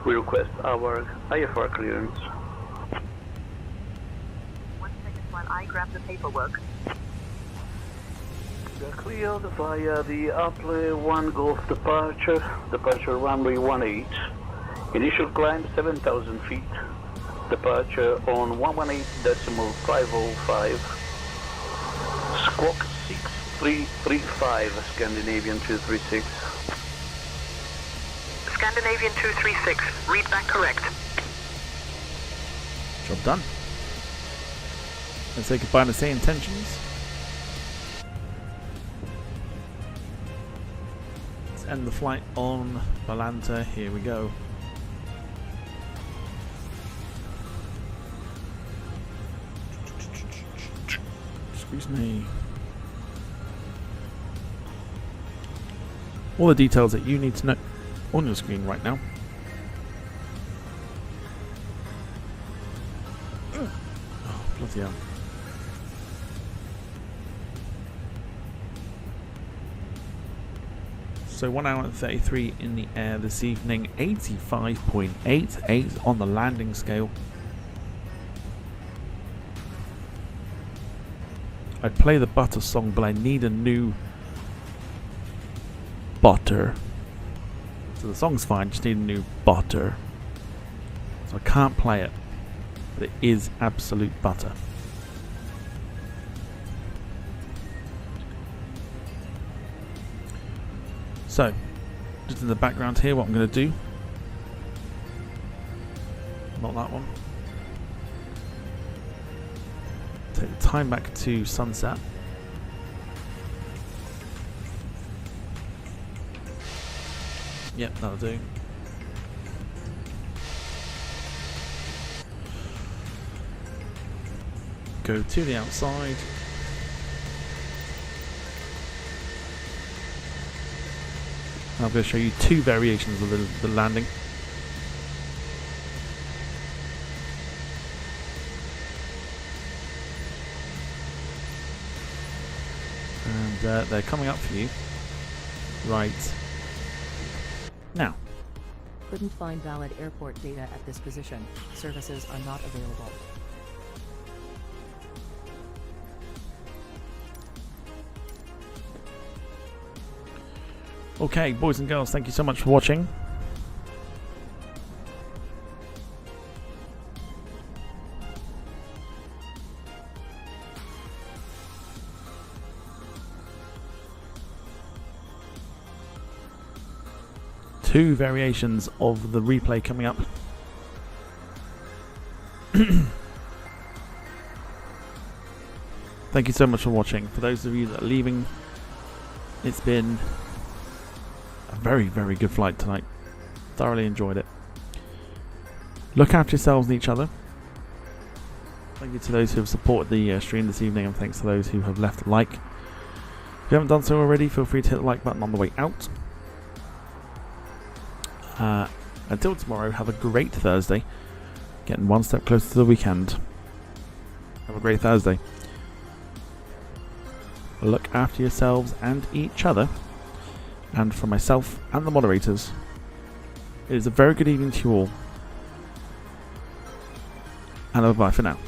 We request our IFR clearance. 1 second while I grab the paperwork. We are cleared via the Apple 1 Golf departure runway 18. Initial climb 7,000 feet. Departure on 118.505. Squawk 6335, Scandinavian 236. Scandinavian 236, read back correct. Job done. Let's say goodbye to say intentions. Let's end the flight on Valanta. Here we go. Excuse me. All the details that you need to know on your screen right now. Oh, bloody hell. So 1 hour and 33 in the air this evening, 85.88 on the landing scale. I'd play the butter song, but I need a new butter. So the song's fine, just need a new butter. So I can't play it, but it is absolute butter. So, just in the background here, what I'm going to do. Not that one. Take the time back to sunset. Yep, that'll do. Go to the outside. I'm going to show you two variations of the landing. And they're coming up for you right now. Couldn't find valid airport data at this position. Services are not available. Okay, boys and girls, thank you so much for watching. Two variations of the replay coming up. Thank you so much for watching. For those of you that are leaving, it's been a very, very good flight tonight. Thoroughly enjoyed it. Look after yourselves and each other. Thank you to those who have supported the stream this evening, and thanks to those who have left a like. If you haven't done so already, feel free to hit the like button on the way out. Until tomorrow, have a great Thursday. Getting one step closer to the weekend. Have a great Thursday. look after yourselves and each other. And for myself and the moderators, it is a very good evening to you all. And bye for now.